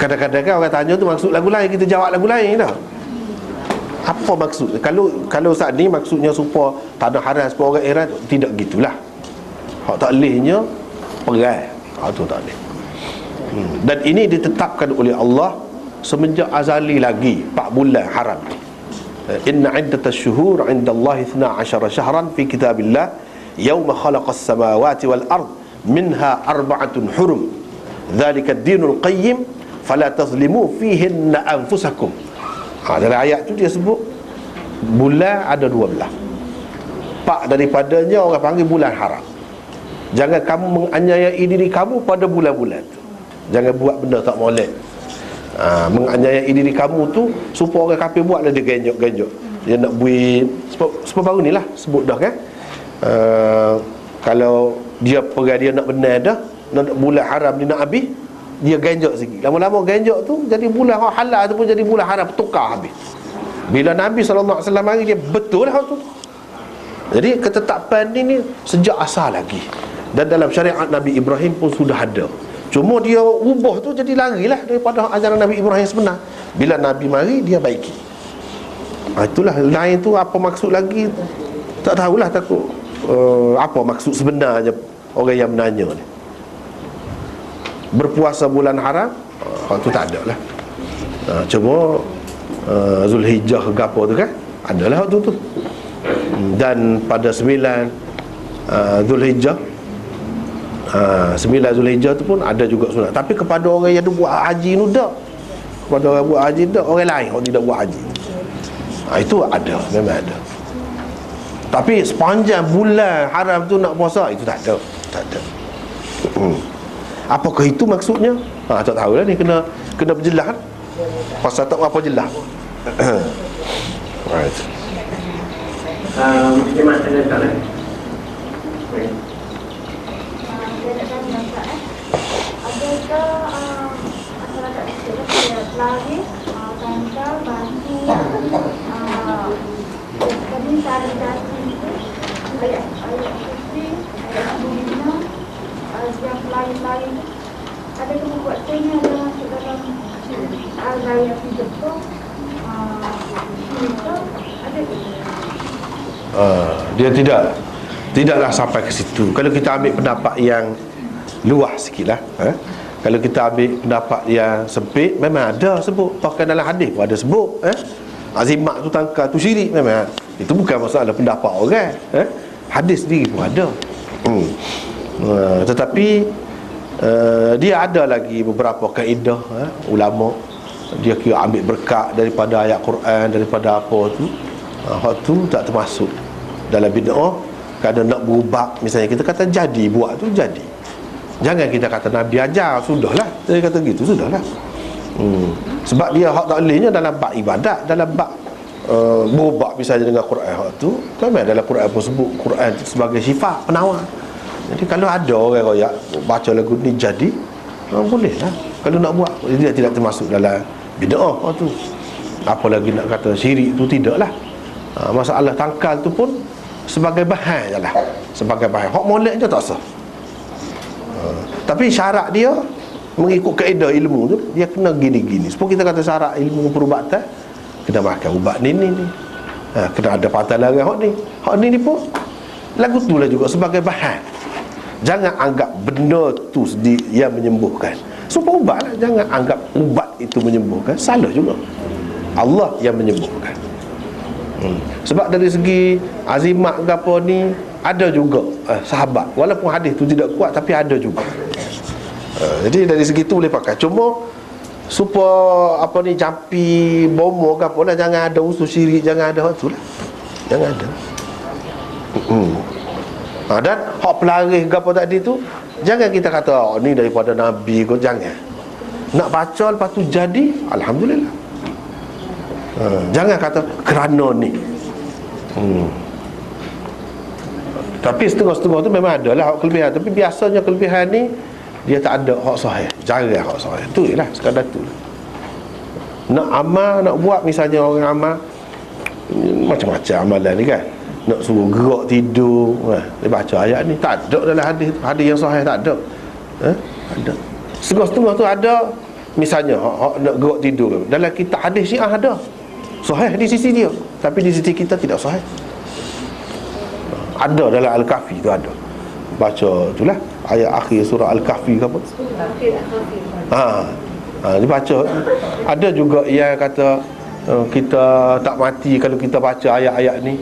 kadang-kadang kan orang tanya tu maksud lagu lain, kita jawab lagu lain dah. Apa maksud? Kalau saat ni maksudnya supaya tanah haram, supaya orang ihram, tidak gitulah. Hak tak lehnya perang. Itu tak boleh. Dan ini ditetapkan oleh Allah semenjak azali lagi 4 bulan haram. Inna iddatash syuhur 'inda Allah 12 syahran fi kitabillah yawma khalaqas samawati wal ard minha arba'atun hurum dzalika ad-dinul qayyim fala tazlimu fihinna anfusakum. Dalam ayat tu dia sebut bulan ada 12. 4 daripadanya orang panggil bulan haram. Jangan kamu menganiayai diri kamu pada bulan-bulan tu. Jangan buat benda tak molek. Menganiayai diri kamu tu supaya orang kafir buatlah, dia genjok-genjok. Dia nak buat sebab baru ni lah sebut dah kan. Kalau dia pergi dia nak benar dah, nak bulan haram dia nak habis, dia genjok sikit. Lama-lama genjok tu jadi bulan halal tu pun jadi bulan haram, tukar habis. Bila Nabi SAW mari, dia betul lah tu. Jadi ketetapan ni sejak asal lagi. Dan dalam syariat Nabi Ibrahim pun sudah ada. Cuma dia ubah tu jadi larilah daripada ajaran Nabi Ibrahim sebenar. Bila Nabi mari, dia baiki. Itulah lain tu apa maksud lagi, tak tahulah, takut apa maksud sebenarnya orang yang menanya ni. Berpuasa bulan haram, tu tak ada lah. Cuma Zulhijjah ke apa tu kan, adalah waktu tu. Dan pada 9 Zulhijjah, 9 Zulhijjah tu pun ada juga sunat. Tapi kepada orang yang ada buat haji ni tak. Kepada orang buat haji tak, orang lain orang tidak buat haji. Itu ada, memang ada. Tapi sepanjang bulan haram tu nak puasa, itu tak ada. Tak ada. Apakah itu maksudnya? Tak tahulah ni, kena berjelas kan? Pasal tak apa jelas. Right. Terima kasih Ustaz. Adakah masyarakat Islam lari, tangkal, bantu, kami cari dasi itu ayat suci, ayat bunyinya, yang lain-lain. Adakah membuatnya ada masuk dalam al-gayat hidup tu? Dia tidaklah sampai ke situ. Kalau kita ambil pendapat yang luas sikit lah, kalau kita ambil pendapat yang sempit, memang ada sebut. Bahkan dalam hadis pun ada sebut, azimat tu tangkal tu syirik. Memang itu bukan masalah pendapat orang, hadis sendiri pun ada. Tetapi dia ada lagi beberapa kaedah, ulama dia kira ambil berkat daripada ayat Quran, daripada apa tu, hak tu tak termasuk dalam bid'ah. Kadang nak berubah, misalnya kita kata jadi, buat tu jadi. Jangan kita kata Nabi ajar, sudahlah. Dia kata gitu, sudahlah. Sebab dia hak tak bolehnya dalam bab ibadat, dalam bab berubah misalnya dengan Quran, hak tu memang dalam Quran pun sebut Quran sebagai sifat penawar. Jadi kalau ada orang royak baca lagu ni jadi, boleh lah. Kalau nak buat, dia tidak termasuk dalam bid'ah hak tu. Apa lagi nak kata syirik tu, tidaklah. Masalah tangkal tu pun sebagai bahan je lah, sebagai bahan. Hak molek je tak sah. Tapi syarat dia mengikut kaedah ilmu tu, dia kena gini-gini. Sebab kita kata syarat ilmu perubatan, kena makan ubat ni kena ada patah larang hak ni. Hak ni pun lagu tu lah juga sebagai bahan. Jangan anggap benda tu yang menyembuhkan. Supaya ubat lah, jangan anggap ubat itu menyembuhkan. Salah juga. Allah yang menyembuhkan. Sebab dari segi azimat ke apa ni, ada juga sahabat, walaupun hadis tu tidak kuat, tapi ada juga. Jadi dari segi tu boleh pakai. Cuma supaya apa ni, jampi bomo ke apa lah, jangan ada unsur syirik, jangan ada hak tu lah. Jangan ada. Dan hak pelaris ke apa tadi tu, jangan kita kata ni daripada Nabi kot, jangan. Nak baca lepas tu jadi, alhamdulillah. Jangan kata kerana ni. Tapi setengah-setengah tu memang ada lah hak kelebihan. Tapi biasanya kelebihan ni dia tak ada hak sahih, jarang hak sahih. Tu je lah, sekadar tu lah. Nak amal, nak buat, misalnya orang amal macam-macam amalan ni kan, nak suruh gerak tidur, dia baca ayat ni, tak ada dalam hadis yang sahih, tak ada. Ada setengah-setengah tu ada. Misalnya hak nak gerak tidur, dalam kitab hadis Syiah ada sahih di sisi dia, tapi di sisi kita tidak sahih. Ada dalam Al-Kahfi tu ada. Baca itulah ayat akhir surah Al-Kahfi ke apa. Dibaca. Ada juga yang kata kita tak mati kalau kita baca ayat-ayat ni.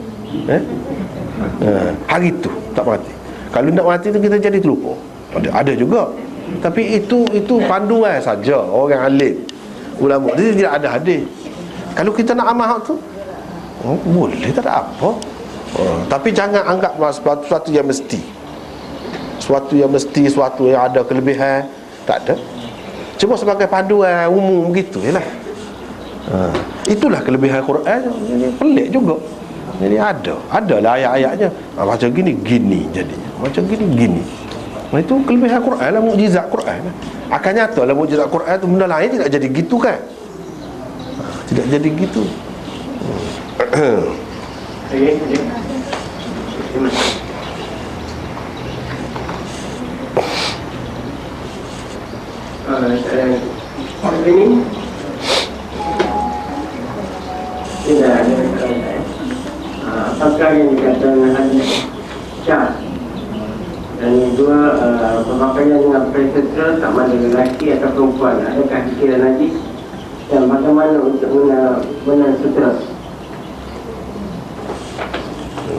Hari tu tak mati. Kalau nak mati tu kita jadi terlupa. Ada juga. Tapi itu panduan saja orang alim, ulama. Dia tidak ada hadis. Kalau kita nak amal hak tu, boleh, tak ada apa. Tapi jangan anggap sesuatu yang mesti. Sesuatu yang mesti, sesuatu yang ada kelebihan, tak ada. Cuma sebagai panduan umum begitu je lah. Itulah kelebihan Quran. Jadi pelik juga. Jadi adalah ayat-ayatnya, macam gini jadinya, macam gini. Itu kelebihan Quran lah, mukjizat Quran lah. Akan nyata lah mukjizat Quran tu, benda lain tidak jadi gitu kan. Tidak jadi gitu. ini tidak ada kaitan. Apakah yang dikatakan hadis syaz dan yang dua pemakaian dengan presetral sama ada lelaki atau perempuan, adakah dikira najis dan bagaimana untuk guna sutra?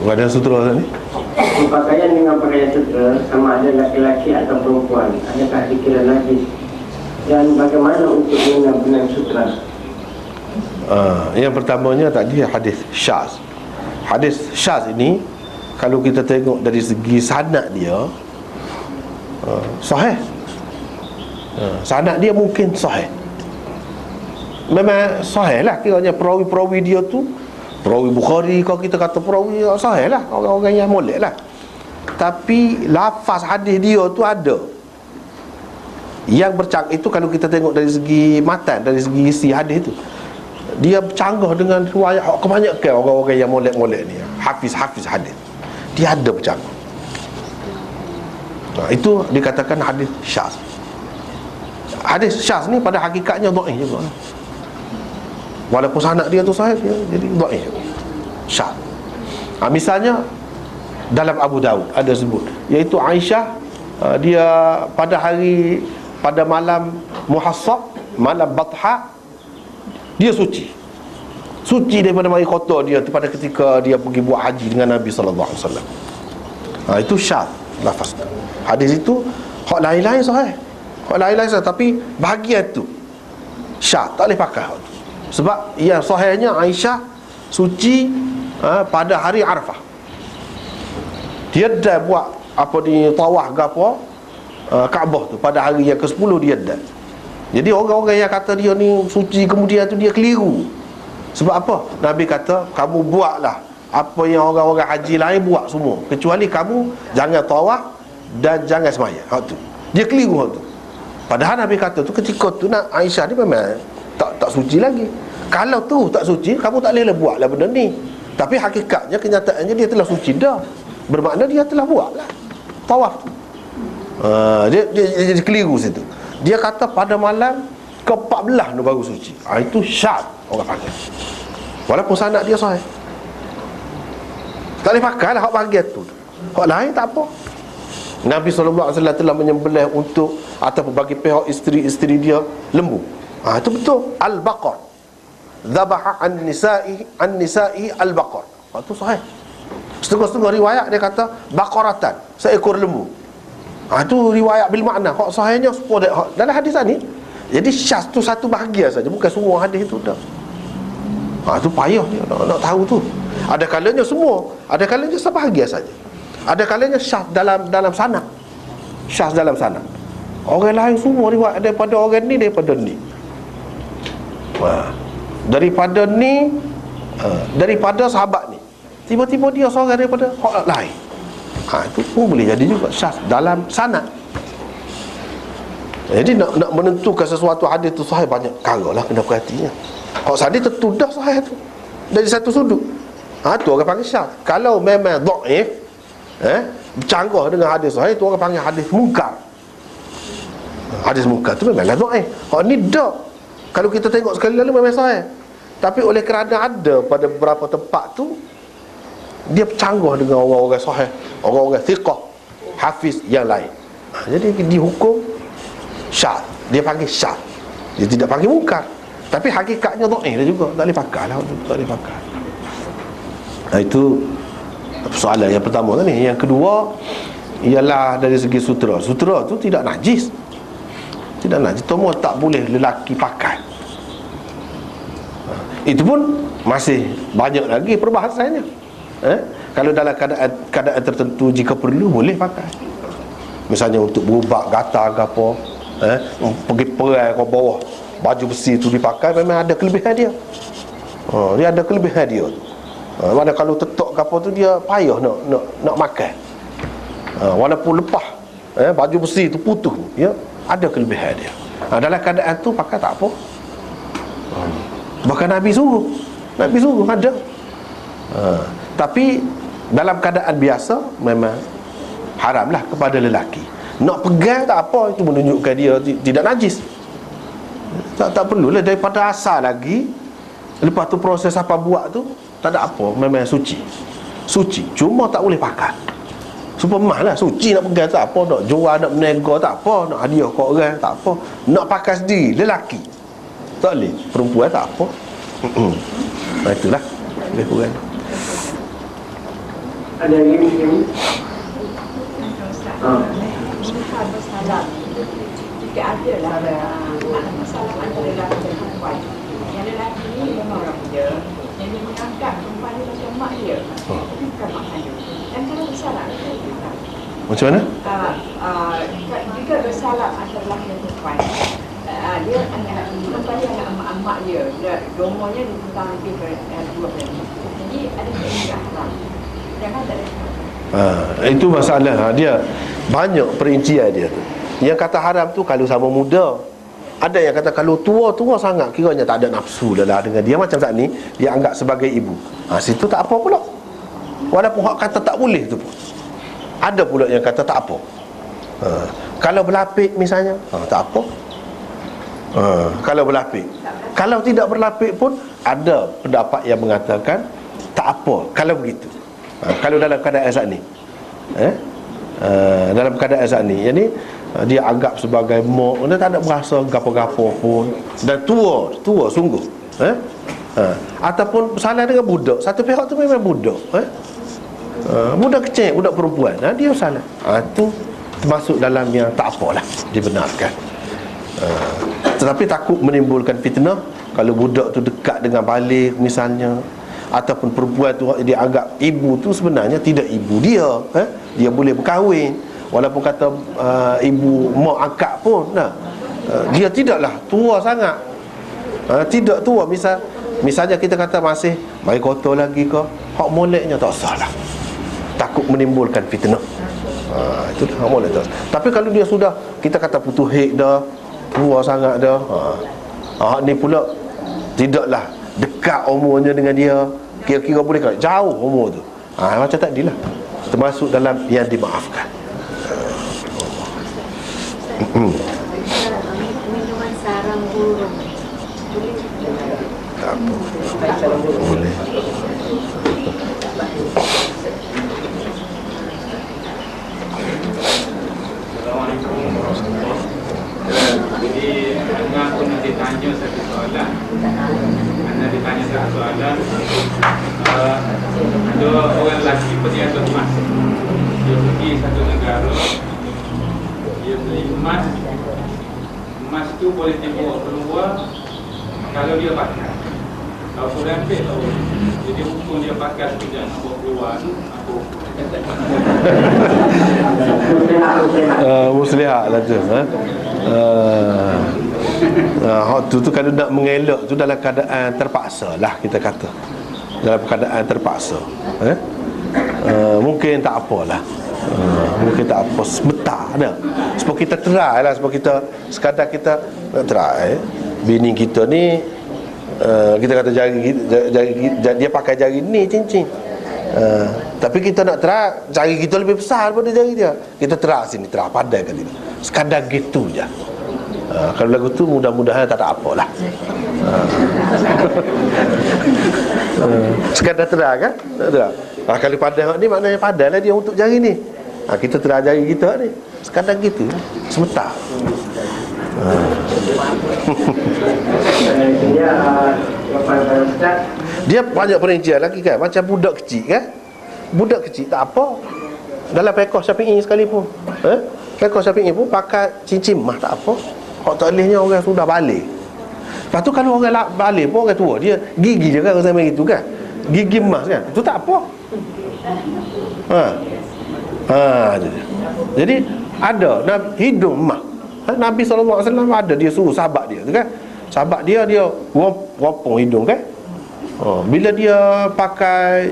Ada sutra ni? Pemakaian dengan pakaian sutra sama ada lelaki atau perempuan, adakah dikira najis dan bagaimana untuk guna benang sutra? Yang pertamanya tadi hadis syaz. Hadis syaz ini kalau kita tengok dari segi sanad dia sahih. Sanad dia mungkin sahih. Memang sahih lah kiranya perawi-perawi dia tu. Perawi Bukhari, kalau kita kata perawi sahih lah, orang-orang yang molek lah. Tapi lafaz hadis dia tu ada yang itu kalau kita tengok dari segi matan, dari segi isi hadis tu, dia bercanggah dengan riwayat kebanyakan orang-orang yang molek-molek ni, hafiz-hafiz hadis. Dia ada bercanggah. Itu dikatakan hadis syaz. Hadis syaz ni pada hakikatnya dhaif juga. Walaupun sanad dia tu sahih, jadi dhaif. Syaz. Misalnya dalam Abu Daud ada sebut, iaitu Aisyah, dia pada malam Muhassab, malam Batha, dia suci daripada mari kotor dia pada ketika dia pergi buat haji dengan Nabi sallallahu alaihi wasallam. Itu syaz lafaz tu. Hadis itu hak lain-lain sahih. Hak lain-lain sahih, tapi bahagian tu syaz, tak boleh pakai hak tu. Sebab yang sahihnya Aisyah suci pada hari Arafah. Dia dah buat apa ni, tawaf ke apa Kaabah tu pada hari yang ke-10 dia dah. Jadi orang-orang yang kata dia ni suci kemudian tu dia keliru. Sebab apa? Nabi kata kamu buatlah apa yang orang-orang haji lain buat semua, kecuali kamu jangan tawaf dan jangan sembahyang. Hak tu. Dia keliru hak tu. Padahal Nabi kata tu ketika tu Aisyah ni memang tak suci lagi. Kalau tu tak suci, kamu tak boleh buatlah benda ni. Tapi hakikatnya, kenyataannya dia telah suci dah. Bermakna dia telah buatlah tawaf tu. Dia keliru situ. Dia kata pada malam ke-14 tu baru suci. Itu syad orang panggil. Walaupun sanad dia sahih, tak boleh pakai lah hak bahagian tu. Hak lain tak apa. Nabi SAW telah menyembelih untuk ataupun bagi pihak isteri-isteri dia lembu. Itu betul. Al-Baqar, dhabaha an-nisa'i al-Baqar. Itu sahih. Setengah-setengah riwayat dia kata baqaratan, seekor lembu. Itu riwayat bil makna. Hak sahihnya dalam hadis ni. Jadi syaz tu satu bahagian saja, bukan semua hadis itu dah. Itu payah dia nak tahu tu. Ada kalanya semua, ada kalanya sebahagian saja. Ada kalanya syaz dalam sanad. Syaz dalam sanad. Orang lain semua riwayat daripada orang ni, daripada ni. Daripada ni, daripada sahabat ni. Tiba-tiba dia seorang daripada hak lain. Itu pun boleh jadi juga syaz dalam sanad. Jadi nak menentukan sesuatu hadis tu sahih banyak perkara lah kena perhatinya. Hak hadis tentu dah sahih tu dari satu sudut. Tu orang panggil syaz. Kalau memang dhaif, bercanggah dengan hadis sahih, tu orang panggil hadis munkar. Hadis munkar tu memanglah dhaif. Hak ni dah, kalau kita tengok sekali lalu memang sahih, tapi oleh kerana ada pada beberapa tempat tu dia bercanggah dengan orang-orang sahih, orang-orang thiqah, hafiz yang lain. Jadi dihukum syaz. Dia panggil syaz. Dia tidak panggil munkar. Tapi hakikatnya dhaif dia juga. Tak boleh pakai lah. Tak boleh pakai. Itu soalan yang pertama tadi. Yang kedua ialah dari segi sutera. Sutera tu tidak najis. Tidak najis. Semua tak boleh lelaki pakai. Itu pun masih banyak lagi perbahasannya. Kalau dalam keadaan tertentu jika perlu boleh pakai. Misalnya untuk berubah gatal ke apa, pergi perang ke bawah, baju besi tu dipakai, memang ada kelebihan dia. Dia ada kelebihan dia. Mana kalau tetok ke apa tu dia payah nak makan. Walaupun lepas baju besi tu putus, ya, ada kelebihan dia. Dalam keadaan tu pakai tak apa. Bahkan Nabi suruh ada. Tapi dalam keadaan biasa memang haramlah kepada lelaki. Nak pegang tak apa, itu menunjukkan dia tidak najis. Tak perlulah daripada asal lagi. Lepas tu proses apa buat tu tak ada apa, memang suci. Cuma tak boleh pakai. Superman lah, suci nak pegang tak apa, nak jual, nak menego tak apa, nak hadiah kat orang tak apa, nak pakai sendiri lelaki tak boleh, perempuan tak apa. Nah, itulah lebih kurang. Ada lagi mungkin? Masalah jika ada lah masalah antara lelaki dan perempuan. Yang lelaki ni memang orang dia, yang dia menganggap perempuan ni macam mak dia, tapi bukan mak kandung. Dan kalau bersalah, Macam mana? jika bersalah antara lelaki dan perempuan, dia anak perempuan dia anak mak dia, umurnya 20 tahun lebih ke 20. Jadi ada yang haram. Jangan tak ada. Itu masalah. Dia banyak perincian dia tu. Yang kata haram tu kalau sama muda. Ada yang kata kalau tua sangat, kiranya tak ada nafsu dah dengan dia. Macam saat ni dia anggap sebagai ibu. Situ tak apa pula. Walaupun hak kata tak boleh tu pun. Ada pula yang kata tak apa. Kalau berlapik misalnya, tak apa. Kalau berlapik. Kalau tidak berlapik pun ada pendapat yang mengatakan tak apa kalau begitu. Kalau dalam keadaan saat ni, dalam keadaan saat ni, yang ni dia anggap sebagai mak, dia tak ada berasa gapo-gapo pun, dan tua sungguh. Ataupun salah dengan budak, satu pihak tu memang budak, budak kecil, budak perempuan, dia salah. Itu termasuk dalam yang tak apalah, dibenarkan. Tetapi takut menimbulkan fitnah. Kalau budak tu dekat dengan balik misalnya, ataupun perempuan tu dia anggap ibu tu sebenarnya tidak ibu dia, dia boleh berkahwin walaupun kata ibu mak angkat pun, dia tidaklah tua sangat, tidak tua. Misalnya kita kata masih mai kotor lagi ke, hak moleknya tak salah, takut menimbulkan fitnah. Itu hak molek tak. Tapi kalau dia sudah, kita kata putus hik dah, tua sangat dah, hak ni pula tidaklah dekat umurnya dengan dia, kira-kira boleh kan jauh umur tu, macam tadi lah, termasuk dalam yang dimaafkan. Minuman sarang burung Tak apa, boleh. Jadi Anda pun ditanya satu soalan. Anda ditanya satu soalan. Ada orang lelaki peniaga emas. Dia pergi satu negara, dia beli emas. Emas tu boleh dibawa keluar kalau dia pakai. Kalau sudah ambil tak boleh. Jadi hukum dia pakai sekejap nak bawa keluar tu, aku muslihat lah tu. Tu kalau nak mengelak tu dalam keadaan terpaksa lah, kita kata dalam keadaan terpaksa, mungkin tak apalah, mungkin tak apa sebentar dah, sebab kita try lah, sebab kita sekadar kita nak try bini kita ni, kita kata jari dia pakai jari ni cincin, tapi kita nak try jari kita lebih besar daripada jari dia, kita try sini, try pandai kali ni, sekadar gitu je. Kalau lagu tu mudah-mudahan tak ada apalah. Sekadar terang kan? Tak terang. Kalau padai ni maknanya padai lah dia untuk jari ni. Kita terang jari kita ni. Sekadar gitu, sebentar. Dia banyak perincian lagi kan, macam budak kecil kan. Budak kecil tak apa, dalam fiqh Syafi'i sekalipun, fiqh Syafi'i pun pakai cincin mah tak apa. Hak tak bolehnya orang sudah balik. Lepas tu kalau orang balik pun orang tua, dia gigi je kan, orang zaman itu kan, gigi emas kan, itu tak apa. Jadi ada hidung emas. Nabi SAW ada, dia suruh sahabat dia tu kan, sahabat dia wapung hidung kan. Bila dia pakai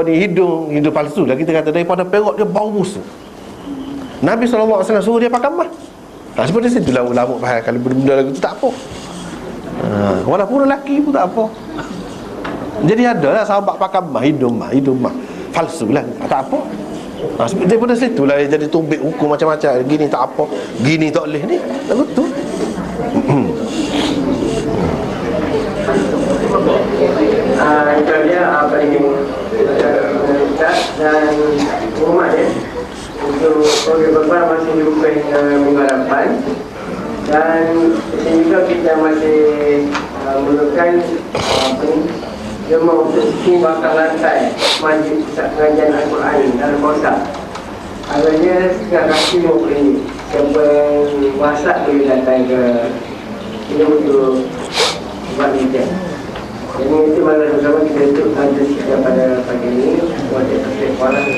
hidung palsu lah, kita kata, daripada perak dia bau busuk. Nabi SAW suruh dia pakai emas. Seperti situlah ulama faham, kalau benda lagu tu tak apa, walaupun lelaki pun tak apa. Jadi ada lah sahabat pakai emas, hidung emas palsu lah, tak apa. Daripada situ lah jadi tubik hukum macam-macam. Gini tak apa, gini tak boleh ni. Tak betul. Itu dia apa ini dan rumah dia untuk program berapa masih dibuka hingga minggu depan. Dan di sini juga kita masih memerlukan apa ni, jemaah untuk bakar lantai majlis pusat pengajian Al-Quran dalam kota. Agaknya sekitar kaki 50 ini. Siapa yang masak boleh datang ke ini untuk buat meeting. Jadi itu malam bersama kita untuk majlis kita pada pagi ini. Wajib tersebar dan